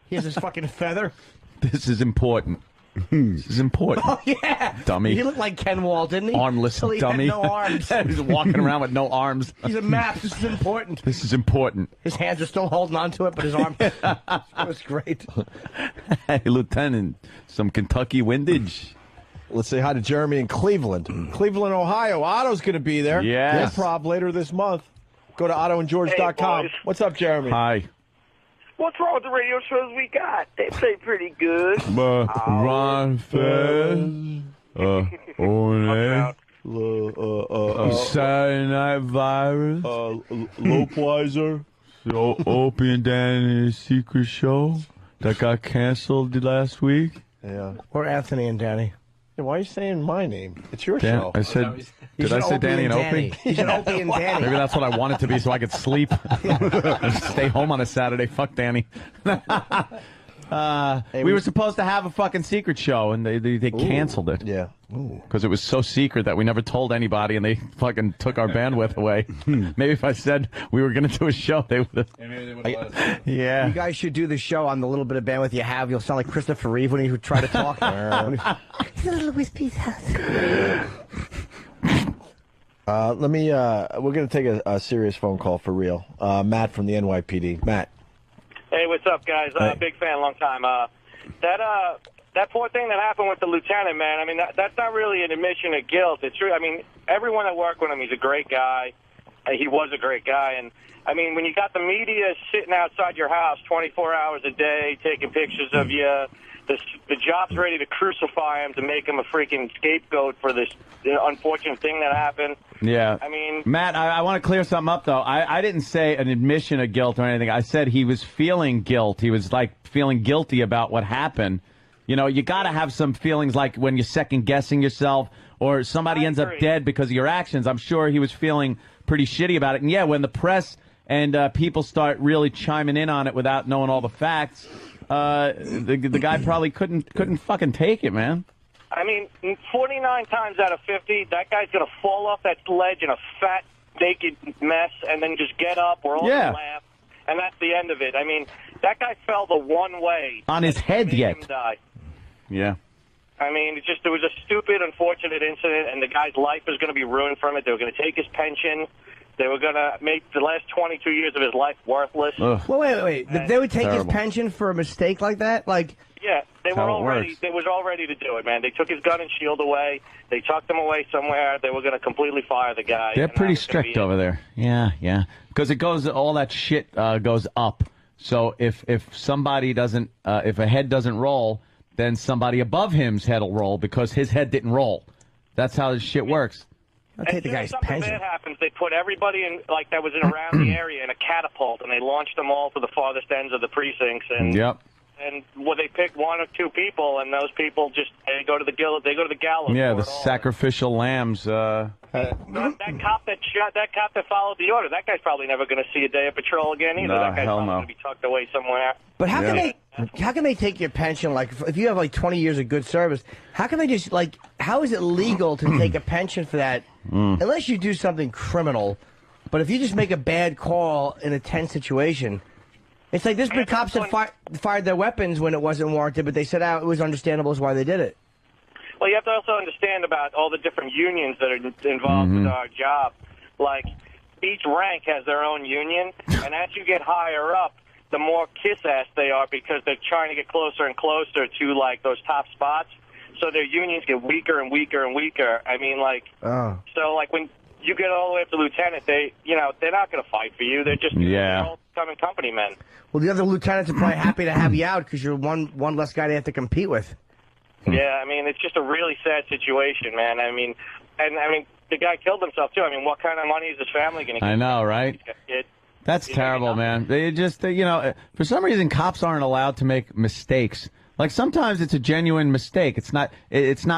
He has his fucking feather. This is important. This is important. Oh, yeah. Dummy. He looked like Ken Wall, didn't he? Armless Till he dummy. had no arms. He's walking around with no arms. He's a map. This is important. This is important. His hands are still holding on to it, but his arm. It was great. Hey, Lieutenant, some Kentucky windage. Let's say hi to Jeremy in Cleveland. Cleveland, Ohio. Otto's going to be there. Yes. Improv later this month. Go to ottoandgeorge.com. Hey, boys. What's up, Jeremy? Hi. What's wrong with the radio shows we got? They play pretty good. Ron Fez. Owen. Saturday Night Virus. Lopwizer. So Opie and Danny's secret show that got canceled last week. Yeah. Or Anthony and Danny. Hey, why are you saying my name? It's your Dan, show. I said, did I say Danny and Opie? He's an Opie and Danny. Maybe that's what I wanted to be so I could sleep. Stay home on a Saturday. Fuck Danny. We were supposed to have a fucking secret show, and they canceled it. Yeah. Because it was so secret that we never told anybody, and they fucking took our bandwidth away. Maybe if I said we were going to do a show, they would have. Yeah, maybe they would have let us. Yeah. You guys should do the show on the little bit of bandwidth you have. You'll sound like Christopher Reeve when you try to talk. It's a little wispy house. Let me. We're going to take a serious phone call for real. Matt from the NYPD. Matt. Hey, what's up, guys? Big fan, long time. That poor thing that happened with the lieutenant, man. I mean, that's not really an admission of guilt. It's true. I mean, everyone that worked with him, he's a great guy. He was a great guy. And, I mean, when you got the media sitting outside your house 24 hours a day, taking pictures of you, the job's ready to crucify him to make him a freaking scapegoat for this unfortunate thing that happened. Yeah. I mean, Matt, I want to clear something up, though. I didn't say an admission of guilt or anything. I said he was feeling guilt. He was, like, feeling guilty about what happened. You know, you got to have some feelings like when you're second-guessing yourself or somebody ends up dead because of your actions. I'm sure he was feeling pretty shitty about it. And, yeah, when the press and people start really chiming in on it without knowing all the facts, the guy probably couldn't fucking take it, man. I mean, 49 times out of 50, that guy's going to fall off that ledge in a fat, naked mess and then just get up. We're all going to laugh. And that's the end of it. I mean, that guy fell the one way. On his head yet. Him die. Yeah. I mean, it was a stupid, unfortunate incident, and the guy's life is going to be ruined from it. They were going to take his pension. They were going to make the last 22 years of his life worthless. Well, wait. They would take his pension for a mistake like that? Like, yeah, they was all ready to do it, man. They took his gun and shield away. They tucked him away somewhere. They were going to completely fire the guy. They're pretty strict over there. Yeah. Because it goes, all that shit goes up. So if somebody doesn't, if a head doesn't roll, then somebody above him's head will roll because his head didn't roll. That's how this shit works. I'll take the guy's pension. Something bad happens, they put everybody in, like, that was in around the area in a catapult, and they launched them all to the farthest ends of the precincts. And yep. And they pick one or two people, and those people they go to the gallows. Yeah, the sacrificial lambs. That cop that followed the order, that guy's probably never going to see a day of patrol again either. No, that guy's hell probably no. going to be tucked away somewhere. But how can they take your pension? Like, if you have like 20 years of good service, how can they just how is it legal to take a pension for that? Unless you do something criminal. But if you just make a bad call in a tense situation, it's like there's been cops that fired their weapons when it wasn't warranted, but they said it was understandable as why they did it. Well, you have to also understand about all the different unions that are involved with our job. Like, each rank has their own union, and as you get higher up, the more kiss-ass they are because they're trying to get closer and closer to, like, those top spots. So their unions get weaker and weaker and weaker. I mean, like, so, like, when you get all the way up to lieutenant, they're not going to fight for you. They're just they're all becoming company men. Well, the other lieutenants are probably happy to have you out because you're one less guy they have to compete with. Yeah, I mean, it's just a really sad situation, man. I mean, the guy killed himself, too. I mean, what kind of money is his family going to get? I know, right? That's terrible, man. They just, for some reason, cops aren't allowed to make mistakes. Like, sometimes it's a genuine mistake. It's not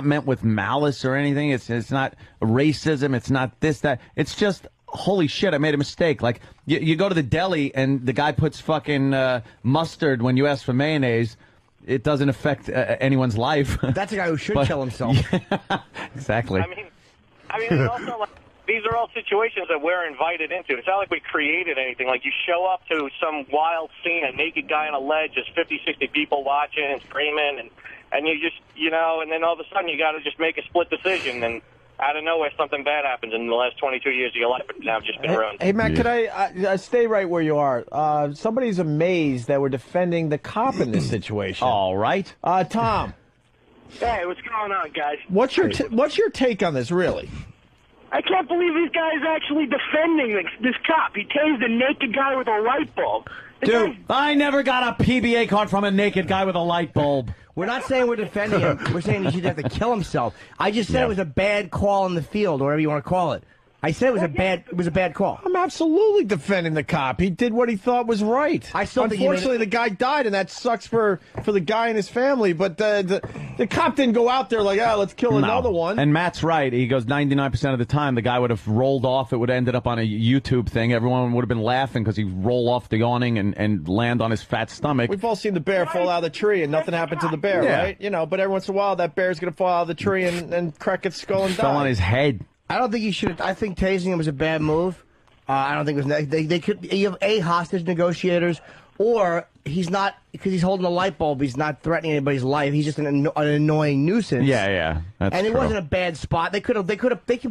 meant with malice or anything. It's not racism. It's not this, that. It's just, holy shit, I made a mistake. Like, you go to the deli and the guy puts fucking mustard when you ask for mayonnaise. It doesn't affect anyone's life. That's a guy who should kill himself. Yeah, exactly. I mean, it's also like, these are all situations that we're invited into. It's not like we created anything. Like, you show up to some wild scene, a naked guy on a ledge, there's 50, 60 people watching and screaming, and you just, and then all of a sudden you got to just make a split decision, and out of nowhere something bad happens in the last 22 years of your life, but now just been ruined. Hey, Matt, could I stay right where you are? Somebody's amazed that we're defending the cop in this situation. All right. Tom. Hey, what's going on, guys? What's your take on this, really? I can't believe these guys actually defending this cop. He tased a naked guy with a light bulb. Dude, I never got a PBA card from a naked guy with a light bulb. We're not saying we're defending him. We're saying he should have to kill himself. I just said it was a bad call in the field, or whatever you want to call it. I said it was a bad call. I'm absolutely defending the cop. He did what he thought was right. I still Unfortunately, the guy died, and that sucks for the guy and his family. But the cop didn't go out there like, let's kill another one. And Matt's right. He goes 99% of the time the guy would have rolled off. It would have ended up on a YouTube thing. Everyone would have been laughing because he'd roll off the awning and land on his fat stomach. We've all seen the bear fall out of the tree, and nothing happened to the bear, right? But every once in a while, that bear's going to fall out of the tree and crack its skull and die. Fell on his head. I don't think he should. I think tasing him was a bad move. I don't think it was. They could. You have hostage negotiators, or he's not because he's holding a light bulb. He's not threatening anybody's life. He's just an annoying nuisance. Yeah, that's and it true. wasn't a bad spot. They can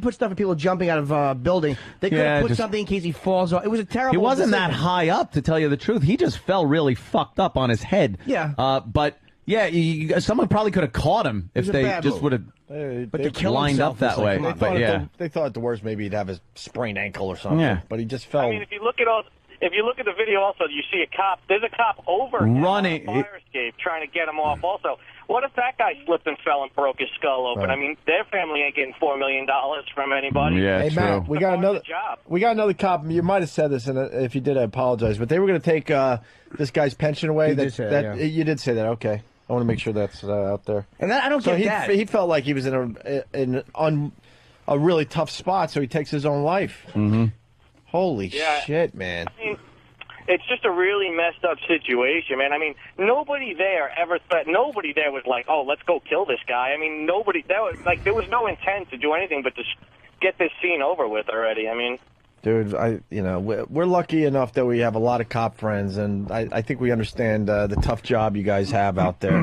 put stuff for people jumping out of a building. They could have put something in case he falls off. It was a terrible. He wasn't decision. that high up, to tell you the truth. He just fell really fucked up on his head. Yeah. But. Yeah, someone probably could have caught him if they just would have lined up that way. They thought at the worst maybe he'd have his sprained ankle or something. Yeah. But he just fell. I mean, if you look at the video also, you see a cop. There's a cop over running on a fire escape trying to get him off also. What if that guy slipped and fell and broke his skull open? Right. I mean, their family ain't getting $4 million from anybody. Yeah, hey, true. Matt, we got another cop. You might have said this, and if you did, I apologize. But they were going to take this guy's pension away. You did say that. You did say that. Okay. I want to make sure that's out there. And I don't get that. He felt like he was in a really tough spot, so he takes his own life. Mm-hmm. Holy shit, man. I mean, it's just a really messed up situation, man. I mean, nobody there ever thought. Nobody there was like, "Oh, let's go kill this guy." I mean, there was no intent to do anything but to get this scene over with already. I mean. Dude, we're lucky enough that we have a lot of cop friends, and I think we understand the tough job you guys have out there.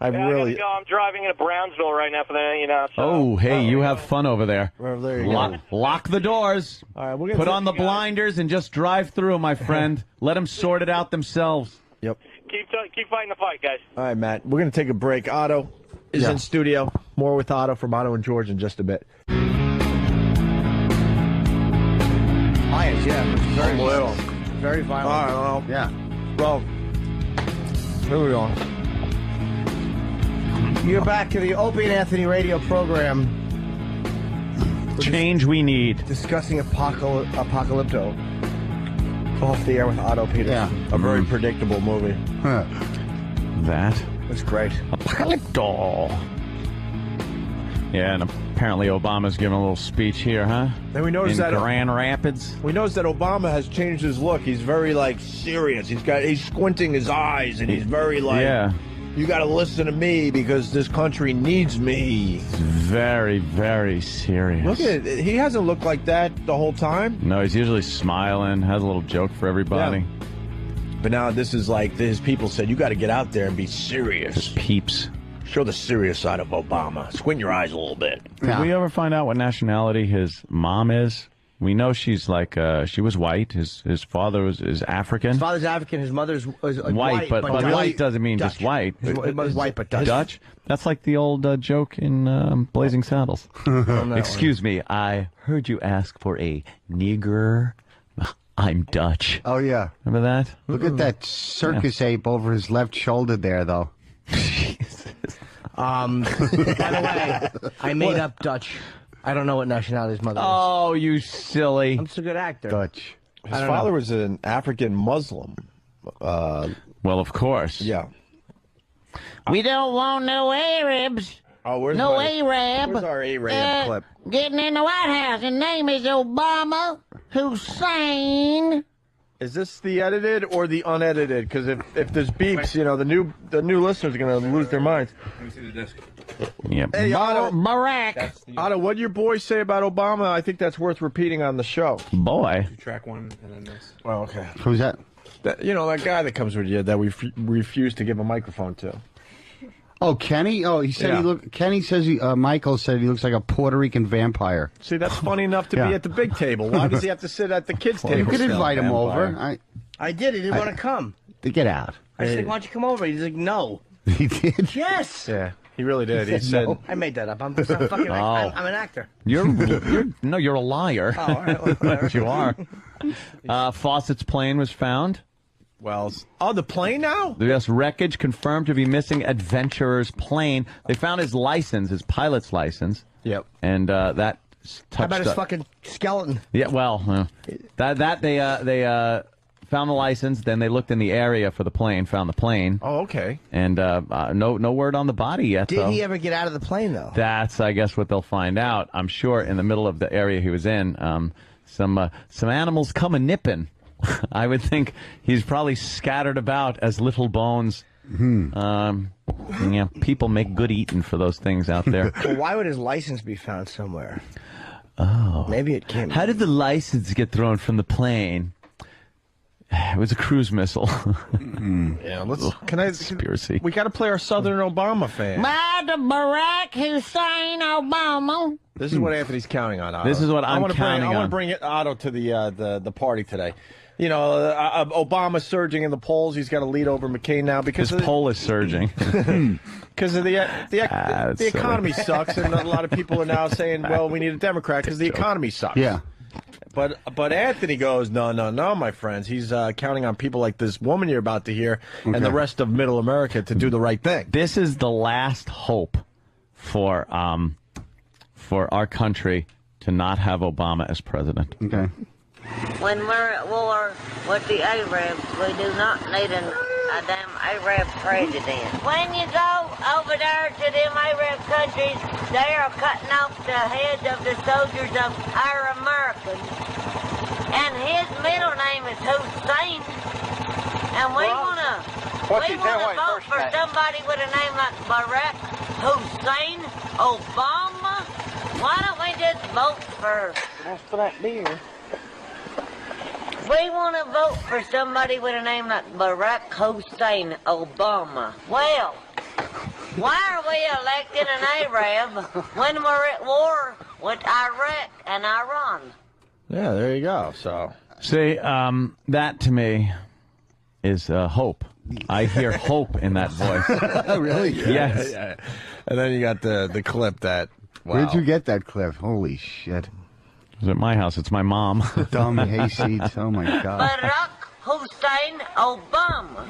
I gotta go. I'm driving into Brownsville right now for the, So, you have fun over there. Well, there you go. Lock the doors. All right, we're gonna put on the blinders and just drive through, my friend. Let them sort it out themselves. Yep. Keep fighting the fight, guys. All right, Matt. We're gonna take a break. Otto is in studio. More with Otto from Otto and George in just a bit. Very violent. All right, yeah. Well, here we go. You're back to the Opie and Anthony radio program. Change we need. Discussing Apocalypto. Off the air with Otto Peters. Yeah. A very predictable movie. Huh. That. It's great. Apocalypto. Yeah, and apparently Obama's giving a little speech here, huh? Then we noticed in Grand Rapids. We noticed that Obama has changed his look. He's very serious. He's squinting his eyes, and he's very you got to listen to me because this country needs me. He's very, very serious. Look at it. He hasn't looked like that the whole time. No, he's usually smiling, has a little joke for everybody. Yeah. But now this is like his people said, you got to get out there and be serious. His peeps. Show the serious side of Obama. Squint your eyes a little bit. Did we ever find out what nationality his mom is? We know she's she was white. His father is African. His father's African. His mother's white, but white doesn't mean Dutch. just white. His mother's white, but Dutch. Dutch? That's like the old joke in Blazing Saddles. Excuse me, I heard you ask for a nigger. I'm Dutch. Oh, yeah. Remember that? Look at that circus ape over his left shoulder there, though. By the way, I made up Dutch. I don't know what nationality his mother is. Oh, you silly. I'm just a good actor. Dutch. His father was an African Muslim. Well, of course. Yeah. We don't want no Arabs. Oh, where's no my, Arab. Where's our Arab clip? Getting in the White House. His name is Obama Hussein. Is this the edited or the unedited? Because if there's beeps, you know, the new listeners are going to lose their minds. Let me see the disc. Yeah. Hey, Otto. Barack. Otto, what did your boys say about Obama? I think that's worth repeating on the show. Boy. Track one and then this. Oh, okay. Who's that? You know, that guy that comes with you that we refuse to give a microphone to. Oh, Kenny? Oh, he said he looked. Kenny says Michael said he looks like a Puerto Rican vampire. See, that's funny enough to be at the big table. Why does he have to sit at the kids' table? You could invite him over. I did. He didn't want to come. To get out. I said, why don't you come over? He's like, no. He did? Yes. Yeah, he really did. He said, no. I made that up. I'm an actor. You're a liar. Oh, all right. Well, you are. Fawcett's plane was found. Well, the plane now? Yes, wreckage confirmed to be missing adventurer's plane. They found his license, his pilot's license. Yep. And that touched. How about his fucking skeleton? Yeah, well, they found the license. Then they looked in the area for the plane, found the plane. Oh, okay. And no word on the body yet. Did he ever get out of the plane though? That's, I guess, what they'll find out. I'm sure in the middle of the area he was in, some animals come a nipping. I would think he's probably scattered about as little bones. Yeah, people make good eating for those things out there. Well, why would his license be found somewhere? Oh. Maybe it came. How did the license get thrown from the plane? It was a cruise missile. Yeah, conspiracy. We got to play our Southern Obama fan. Mr. Barack Hussein Obama. This is what Anthony's counting on, Otto. This is what I'm counting on. I want to bring Otto to the party today. You know, Obama's surging in the polls. He's got a lead over McCain now because his poll is surging. Because of the economy sucks, and a lot of people are now saying, "Well, we need a Democrat because the economy sucks." Yeah. But Anthony goes, no, my friends. He's counting on people like this woman you're about to hear and the rest of Middle America to do the right thing. This is the last hope for our country to not have Obama as president. Okay. When we're at war with the Arabs, we do not need a damn Arab president. When you go over there to them Arab countries, they are cutting off the heads of the soldiers of our Americans. And his middle name is Hussein. And we wanna vote for somebody with a name like Barack Hussein Obama. Why don't we just vote for? That's for that beer. We want to vote for somebody with a name like Barack Hussein Obama. Well, why are we electing an Arab when we're at war with Iraq and Iran? Yeah, there you go. So, see, that to me is hope. I hear hope in that voice. Really? Yes. Yeah. And then you got the clip that. Wow. Where'd you get that clip? Holy shit. It was at my house. It's my mom. Dumb hayseeds. Oh, my God. Barack Hussein Obama.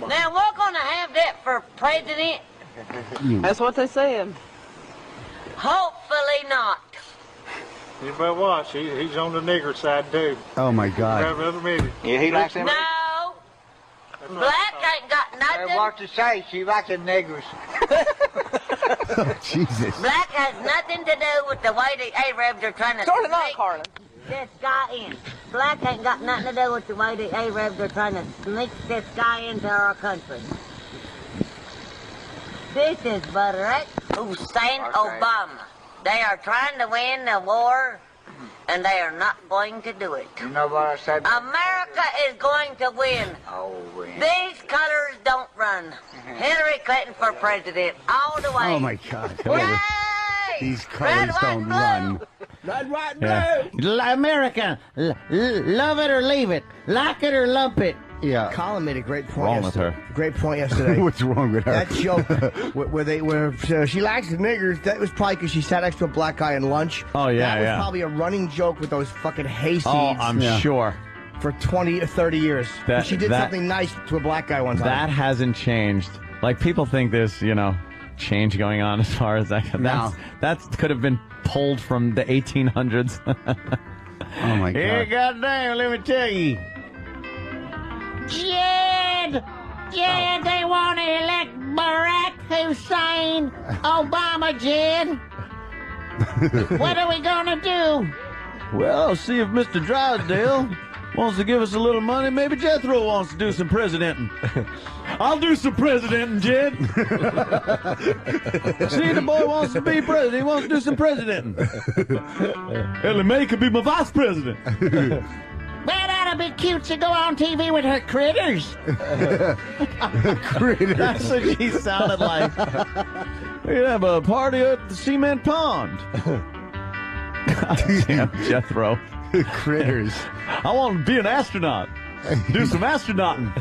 Now, we're going to have that for president. That's what they said. Hopefully not. You better watch. He's on the nigger side, too. Oh, my God. Have another meeting. Yeah, he likes them. No. Black ain't got nothing. What to say? She likes the niggers. Jesus. Black has nothing to do with the way the Arabs are trying to sneak this guy in. Black ain't got nothing to do with the way the Arabs are trying to sneak this guy into our country. This is Barack Hussein Obama. They are trying to win the war, and they are not going to do it. You know what I said? America is going to win. Oh, win. These colors don't run. Hillary Clinton for president all the way. Oh, my God. Yay! These colors don't run. Red, white, blue. America, love it or leave it, like it or lump it. Yeah. Colin made a great point Wrong with her. Great point yesterday. What's wrong with her? That joke where she likes the niggers, that was probably because she sat next to a black guy in lunch. Oh, yeah, That was probably a running joke with those fucking hayseeds. Oh, I'm sure. For 20 or 30 years. She did something nice to a black guy one time. That hasn't changed. Like, people think there's, change going on as far as that. That could have been pulled from the 1800s. Oh, my God. Hey, goddamn, let me tell you. Jed, they want to elect Barack Hussein Obama, Jed. What are we going to do? Well, see if Mr. Drysdale wants to give us a little money. Maybe Jethro wants to do some presidenting. I'll do some presidenting, Jed. See, the boy wants to be president. He wants to do some presidenting. Ellie Mae could be my vice president. Well, that'll be cute to go on TV with her critters. Critters. That's what she sounded like. We'd have a party at the cement pond. Damn, Jethro. Critters. I want to be an astronaut. Do some astronauting.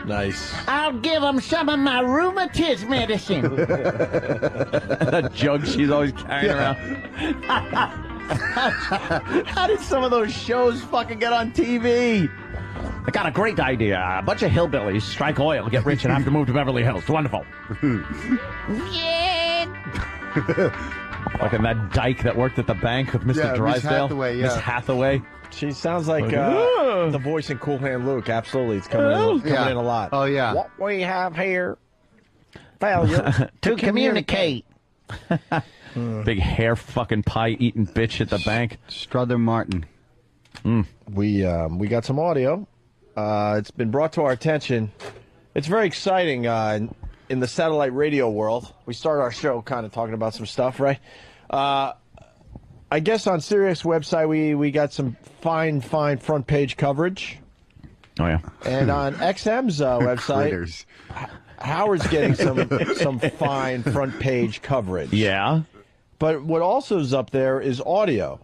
Nice. I'll give them some of my rheumatism medicine. That jug she's always carrying around. How did some of those shows fucking get on TV? I got a great idea. A bunch of hillbillies strike oil, get rich, and have to move to Beverly Hills. It's wonderful. Yeah. Fucking that dyke that worked at the bank with Mr. Yeah, Drysdale. Miss Hathaway, yeah. Miss Hathaway. She sounds like the voice in Cool Hand Luke. Absolutely. It's coming in a lot. Oh, yeah. What we have here, failure To communicate. Big hair fucking pie eating bitch at the bank. Strother Martin. We got some audio. It's been brought to our attention. It's very exciting in the satellite radio world. We start our show kind of talking about some stuff, right? I guess on Sirius website we got some fine front page coverage. Oh yeah. And on XM's website, Howard's getting some fine front page coverage. Yeah. But what also is up there is audio,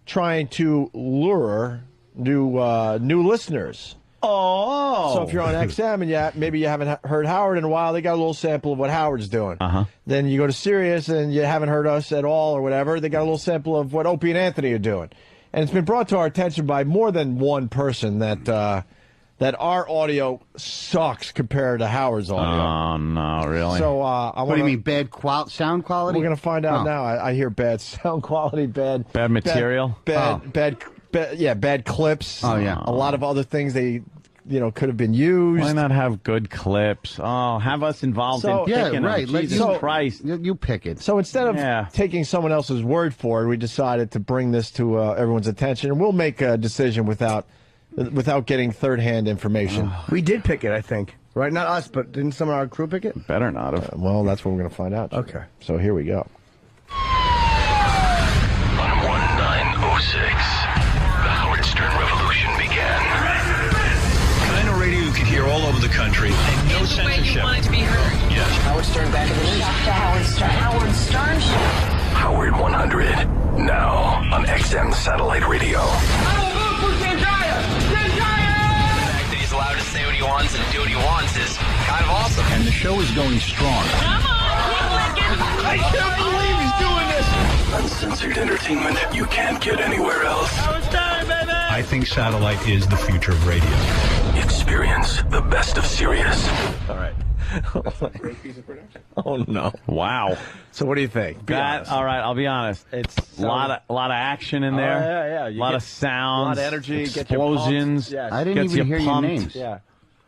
trying to lure new listeners. Oh. So if you're on XM and maybe you haven't heard Howard in a while, they got a little sample of what Howard's doing. Uh-huh. Then you go to Sirius and you haven't heard us at all or whatever, they got a little sample of what Opie and Anthony are doing. And it's been brought to our attention by more than one person that our audio sucks compared to Howard's audio. Oh, no, really? So what do you mean, bad sound quality? We're going to find out now. I hear bad sound quality, bad material, bad clips. Oh yeah, a lot of other things they, could have been used. Why not have good clips? Oh, have us involved in picking them. Jesus Christ. You pick it. So instead of taking someone else's word for it, we decided to bring this to everyone's attention, and we'll make a decision without getting third-hand information. We did pick it, I think. Right? Not us, but didn't someone on our crew pick it? Better not have. Well, that's what we're going to find out. Okay. So here we go. On 1906, the Howard Stern revolution began. Kind of radio you could hear all over the country. And no censorship. The way you want it to be heard. Yes. Howard Stern back in the news. The Howard Stern Show. Howard 100. Now on XM satellite radio. He's allowed to say what he wants and do what he wants is kind of awesome. And the show is going strong. Come on, I can't believe he's doing this. Uncensored entertainment you can't get anywhere else. I think satellite is the future of radio. Experience the best of Sirius. All right. Oh no! Wow. So what do you think? All right, I'll be honest. It's a lot of action in there. Yeah. A lot of sounds, a lot of energy, explosions. Yes. I didn't even hear your names. Yeah.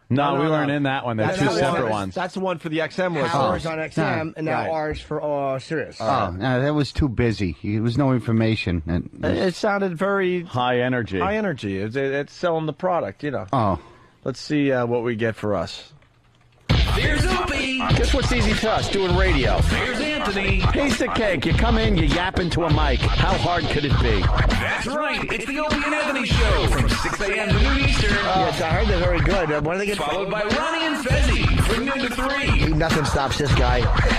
No, we weren't in that one. They're two separate ones. That's the one for the XM list. Ours on XM, and now ours for Sirius. Oh, no, that was too busy. There was no information. It sounded very high energy. High energy. It's selling the product, Oh. Let's see what we get for us. Here's Opie. Guess what's easy to us? Doing radio. Here's Anthony. Piece of cake. You come in, you yap into a mic. How hard could it be? That's right. It's the Opie and Anthony Show from 6 a.m. to noon Eastern. Yes, I heard they're very good. When do they get followed by Ronnie and Fezzi from noon to 3. Nothing stops this guy.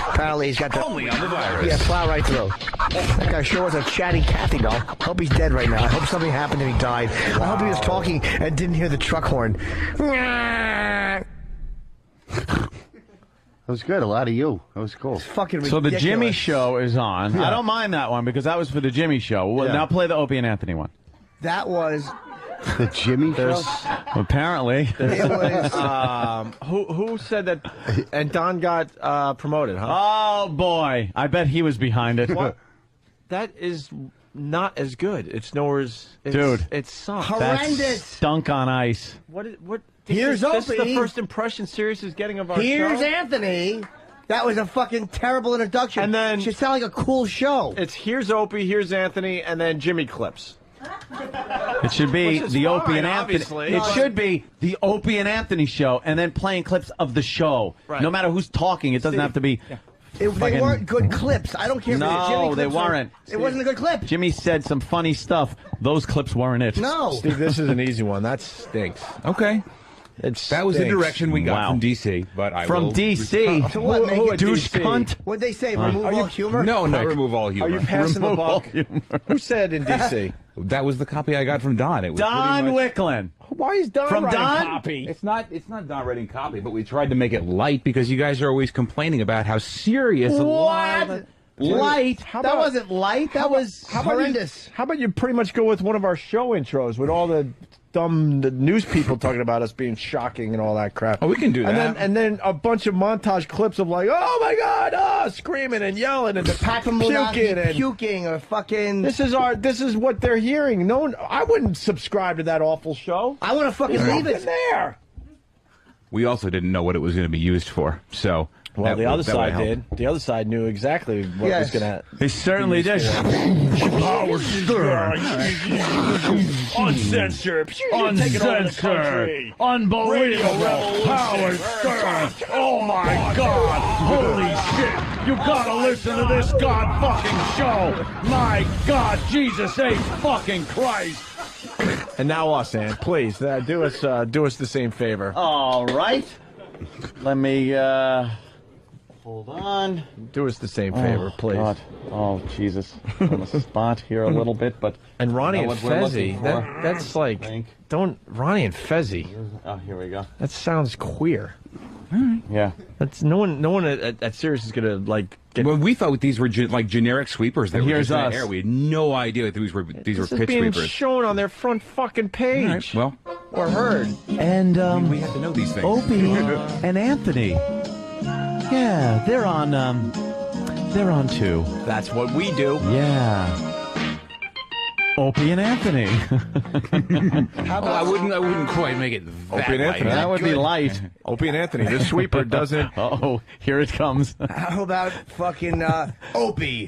Apparently he's got the... Only on the virus. Yeah, plow right through. That guy sure was a chatty Cathy, though. I hope he's dead right now. I hope something happened and he died. I hope he was talking and didn't hear the truck horn. That was good. A lot of you. That was cool. Fucking ridiculous. So the Jimmy Show is on. Yeah. I don't mind that one because that was for the Jimmy Show. Well, now play the Opie and Anthony one. That was... The Jimmy Show? Apparently. It was, who said that? And Don got promoted, huh? Oh, boy. I bet he was behind it. What? That is not as good. It's nowhere as... Dude. It sucks. Horrendous. Stunk on ice. What? Here's This Opie. is the first impression Sirius is getting of our show. Here's Anthony. That was a fucking terrible introduction. And then... It should sound like a cool show. It's here's Opie, here's Anthony, and then Jimmy clips. It should be the Opie and Anthony. Obviously. It should be the Opie and Anthony show, and then playing clips of the show. Right. No matter who's talking, it doesn't have to be. They weren't good clips. I don't care. No, if Jimmy they clips weren't. It wasn't a good clip. Jimmy said some funny stuff. Those clips weren't it. No. Steve, this is an easy one. That stinks. Okay. That was the direction we got Wow. from DC, but I From will DC. So what, make it douche DC? cunt. What'd they say? Remove all humor? No, not remove all humor. Are you passing the Remove all buck? humor. Who said in D.C.? That was the copy I got from Don. It was Don pretty much- Wicklund. Why is Don From writing Don? copy? It's not Don writing copy, but we tried to make it light because you guys are always complaining about how serious. What? Light? That wasn't light. That was horrendous. How about you pretty much go with one of our show intros with all the dumb news people talking about us being shocking and all that crap? Oh, we can do that. And then a bunch of montage clips of like, oh my God, screaming and yelling and puking or fucking. This is what they're hearing. No one, I wouldn't subscribe to that awful show. I want to fucking leave it there. We also didn't know what it was going to be used for, so. Well, the other that would side help. did. The other side knew exactly what was going to. They certainly did. Howard Stern. Uncensored. Uncensored. Unbelievable. Howard Stern. Oh my God. Holy shit. You gotta listen to this God-fucking show. My God, Jesus H. fucking Christ. And now us, Ann. Please, do us the same favor. All right. Let me, hold on. Do us the same favor, please. God. Oh, Jesus. On the spot here a little bit, but... And Ronnie and what we're looking Fezzi, for. that's like... Ronnie and Fezzi. Oh, here we go. That sounds queer. Yeah. That's no one at Sirius is gonna like. Well, we thought these were like generic sweepers. That And were here's just in the us. air. We had no idea that these were This pitch is being sweepers. shown on their front fucking page. All right, well, or heard. And we have to know these things. Opie and Anthony. Yeah, they're on too. That's what we do. Yeah. Opie and Anthony. I wouldn't quite make it that Opie and light. Anthony. That would be light. Opie and Anthony. The sweeper doesn't. Oh, here it comes. How about fucking Opie,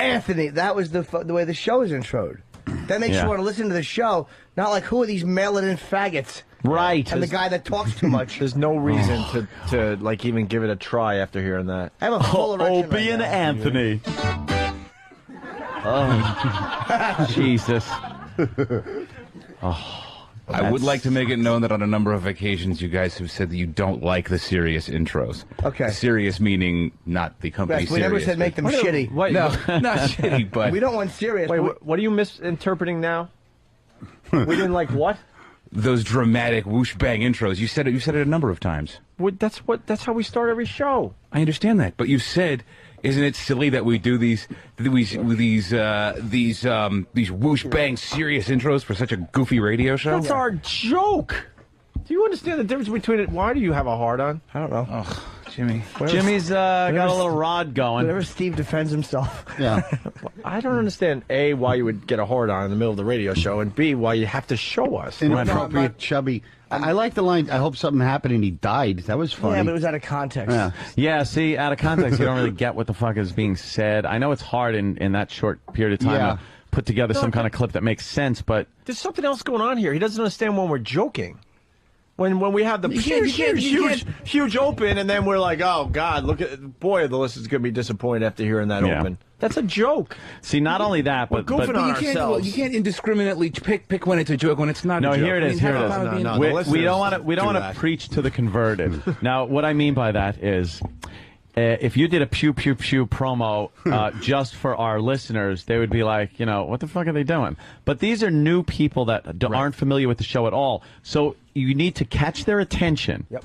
Anthony? That was the way the show is introed. That makes you want to listen to the show, not like who are these mail-it-in faggots? Right. And the guy that talks too much. There's no reason to like even give it a try after hearing that. I have a full erection Opie right and now. Anthony. Oh, Jesus. Oh, I would like to make it known that on a number of occasions you guys have said that you don't like the serious intros. Okay. Serious meaning not the company Yes, we never Sirius, said make them but- shitty. Wait, No, not shitty, but We don't want serious. Wait, but what are you misinterpreting now? We didn't like what? those dramatic whoosh bang intros. You said it a number of times. That's how we start every show. I understand that, but you said, isn't it silly that we do these whoosh bang serious intros for such a goofy radio show? That's our joke. Do you understand the difference between it? Why do you have a hard on? I don't know. Oh, Jimmy. Jimmy's got a little rod going. Whenever Steve defends himself. Yeah. I don't understand, A, why you would get a hard on in the middle of the radio show, and B, why you have to show us. Inappropriate, chubby. I like the line, I hope something happened and he died. That was funny. Yeah, but it was out of context. Yeah. Yeah, see, out of context, you don't really get what the fuck is being said. I know it's hard in that short period of time to put together some kind of clip that makes sense, but... There's something else going on here. He doesn't understand when we're joking. When we have the huge open, and then we're like, oh, God, look at... Boy, the listeners going to be disappointed after hearing that open. That's a joke. See, not only that, but... We're goofing on you can't, ourselves. you can't indiscriminately pick when it's a joke when it's not No, a joke. here it is. Here it is. No, We don't want to preach to the converted. Now, what I mean by that is, if you did a pew pew pew promo just for our listeners, they would be like, what the fuck are they doing? But these are new people that aren't familiar with the show at all, so you need to catch their attention. Yep.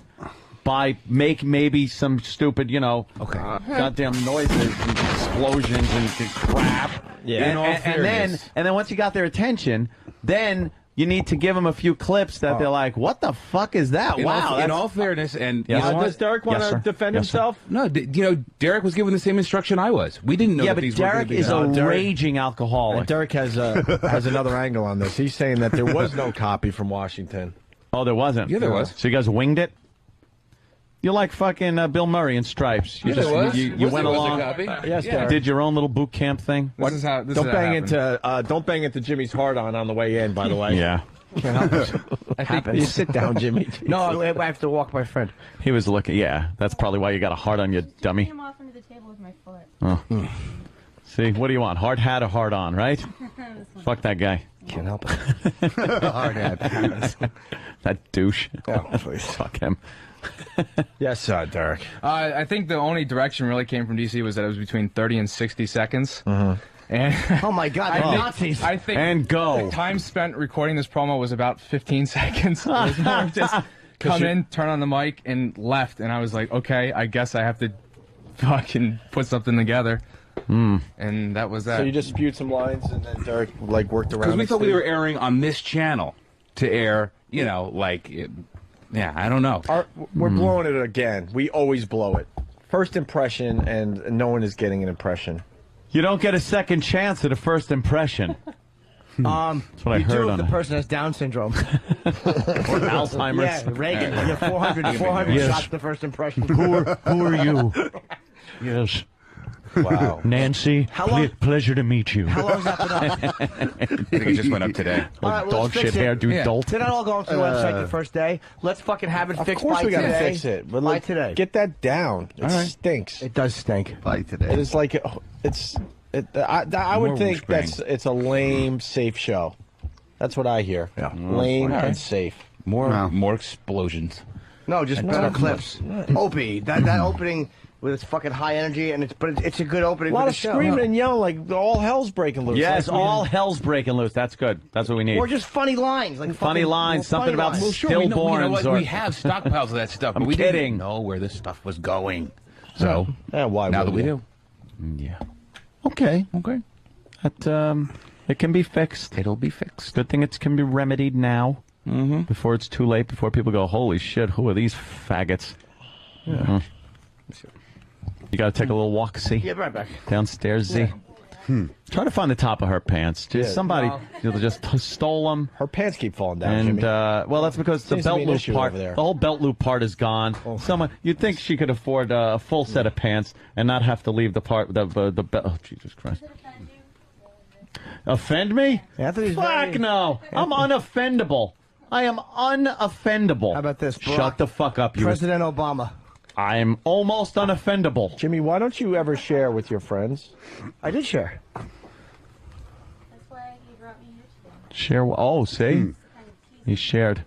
By maybe some stupid, goddamn noises and explosions and crap. Yeah. And then once you got their attention, then you need to give them a few clips that they're like, what the fuck is that? In all fairness, and Does Derek want to defend himself? No, Derek was given the same instruction I was. We didn't know. Yeah, that but these Derek were is a raging alcoholic. And Derek has another angle on this. He's saying that there was no copy from Washington. Oh, there wasn't? Yeah, there was. So you guys winged it? You like fucking Bill Murray in Stripes. You Yeah, it was. you Was went there- was along. there a copy? Yes, Yeah. Derek. Did your own little boot camp thing. This is how Don't bang into Jimmy's hard on the way in. By the way. Yeah. I think You sit down, Jimmy. No, I have to walk my friend. He was looking. Yeah, that's probably why you got a hard on, you dummy. Him off under the table with my foot. Oh. See, what do you want? Hard hat or hard on, right? Fuck that guy. Can't help it. Hard hat. That douche. Oh, please. Fuck him. Yes, Derek. I think the only direction really came from DC was that it was between 30 and 60 seconds. And Oh my God, the Nazis! I think And go. the time spent recording this promo was about 15 seconds. It was more of just come in, turn on the mic, and left. And I was like, okay, I guess I have to fucking put something together. And that was that. So you just spewed some lines, and then Derek worked around. Because we it, thought we Steve? were airing on this channel to air, yeah, I don't know. We're blowing it again. We always blow it. First impression, and no one is getting an impression. You don't get a second chance at a first impression. That's what I you heard do if on the it. person has Down syndrome. Or Alzheimer's. Yeah, Reagan. You have 400 Yes. shots the first impression. Who are you? Yes. Wow. Nancy, How long- pleasure to meet you. How long has that been up? I think it just went up today. All right, well, Dog let's fix shit it. hair, dude, Yeah. dolt. Did that all go onto the website the first day? Let's fucking have it Of fixed course by we gotta today. fix it. But By look, today. Get that down. It stinks. It does stink. By today. It is like I would think it's a lame, safe show. That's what I hear. Yeah. Lame and safe. More explosions. No, just better clips. Opie, that opening with its fucking high energy, and it's a good opening. A lot for of the show. screaming and yelling, like all hell's breaking loose. Yes, Like, all hell's breaking loose. That's good. That's what we need. Or just funny lines, like Funny fucking- lines, well, something funny about lines. stillborns. We have stockpiles of that stuff. I'm but we kidding. didn't know where this stuff was going. So why now that we wouldn't do, Yeah. Okay. That it can be fixed. It'll be fixed. Good thing it can be remedied now. Before it's too late. Before people go, holy shit, who are these faggots? Yeah. You got to take a little walk, see? Yeah, right back. Downstairs, Z. Try to find the top of her pants. Just somebody just stole them. Her pants keep falling down, And Jimmy. well, that's because the Seems to belt be an loop issue part, over there. the whole belt loop part is gone. Someone, you'd think she could afford a full set of pants and not have to leave the part the belt. Oh, Jesus Christ! Offend me? Anthony's Fuck very- no! I'm unoffendable. I am unoffendable. How about this? Shut the fuck up, you. President Obama. I'm almost unoffendable. Jimmy, why don't you ever share with your friends? I did share. That's why he brought me here today. Share. Oh, see, he shared.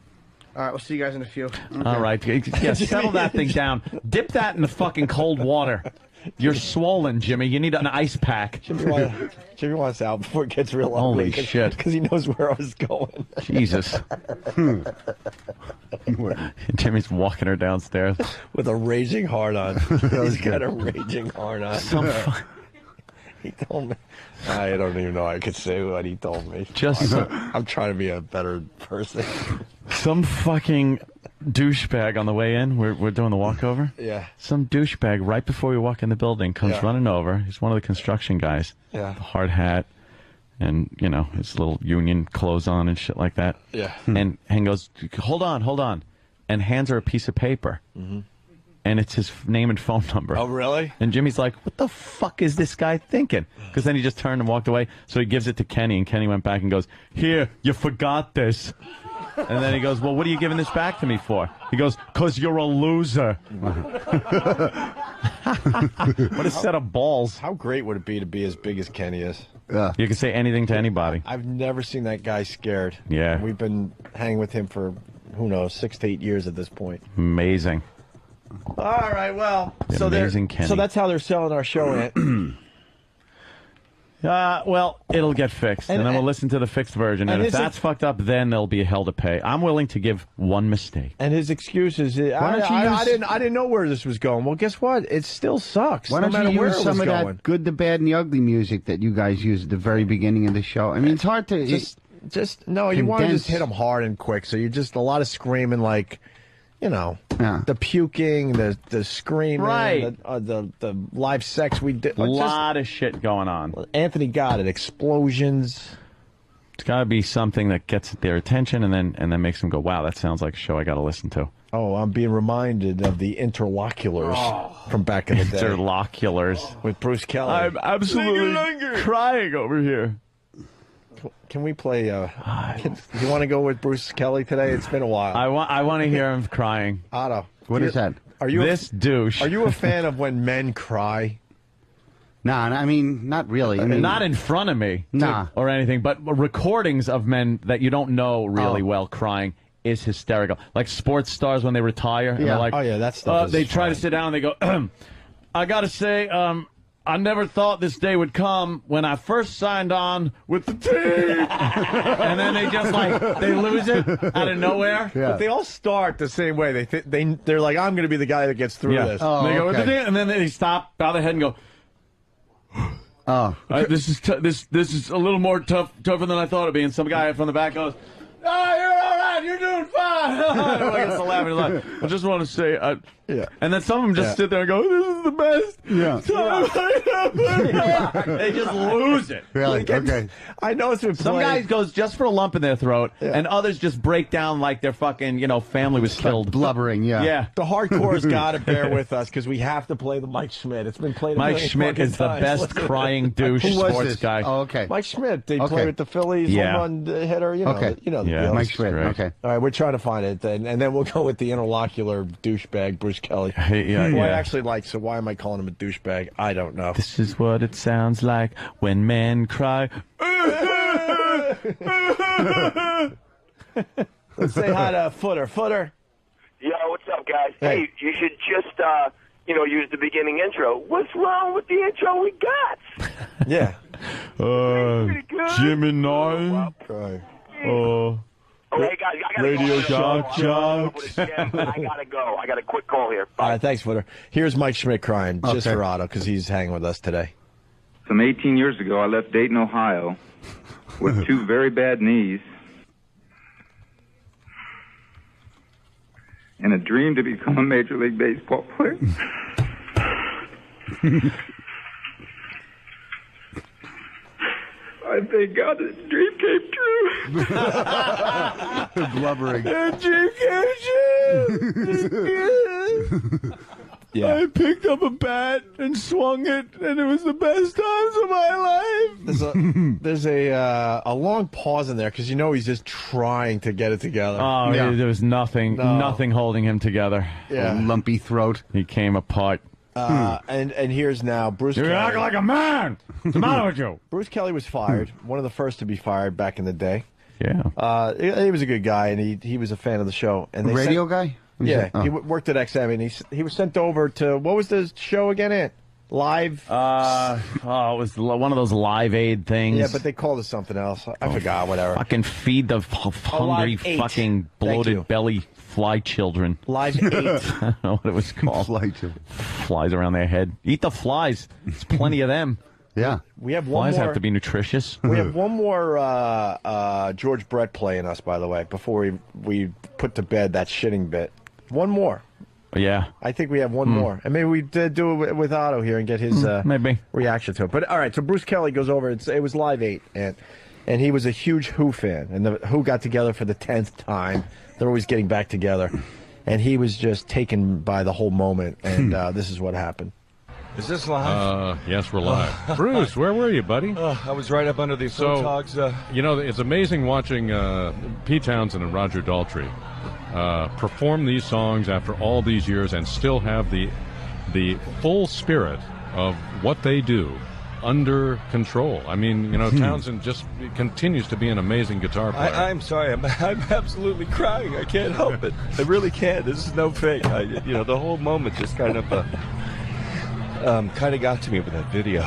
All right, we'll see you guys in a few. All right, yeah, settle that thing down. Dip that in the fucking cold water. You're swollen, Jimmy. You need an ice pack. Jimmy wants out before it gets real Holy ugly. shit. Because he knows where I was going. Jesus. Jimmy's walking her downstairs. With a raging hard on. He's got a raging hard on. He told me. I don't even know I could say what he told me. I'm trying to be a better person. Some fucking douchebag on the way in. We're doing the walkover. Yeah. Some douchebag right before we walk in the building comes running over. He's one of the construction guys. Yeah. The hard hat and, his little union clothes on and shit like that. Yeah. And goes, hold on. And hands her a piece of paper. Mm-hmm. And it's his name and phone number. Oh, really? And Jimmy's like, what the fuck is this guy thinking? Because then he just turned and walked away. So he gives it to Kenny, and Kenny went back and goes, here, you forgot this. And then he goes, well, what are you giving this back to me for? He goes, because you're a loser. What a set of balls. How great would it be to be as big as Kenny is? Yeah. You can say anything to anybody. I've never seen that guy scared. Yeah. We've been hanging with him for, who knows, 6 to 8 years at this point. Amazing. All right, well, The amazing Kenny. so that's how they're selling our show in it. Well, it'll get fixed, and then we'll listen to the fixed version. And if is it- that's fucked up, then there'll be hell to pay. I'm willing to give one mistake. And his excuse is, I didn't know where this was going. Well, guess what? It still sucks. Why no don't matter you where use it some was of going. that good, the bad, and the ugly music that you guys use at the very beginning of the show? I mean, it's hard to... Just no, you want to condense- just hit them hard and quick. So you just a lot of screaming, like, the puking, the screaming, Right. the live sex we did. A lot of shit going on. Anthony got it. Explosions. It's got to be something that gets their attention and then makes them go, wow, that sounds like a show I got to listen to. Oh, I'm being reminded of the Interloculars from back in the day. Interloculars. With Bruce Kelly. I'm absolutely crying over here. Can we play? You want to go with Bruce Kelly today? It's been a while. I want to hear him crying. Otto, what is that? Are you this douche? Are you a fan of when men cry? Nah, I mean, not really. I mean, not in front of me, or anything. But recordings of men that you don't know really well crying is hysterical. Like sports stars when they retire. And they're like, oh yeah, that stuff. They try to sit down. And they go, I gotta say, I never thought this day would come when I first signed on with the team. And then they just they lose it out of nowhere. Yeah. But they all start the same way. They're like, I'm going to be the guy that gets through this. Oh, they go with the team, and then they stop, bow their head, and go. This is a little more tougher than I thought it'd be. And some guy from the back goes, "Oh, you're all right. You're doing fine." Everyone gets to laughing. Like, I just want to say, and then some of them just sit there and go, "This is the best." They just lose it. Really? Okay. I know it's been some guys goes just for a lump in their throat, and others just break down like their fucking family was killed. Blubbering. Yeah. The hardcore's got to bear with us because we have to play the Mike Schmidt. It's been played. Mike Schmidt is the best crying douche sports guy. Oh, okay. Mike Schmidt. They play with the Phillies. Home run hitter. Mike Schmidt. Okay. All right, we're trying to find it, and then we'll go with the interlocular douchebag Bruce Kelly. Who I actually like. So why am I calling him a douchebag? I don't know. This is what it sounds like when men cry. Let's say hi to Footer. Footer. Yo, what's up, guys? Hey, you should just, use the beginning intro. What's wrong with the intro we got? Yeah. Jim and I. Hey, guys, I gotta Radio go. Jocks. I gotta go. I got a quick call here. All right, thanks, Footer. Here's Mike Schmidt crying, just for Otto, because he's hanging with us today. Some 18 years ago, I left Dayton, Ohio, with 2 very bad knees, and a dream to become a Major League Baseball player. I thank God this dream came true. Blubbering. That dream came true. Yeah. I picked up a bat and swung it, and it was the best times of my life. There's a long pause in there because he's just trying to get it together. Oh, there was nothing holding him together. Yeah. A lumpy throat. He came apart. And here's now Bruce Kelly. You act like a man. What's the matter with you? Bruce Kelly was fired. One of the first to be fired back in the day. Yeah. He was a good guy, and he was a fan of the show. And they radio guy? Yeah, he worked at XM, and he was sent over to, what was the show again? Live? It was one of those Live Aid things. Yeah, but they called it something else. I forgot, whatever. Fucking feed the hungry, fucking bloated belly fly children. Live 8. I don't know what it was called. Fly children. Flies around their head. Eat the flies. There's plenty of them. Yeah. We have one Flies more. have to be nutritious. We have one more George Brett play in us, by the way, before we put to bed that shitting bit. One more. Yeah. I think we have one more. And maybe we did do it with Otto here and get his reaction to it. But all right, so Bruce Kelly goes over. It was Live 8, and he was a huge Who fan. And the Who got together for the 10th time. They're always getting back together. And he was just taken by the whole moment. And this is what happened. Is this live? Yes, we're live. Bruce, where were you, buddy? I was right up under the photogs. It's amazing watching Pete Townsend and Roger Daltrey perform these songs after all these years and still have the full spirit of what they do under control. I mean, Townsend just continues to be an amazing guitar player. I'm sorry. I'm absolutely crying. I can't help it. I really can't. This is no fake. The whole moment just kind of got to me with that video.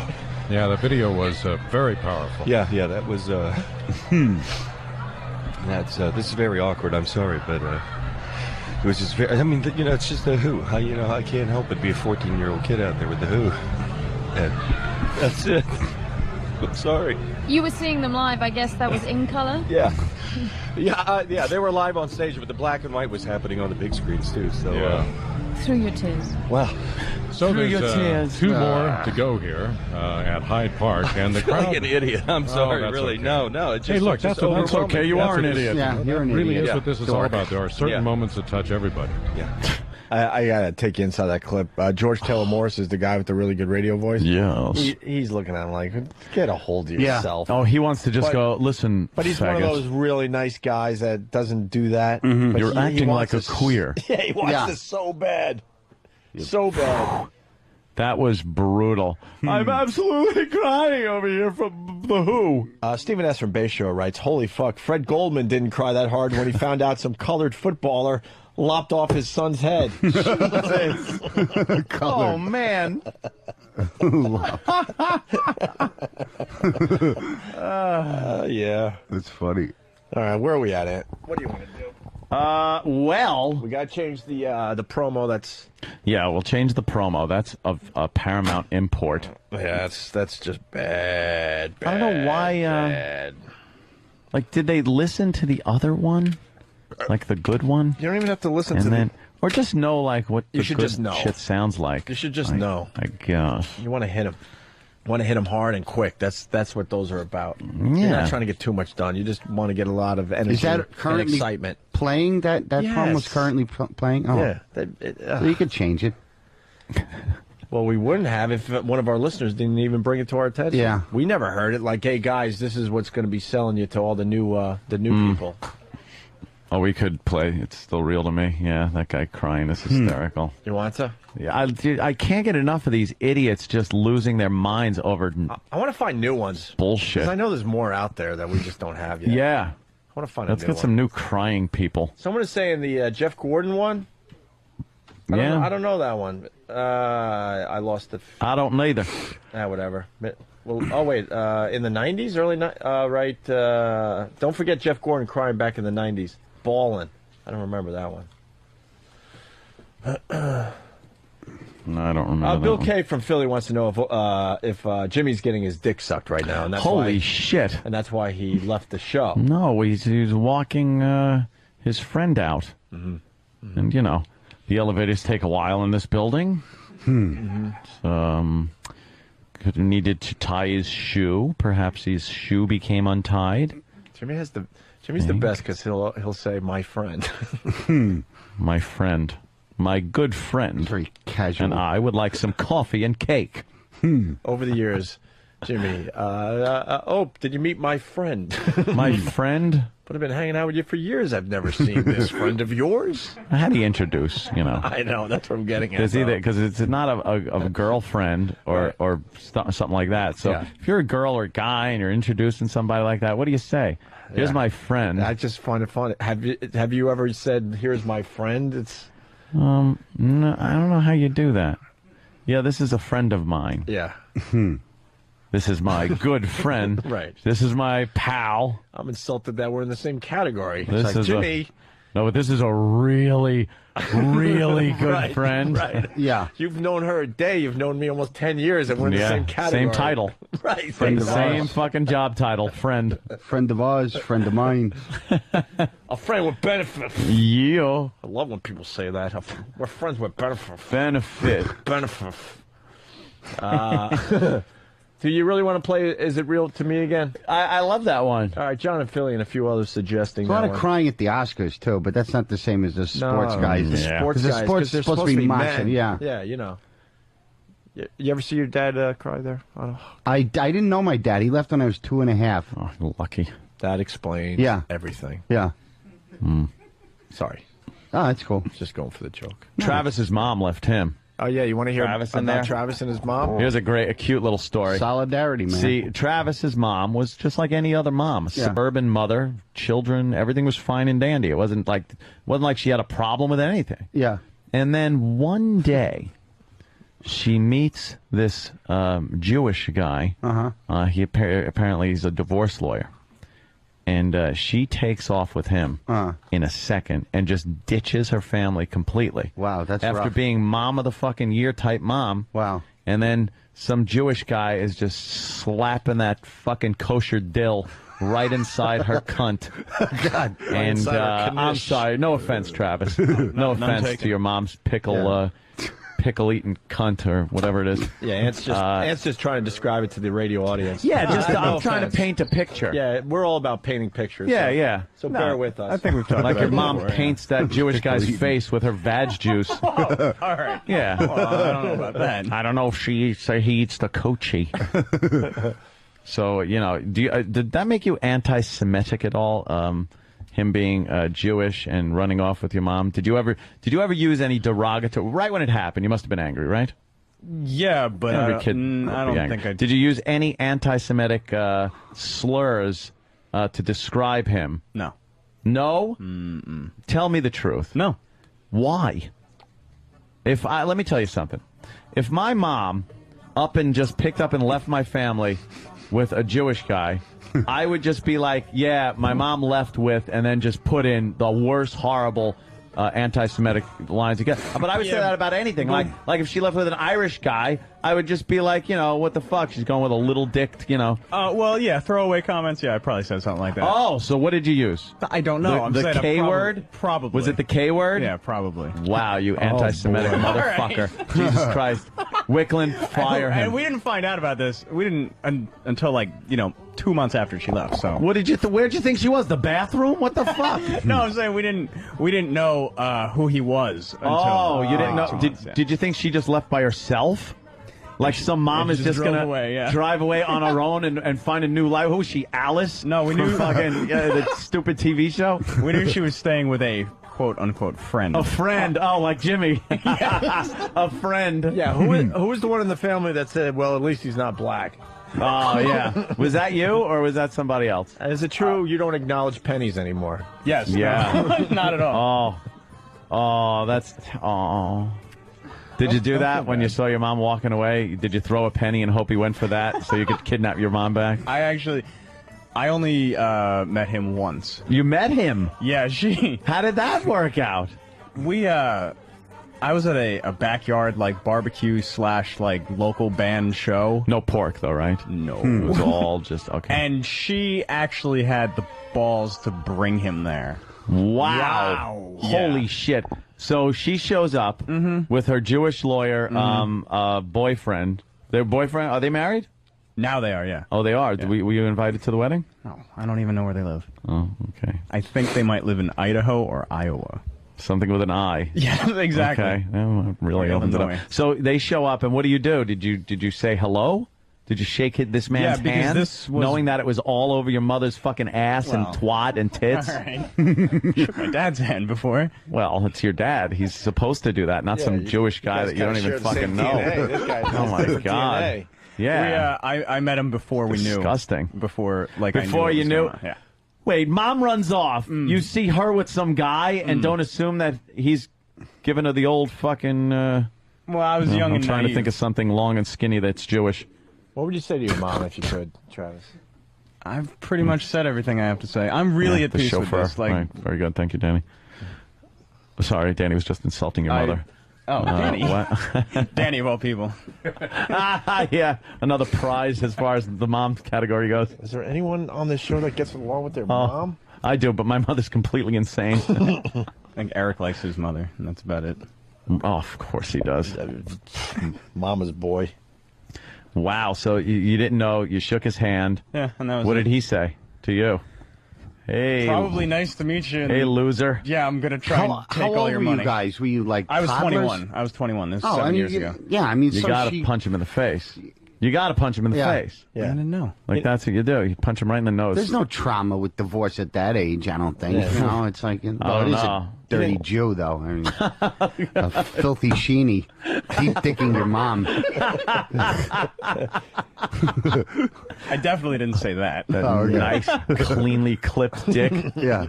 Yeah, the video was very powerful. Yeah, that was. This is very awkward. I'm sorry, but it was just very. I mean, it's just the Who. I can't help but be a 14-year-old kid out there with the Who, and that's it. I'm sorry. You were seeing them live. I guess that was in color. Yeah. They were live on stage, but the black and white was happening on the big screens too. So. Through your tears. Well, So through your tears. there's 2 more to go here at Hyde Park, and the crowd. like an idiot. I'm sorry, that's really. Okay. No. It's just, hey, look, that's overwhelming. okay. You are an idiot. Yeah, you're an really idiot. is what this is all about. There are certain moments that touch everybody. Yeah. I gotta take you inside that clip. George Taylor Morris is the guy with the really good radio voice. Yes. He's looking at him like, get a hold of yourself. Oh, he wants to just go, listen, But he's one of those really nice guys that doesn't do that. Mm-hmm. But You're acting like a queer. Yeah, he wants this so bad. So bad. That was brutal. I'm absolutely crying over here from The Who. Stephen S. from Bay Show writes, holy fuck, Fred Goldman didn't cry that hard when he found out some colored footballer lopped off his son's head. Oh, man. Yeah. That's funny. All right, where are we at, Ant? What do you want to do? Well, we got to change the promo. That's we'll change the promo. That's of Paramount import. Yeah, that's just bad. I don't know why. Bad. Like, did they listen to the other one, like the good one? You don't even have to listen and to then, or just know like what you the should good just know. Shit sounds like. You should just Like, know. I guess you want to hit him. Want to hit them hard and quick. That's what those are about. Yeah. You're not trying to get too much done. You just want to get a lot of energy Is that and currently excitement. playing? That promo's currently playing? Oh. Yeah. So you could change it. Well, we wouldn't have if one of our listeners didn't even bring it to our attention. Yeah. We never heard it. Like, hey, guys, this is what's going to be selling you to all the new people. Oh, we could play. It's still real to me. Yeah, that guy crying is hysterical. You want to? Yeah, dude, I can't get enough of these idiots just losing their minds over I want to find new ones. bullshit. 'Cause I know there's more out there that we just don't have yet. Yeah. I want to find Let's a new get some new crying people. Someone is saying the Jeff Gordon one. I don't know that one. I lost it. I don't neither. Whatever. Well, oh wait, in the 90s, right? Don't forget Jeff Gordon crying back in the 90s, bawling. I don't remember that one. No, I don't remember. Bill that K from Philly wants to know if Jimmy's getting his dick sucked right now, and that's Holy why, shit! And that's why he left the show. No, he's walking his friend out, and you know, the elevators take a while in this building. Could have needed to tie his shoe. Perhaps his shoe became untied. Jimmy's the best because he'll say my friend. My friend. My good friend. Very casual. And I would like some coffee and cake. Over the years, Jimmy, did you meet my friend? My friend? But I've been hanging out with you for years. I've never seen this friend of yours. How do you introduce, you know? I know, that's what I'm getting at. It's either because it's not a girlfriend or something like that. So if you're a girl or a guy and you're introducing somebody like that, what do you say? Here's my friend. I just find it funny. Have you ever said, here's my friend? It's no, I don't know how you do that. Yeah, this is a friend of mine. Yeah. This is my good friend. Right. This is my pal. I'm insulted that we're in the same category. This it's like, is Jimmy. No, but this is a really, really good friend. Right. Yeah. You've known her a day. You've known me almost 10 years, and we're in the same category. Same title. Right. Same fucking job title. Friend. Friend of ours, friend of mine. A friend with benefits. Yeah. I love when people say that. We're friends with benefits. Benefits. Do you really want to play Is It Real to Me again? I love that one. All right, John and Philly and a few others suggesting There's a lot that of one. crying at the Oscars, too, but that's not the same as the sports guys. The sports The guys, sports 'cause they're supposed to be macho, men. yeah. Yeah, you know. You ever see your dad cry there? I didn't know my dad. He left when I was 2.5. Oh, lucky. That explains everything. Yeah. Sorry. Oh, that's cool. Just going for the joke. Travis's mom left him. Oh, yeah, you want to hear Travis in about there? Travis and his mom? Here's a cute little story. Solidarity, man. See, Travis's mom was just like any other mom, a suburban mother, children, everything was fine and dandy. It wasn't like she had a problem with anything. Yeah. And then one day, she meets this Jewish guy. He apparently he's a divorce lawyer. And she takes off with him in a second and just ditches her family completely. Wow, that's after rough. being mom of the fucking year type mom. Wow. And then some Jewish guy is just slapping that fucking kosher dill right inside her cunt. God. And inside her I'm sorry, no offense, Travis. No offense to your mom's pickle pickle-eating cunt or whatever it is. Yeah, Ant's just trying to describe it to the radio audience. Yeah, just No I'm trying to offense. paint a picture. Yeah, we're all about painting pictures. Yeah, so, yeah. So bear with us. I think we've talked Like about your it mom before, paints that Jewish guy's face with her vag juice. All right. Yeah. Well, I don't know about that. I don't know if he eats the kochi. So, you know, did that make you anti-Semitic at all? Him being Jewish and running off with your mom. Did you ever use any derogatory? Right when it happened, you must have been angry, right? Yeah, but Every kid I would be don't angry. think I Did you use any anti-Semitic slurs to describe him? No. No? Mm-mm. Tell me the truth. No. Why? Let me tell you something. If my mom up and just picked up and left my family with a Jewish guy, I would just be like, yeah, my mom left with, and then just put in the worst horrible anti-Semitic lines again. But I would say that about anything. Like if she left with an Irish guy, I would just be like, you know, what the fuck? She's going with a little dick, you know. Well, yeah, throwaway comments. Yeah, I probably said something like that. Oh, so what did you use? I don't know. The K word? Probably. Was it the K word? Yeah, probably. Wow, you anti-Semitic motherfucker. Jesus Christ. Wickland, fire him. And we didn't find out about this. We didn't until, like, 2 months after she left. So what did you? Where'd you think she was? The bathroom? What the fuck? No, I'm saying we didn't know who he was. Until, you didn't know? 2 months, yeah. Did you think she just left by herself? Like some mom is just gonna drive away on her own and find a new life. Who is she? Alice? No, we knew fucking the stupid TV show. We knew she was staying with a quote unquote friend. A friend? Oh, like Jimmy. A friend. Yeah, who was the one in the family that said, well, at least he's not black? Oh, yeah. Was that you or was that somebody else? Is it true you don't acknowledge pennies anymore? Yes. Yeah. Not at all. Oh, that's... Oh. Did you do that when you saw your mom walking away? Did you throw a penny and hope he went for that so you could kidnap your mom back? I only met him once. You met him? Yeah, How did that work out? I was at a backyard, like, barbecue / like, local band show. No pork, though, right? No. It was all just, okay. And she actually had the balls to bring him there. Wow. Yeah. Holy shit. So she shows up with her Jewish lawyer boyfriend. Their boyfriend, are they married? Now they are, yeah. Oh, they are? Yeah. Were you invited to the wedding? No, I don't even know where they live. Oh, okay. I think they might live in Idaho or Iowa. Something with an I. Yeah, exactly. Okay. Well, really opens it up. So they show up, and what do? Did you say hello? Did you shake this man's hand, knowing that it was all over your mother's fucking ass and twat and tits? All right. Shook my dad's hand before. Well, it's your dad. He's supposed to do that, not some Jewish guy that you don't even fucking know. Oh my god. DNA. Yeah. I met him before we knew. Disgusting. Before Before you knew. Yeah. Wait, mom runs off. You see her with some guy and don't assume that he's giving her the old fucking. Well, I was young I'm and trying naive. to think of something long and skinny that's Jewish. What would you say to your mom if you could, Travis? I've pretty much said everything I have to say. I'm really at the peace chauffeur. with this. Like, right. Very good. Thank you, Danny. Sorry, Danny was just insulting your mother. Danny. What? Danny of all people. Yeah, another prize as far as the mom category goes. Is there anyone on this show that gets along with their mom? I do, but my mother's completely insane. I think Eric likes his mother, and that's about it. Oh, of course he does. Mama's boy. Wow, so you didn't know, you shook his hand. Yeah, and that was What it. did he say to you? Hey. Probably nice to meet you. Hey, loser. Yeah, I'm going to try and take how all old your were money. you guys? Were you like I was toddlers? 21. I was 21. This is Oh, 7 I mean, years ago. Yeah, I mean, You so gotta punch him in the face. You gotta punch him in the face. I didn't know. Like, that's what you do. You punch him right in the nose. There's no trauma with divorce at that age, I don't think. Yeah. You know, it's like, well, don't it is know. a dirty Jew, though. I mean, a filthy sheeny, deep dicking your mom. I definitely didn't say that. Nice, cleanly clipped dick. Yeah.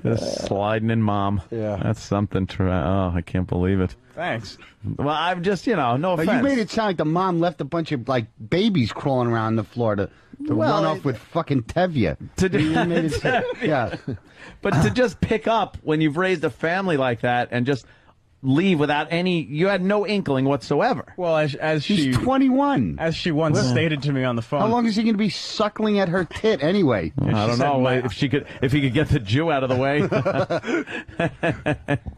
Just sliding in, mom. Yeah. That's something. Oh, I can't believe it. Thanks. Well, I'm just, no offense. You made it sound like the mom left a bunch of, like, babies crawling around the floor to run off with fucking Tevye. You made it sound, yeah. But to just pick up when you've raised a family like that and just leave without any, you had no inkling whatsoever. Well, as She's 21. As she once stated to me on the phone. How long is he going to be suckling at her tit anyway? I don't know if he could get the Jew out of the way.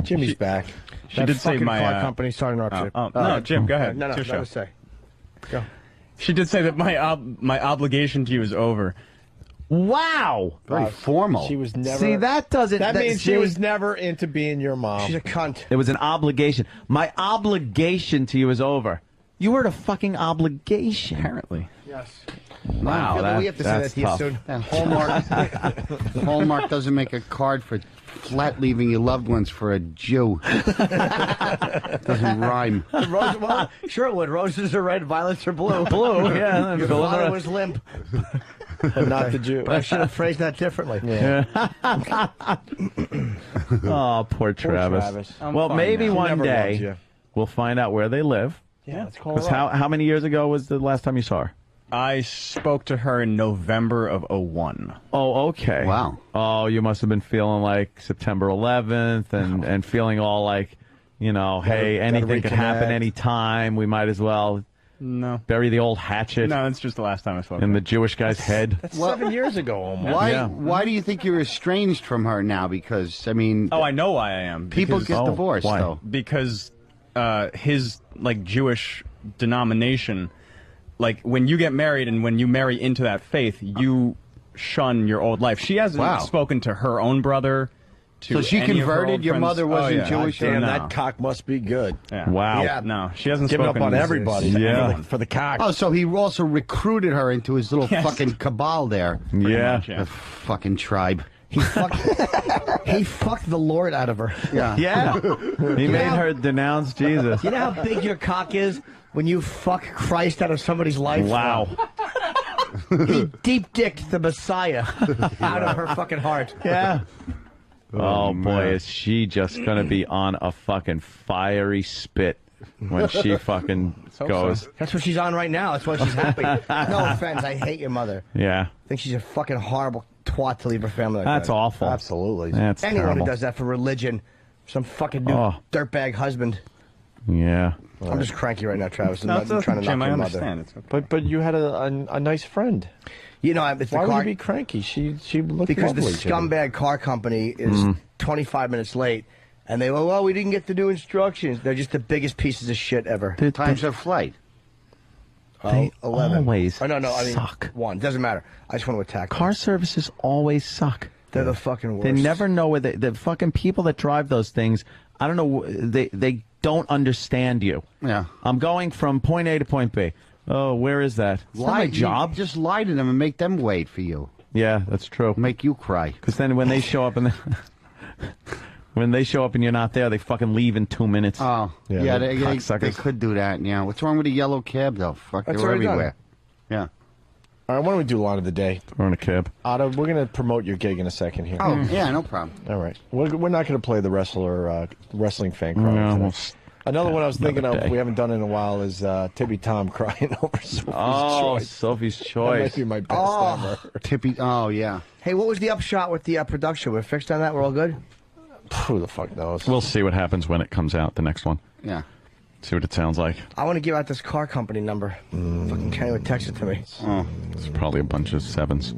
Jimmy's back. She did say my car company. Sorry to interrupt you. No, Jim, go ahead. No, It's your let show. us say. Go. She did say that my obligation to you is over. Wow. Very formal. She was never. See, that doesn't... That means she was never into being your mom. She's a cunt. It was an obligation. My obligation to you is over. You were a fucking obligation. Apparently. Yes. Wow, we have to say that to you tough. soon. Yeah, Hallmark doesn't make a card for flat leaving your loved ones for a Jew. Doesn't rhyme. Rose, well, sure it would. Roses are red, violets are blue. Blue, yeah. Your father was limp. But not the Jew. But I should have phrased that differently. Yeah. Oh, poor Travis. Travis. Well, maybe now. He one never loved day you. we'll find out where they live. Yeah, let's call Because her up. how many years ago was the last time you saw her? I spoke to her in November of 2001. Oh, okay. Wow. Oh, you must have been feeling like September 11th and feeling all like, you know, hey, anything could happen reconnect. anytime. We might as well No. bury the old hatchet No, it's just the last time I spoke to in her. the Jewish guy's head. That's 7 years ago almost. Why? Yeah. Why do you think you're estranged from her now? Because I mean, Oh, I know why I am. people Because- get divorced why? though. because his like Jewish denomination, like when you get married and when you marry into that faith, you shun your old life. She hasn't Wow. spoken to her own brother. To So she any of her converted? old Your friends. mother wasn't yeah. Jewish? Damn, No. that cock must be good. Yeah. Wow. Yeah. No, she hasn't Giving spoken up on to- everybody. Yeah. For the cock. Oh, so he also recruited her into his little Yes. fucking cabal there. Yeah. much, yeah. The fucking tribe. He fucked the Lord out of her. Yeah. Yeah. He made her denounce Jesus. You know how big your cock is when you fuck Christ out of somebody's life? Wow. He deep-dicked the Messiah out of her fucking heart. Yeah. Oh, boy, is she just going to be on a fucking fiery spit when she fucking goes. That's what she's on right now. That's why she's happy. No offense. I hate your mother. Yeah. I think she's a fucking horrible twat to leave her family like That's that. awful. Absolutely. That's Anyone terrible. who does that for religion, some fucking new Oh. dirtbag husband. Yeah. I'm just cranky right now, Travis. I'm No, not it's okay, trying to Jim, knock I your mother. understand. It's okay. But you had a nice friend. You know, it's Why the would car you be cranky? She looked because the lovely to me. scumbag car company is 25 minutes late, and they go, "Well, we didn't get to do instructions." They're just the biggest pieces of shit ever. Times of flight. They 11. always Oh, no, I mean suck. 1. Doesn't matter. I just want to attack them. Car services always suck. They're the fucking worst. They never know where the fucking people that drive those things. I don't know. They don't understand you. Yeah. I'm going from point A to point B. Oh, where is that? It's not my job. Just lie to them and make them wait for you. Yeah, that's true. Make you cry. Because then when they show up and when they show up and you're not there, they fucking leave in 2 minutes. Oh, yeah, they could do that. Yeah. What's wrong with a yellow cab though? Fuck, That's they're already done. everywhere. Yeah. All right, why don't we do line of the day? We're in a cab. Otto, we're going to promote your gig in a second here. Oh, yeah, no problem. All right. We're not going to play the wrestling fan cry. No, today. we'll Another one I was thinking another of day. we haven't done in a while is Tippy Tom crying over Sophie's Oh, Choice. Sophie's That Choice. might be my best ever. Tippy. Oh, yeah. Hey, what was the upshot with the production? We're fixed on that? We're all good? Who the fuck knows? We'll see what happens when it comes out, the next one. Yeah. See what it sounds like. I want to give out this car company number. Fucking Kenny would text it to me. Oh, it's probably a bunch of sevens.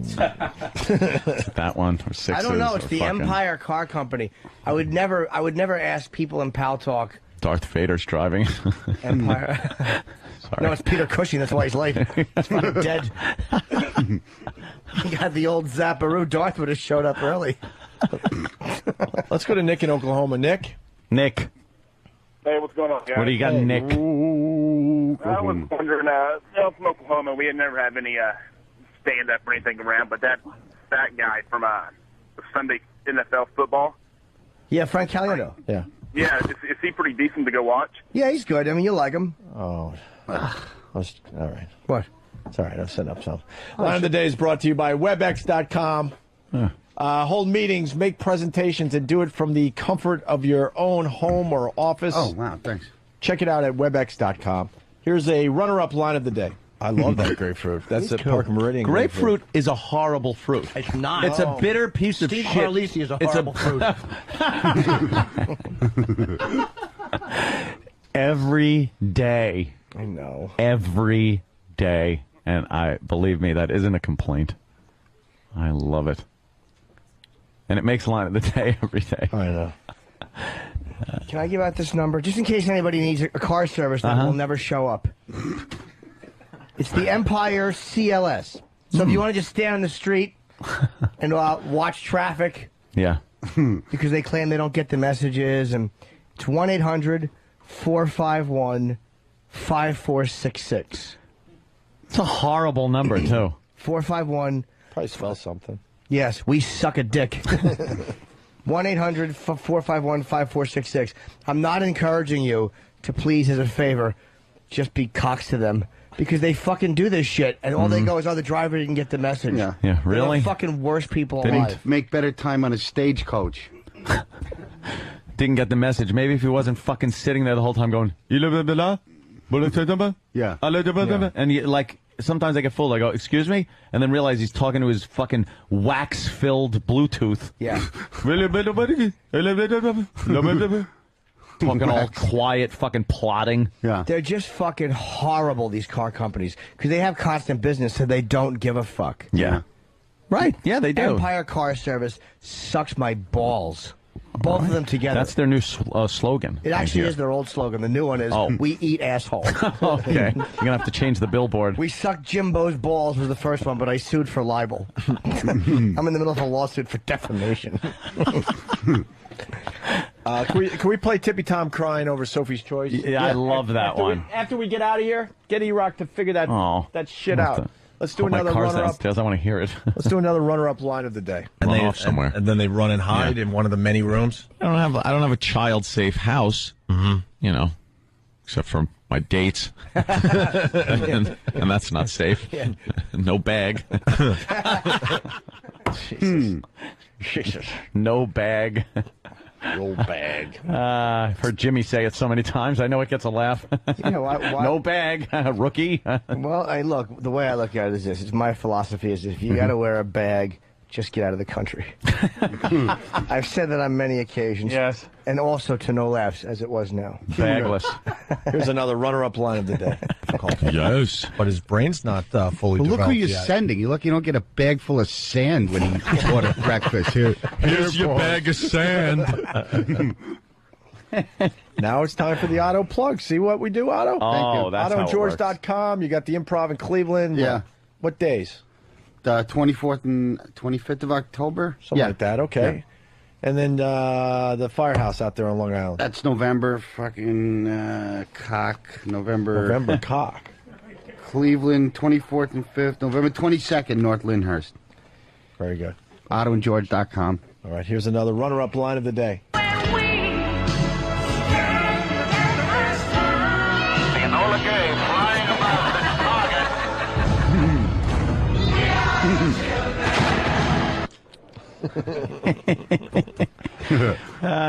Is it that one or sixes? I don't know. It's or the fucking Empire Car Company. I would never ask people in Pal Talk. Darth Vader's driving. Empire. Sorry. No, it's Peter Cushing. That's why he's late. He's fucking dead. He got the old Zapparoo. Darth would have showed up early. Let's go to Nick in Oklahoma. Nick? Nick. Hey, what's going on, guys? What do you got, Nick? I was wondering, I'm from Oklahoma. We had never had any stand-up or anything around, but that guy from Sunday NFL football, Yeah, Frank Caliendo. Yeah. yeah, is he pretty decent to go watch? Yeah, he's good. I mean, you like him. Oh. All right. What? It's all right. I'm setting up something. Line of the Day is brought to you by WebEx.com. Hold meetings, make presentations, and do it from the comfort of your own home or office. Oh, wow. Thanks. Check it out at WebEx.com. Here's a runner-up line of the day. I love that grapefruit. That's a Park Meridian Grapefruit is a horrible fruit. It's not. It's a bitter piece of Steve shit. Harlisi is a horrible fruit. Every day. I know. Every day. And believe me, that isn't a complaint. I love it. And it makes line of the day every day. I know. Can I give out this number? Just in case anybody needs a car service that will never show up. It's the Empire CLS. So if you want to just stand on the street and watch traffic. Yeah. Because they claim they don't get the messages. And it's 1-800-451-5466. It's a horrible number, too. 451. Probably spell something. Yes, we suck a dick. 1-800-451-5466. I'm not encouraging you to please, as a favor, just be cocks to them. Because they fucking do this shit, and all they go is, the driver didn't get the message. Yeah, really? They're the fucking worst people They alive. didn't make better time on a stagecoach. Didn't get the message. Maybe if he wasn't fucking sitting there the whole time going, yeah. And sometimes I get fooled. I go, excuse me? And then realize he's talking to his fucking wax-filled Bluetooth. Yeah. Talking all quiet, fucking plotting. Yeah. They're just fucking horrible, these car companies. Because they have constant business, so they don't give a fuck. Yeah. Right. Yeah, they do. Empire Car Service sucks my balls. Both of them together. That's their new slogan. It actually is their old slogan. The new one is, we eat asshole. Okay. You're going to have to change the billboard. We suck Jimbo's balls was the first one, but I sued for libel. I'm in the middle of a lawsuit for defamation. Can we play Tippy Tom crying over Sophie's Choice? Yeah, I love that one. After we get out of here, get E-Rock to figure that shit out. Let's do another runner-up. I want to hear it. Let's do another runner-up line of the day. Run off somewhere. And then they run and hide in one of the many rooms. I don't have a child-safe house. You know, except for my dates, and that's not safe. No bag. Jesus. No bag. No bag. I've heard Jimmy say it so many times. I know it gets a laugh. No bag, rookie. Well, look, the way I look at it is this. It's my philosophy is if you got to wear a bag, just get out of the country. I've said that on many occasions. Yes. And also to no laughs, as it was now. Bagless. Here's another runner-up line of the day. Yes. But his brain's not fully Well, look developed who you're yet. sending. You don't get a bag full of sand when you order breakfast. Here's your bag of sand. Now it's time for the Otto plug. See what we do, Otto? Oh, that's how it works. OttoandGeorge.com. You got the Improv in Cleveland. Yeah. What days? The 24th and 25th of October. Something like that. Okay. Yeah. And then the Firehouse out there on Long Island. That's November fucking cock. November cock. Cleveland, 24th and 5th. November 22nd, North Lyndhurst. Very good. OttoandGeorge.com. All right, here's another runner-up line of the day.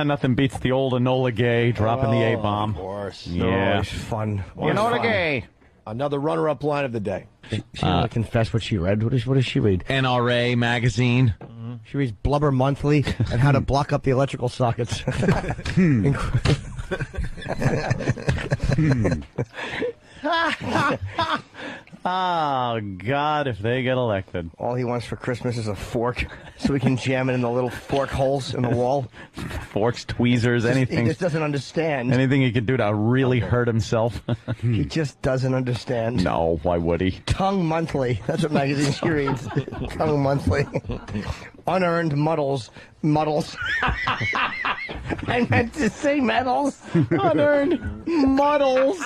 Nothing beats the old Enola Gay dropping the A-bomb. Of course. Yeah. Always fun. Enola Gay. Another runner-up line of the day. She want to confess what she read. What does she read? NRA magazine. She reads Blubber Monthly and how to block up the electrical sockets. Oh, God, if they get elected. All he wants for Christmas is a fork so he can jam it in the little fork holes in the wall. Forks, tweezers, anything. He just doesn't understand. Anything he could do to really hurt himself. He just doesn't understand. No, why would he? Tongue Monthly. That's what magazine she reads. Tongue Monthly. Unearned muddles. I meant to say medals. Unearned muddles.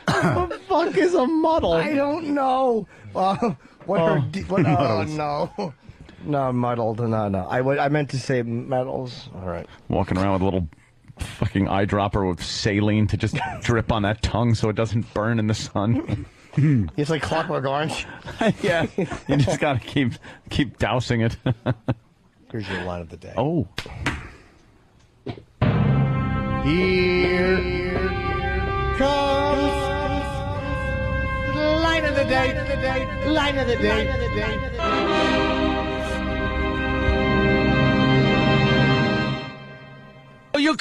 What the fuck is a muddle? I don't know. No, muddled. No. I meant to say medals. All right. Walking around with a little fucking eyedropper with saline to just drip on that tongue so it doesn't burn in the sun. It's like Clockwork Orange. Yeah. You just gotta keep dousing it. Here's your line of the day. Oh. Here comes line of the day. Line of the day.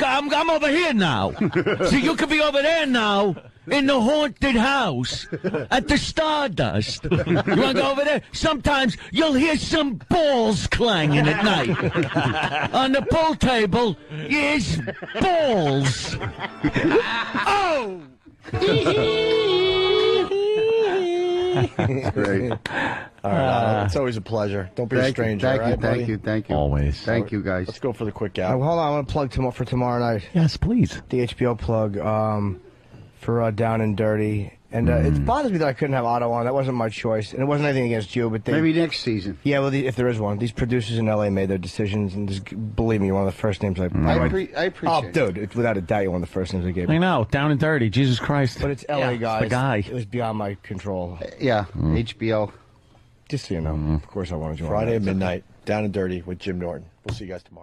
I'm over here now. So you could be over there now. in the haunted house at the Stardust. You want to go over there? Sometimes you'll hear some balls clanging at night. On the pool table is balls. Oh! That's great. All right, it's always a pleasure. Don't be a stranger. Thank you. Always. Thank you, guys. Let's go for the quick out. Hold on, I want to plug for tomorrow night. Yes, please. The HBO plug for Down and Dirty. And it bothers me that I couldn't have Otto on. That wasn't my choice. And it wasn't anything against you, but maybe next season. Yeah, well, if there is one. These producers in L.A. made their decisions, and just believe me, you're one of the first names I appreciate Oh, dude, without a doubt, you're one of the first names I gave me. I know, Down and Dirty, Jesus Christ. But it's L.A. guys. The guy. It was beyond my control. Yeah, HBO. Just so you know. Of course I wanted you on. Friday at midnight, Down and Dirty with Jim Norton. We'll see you guys tomorrow.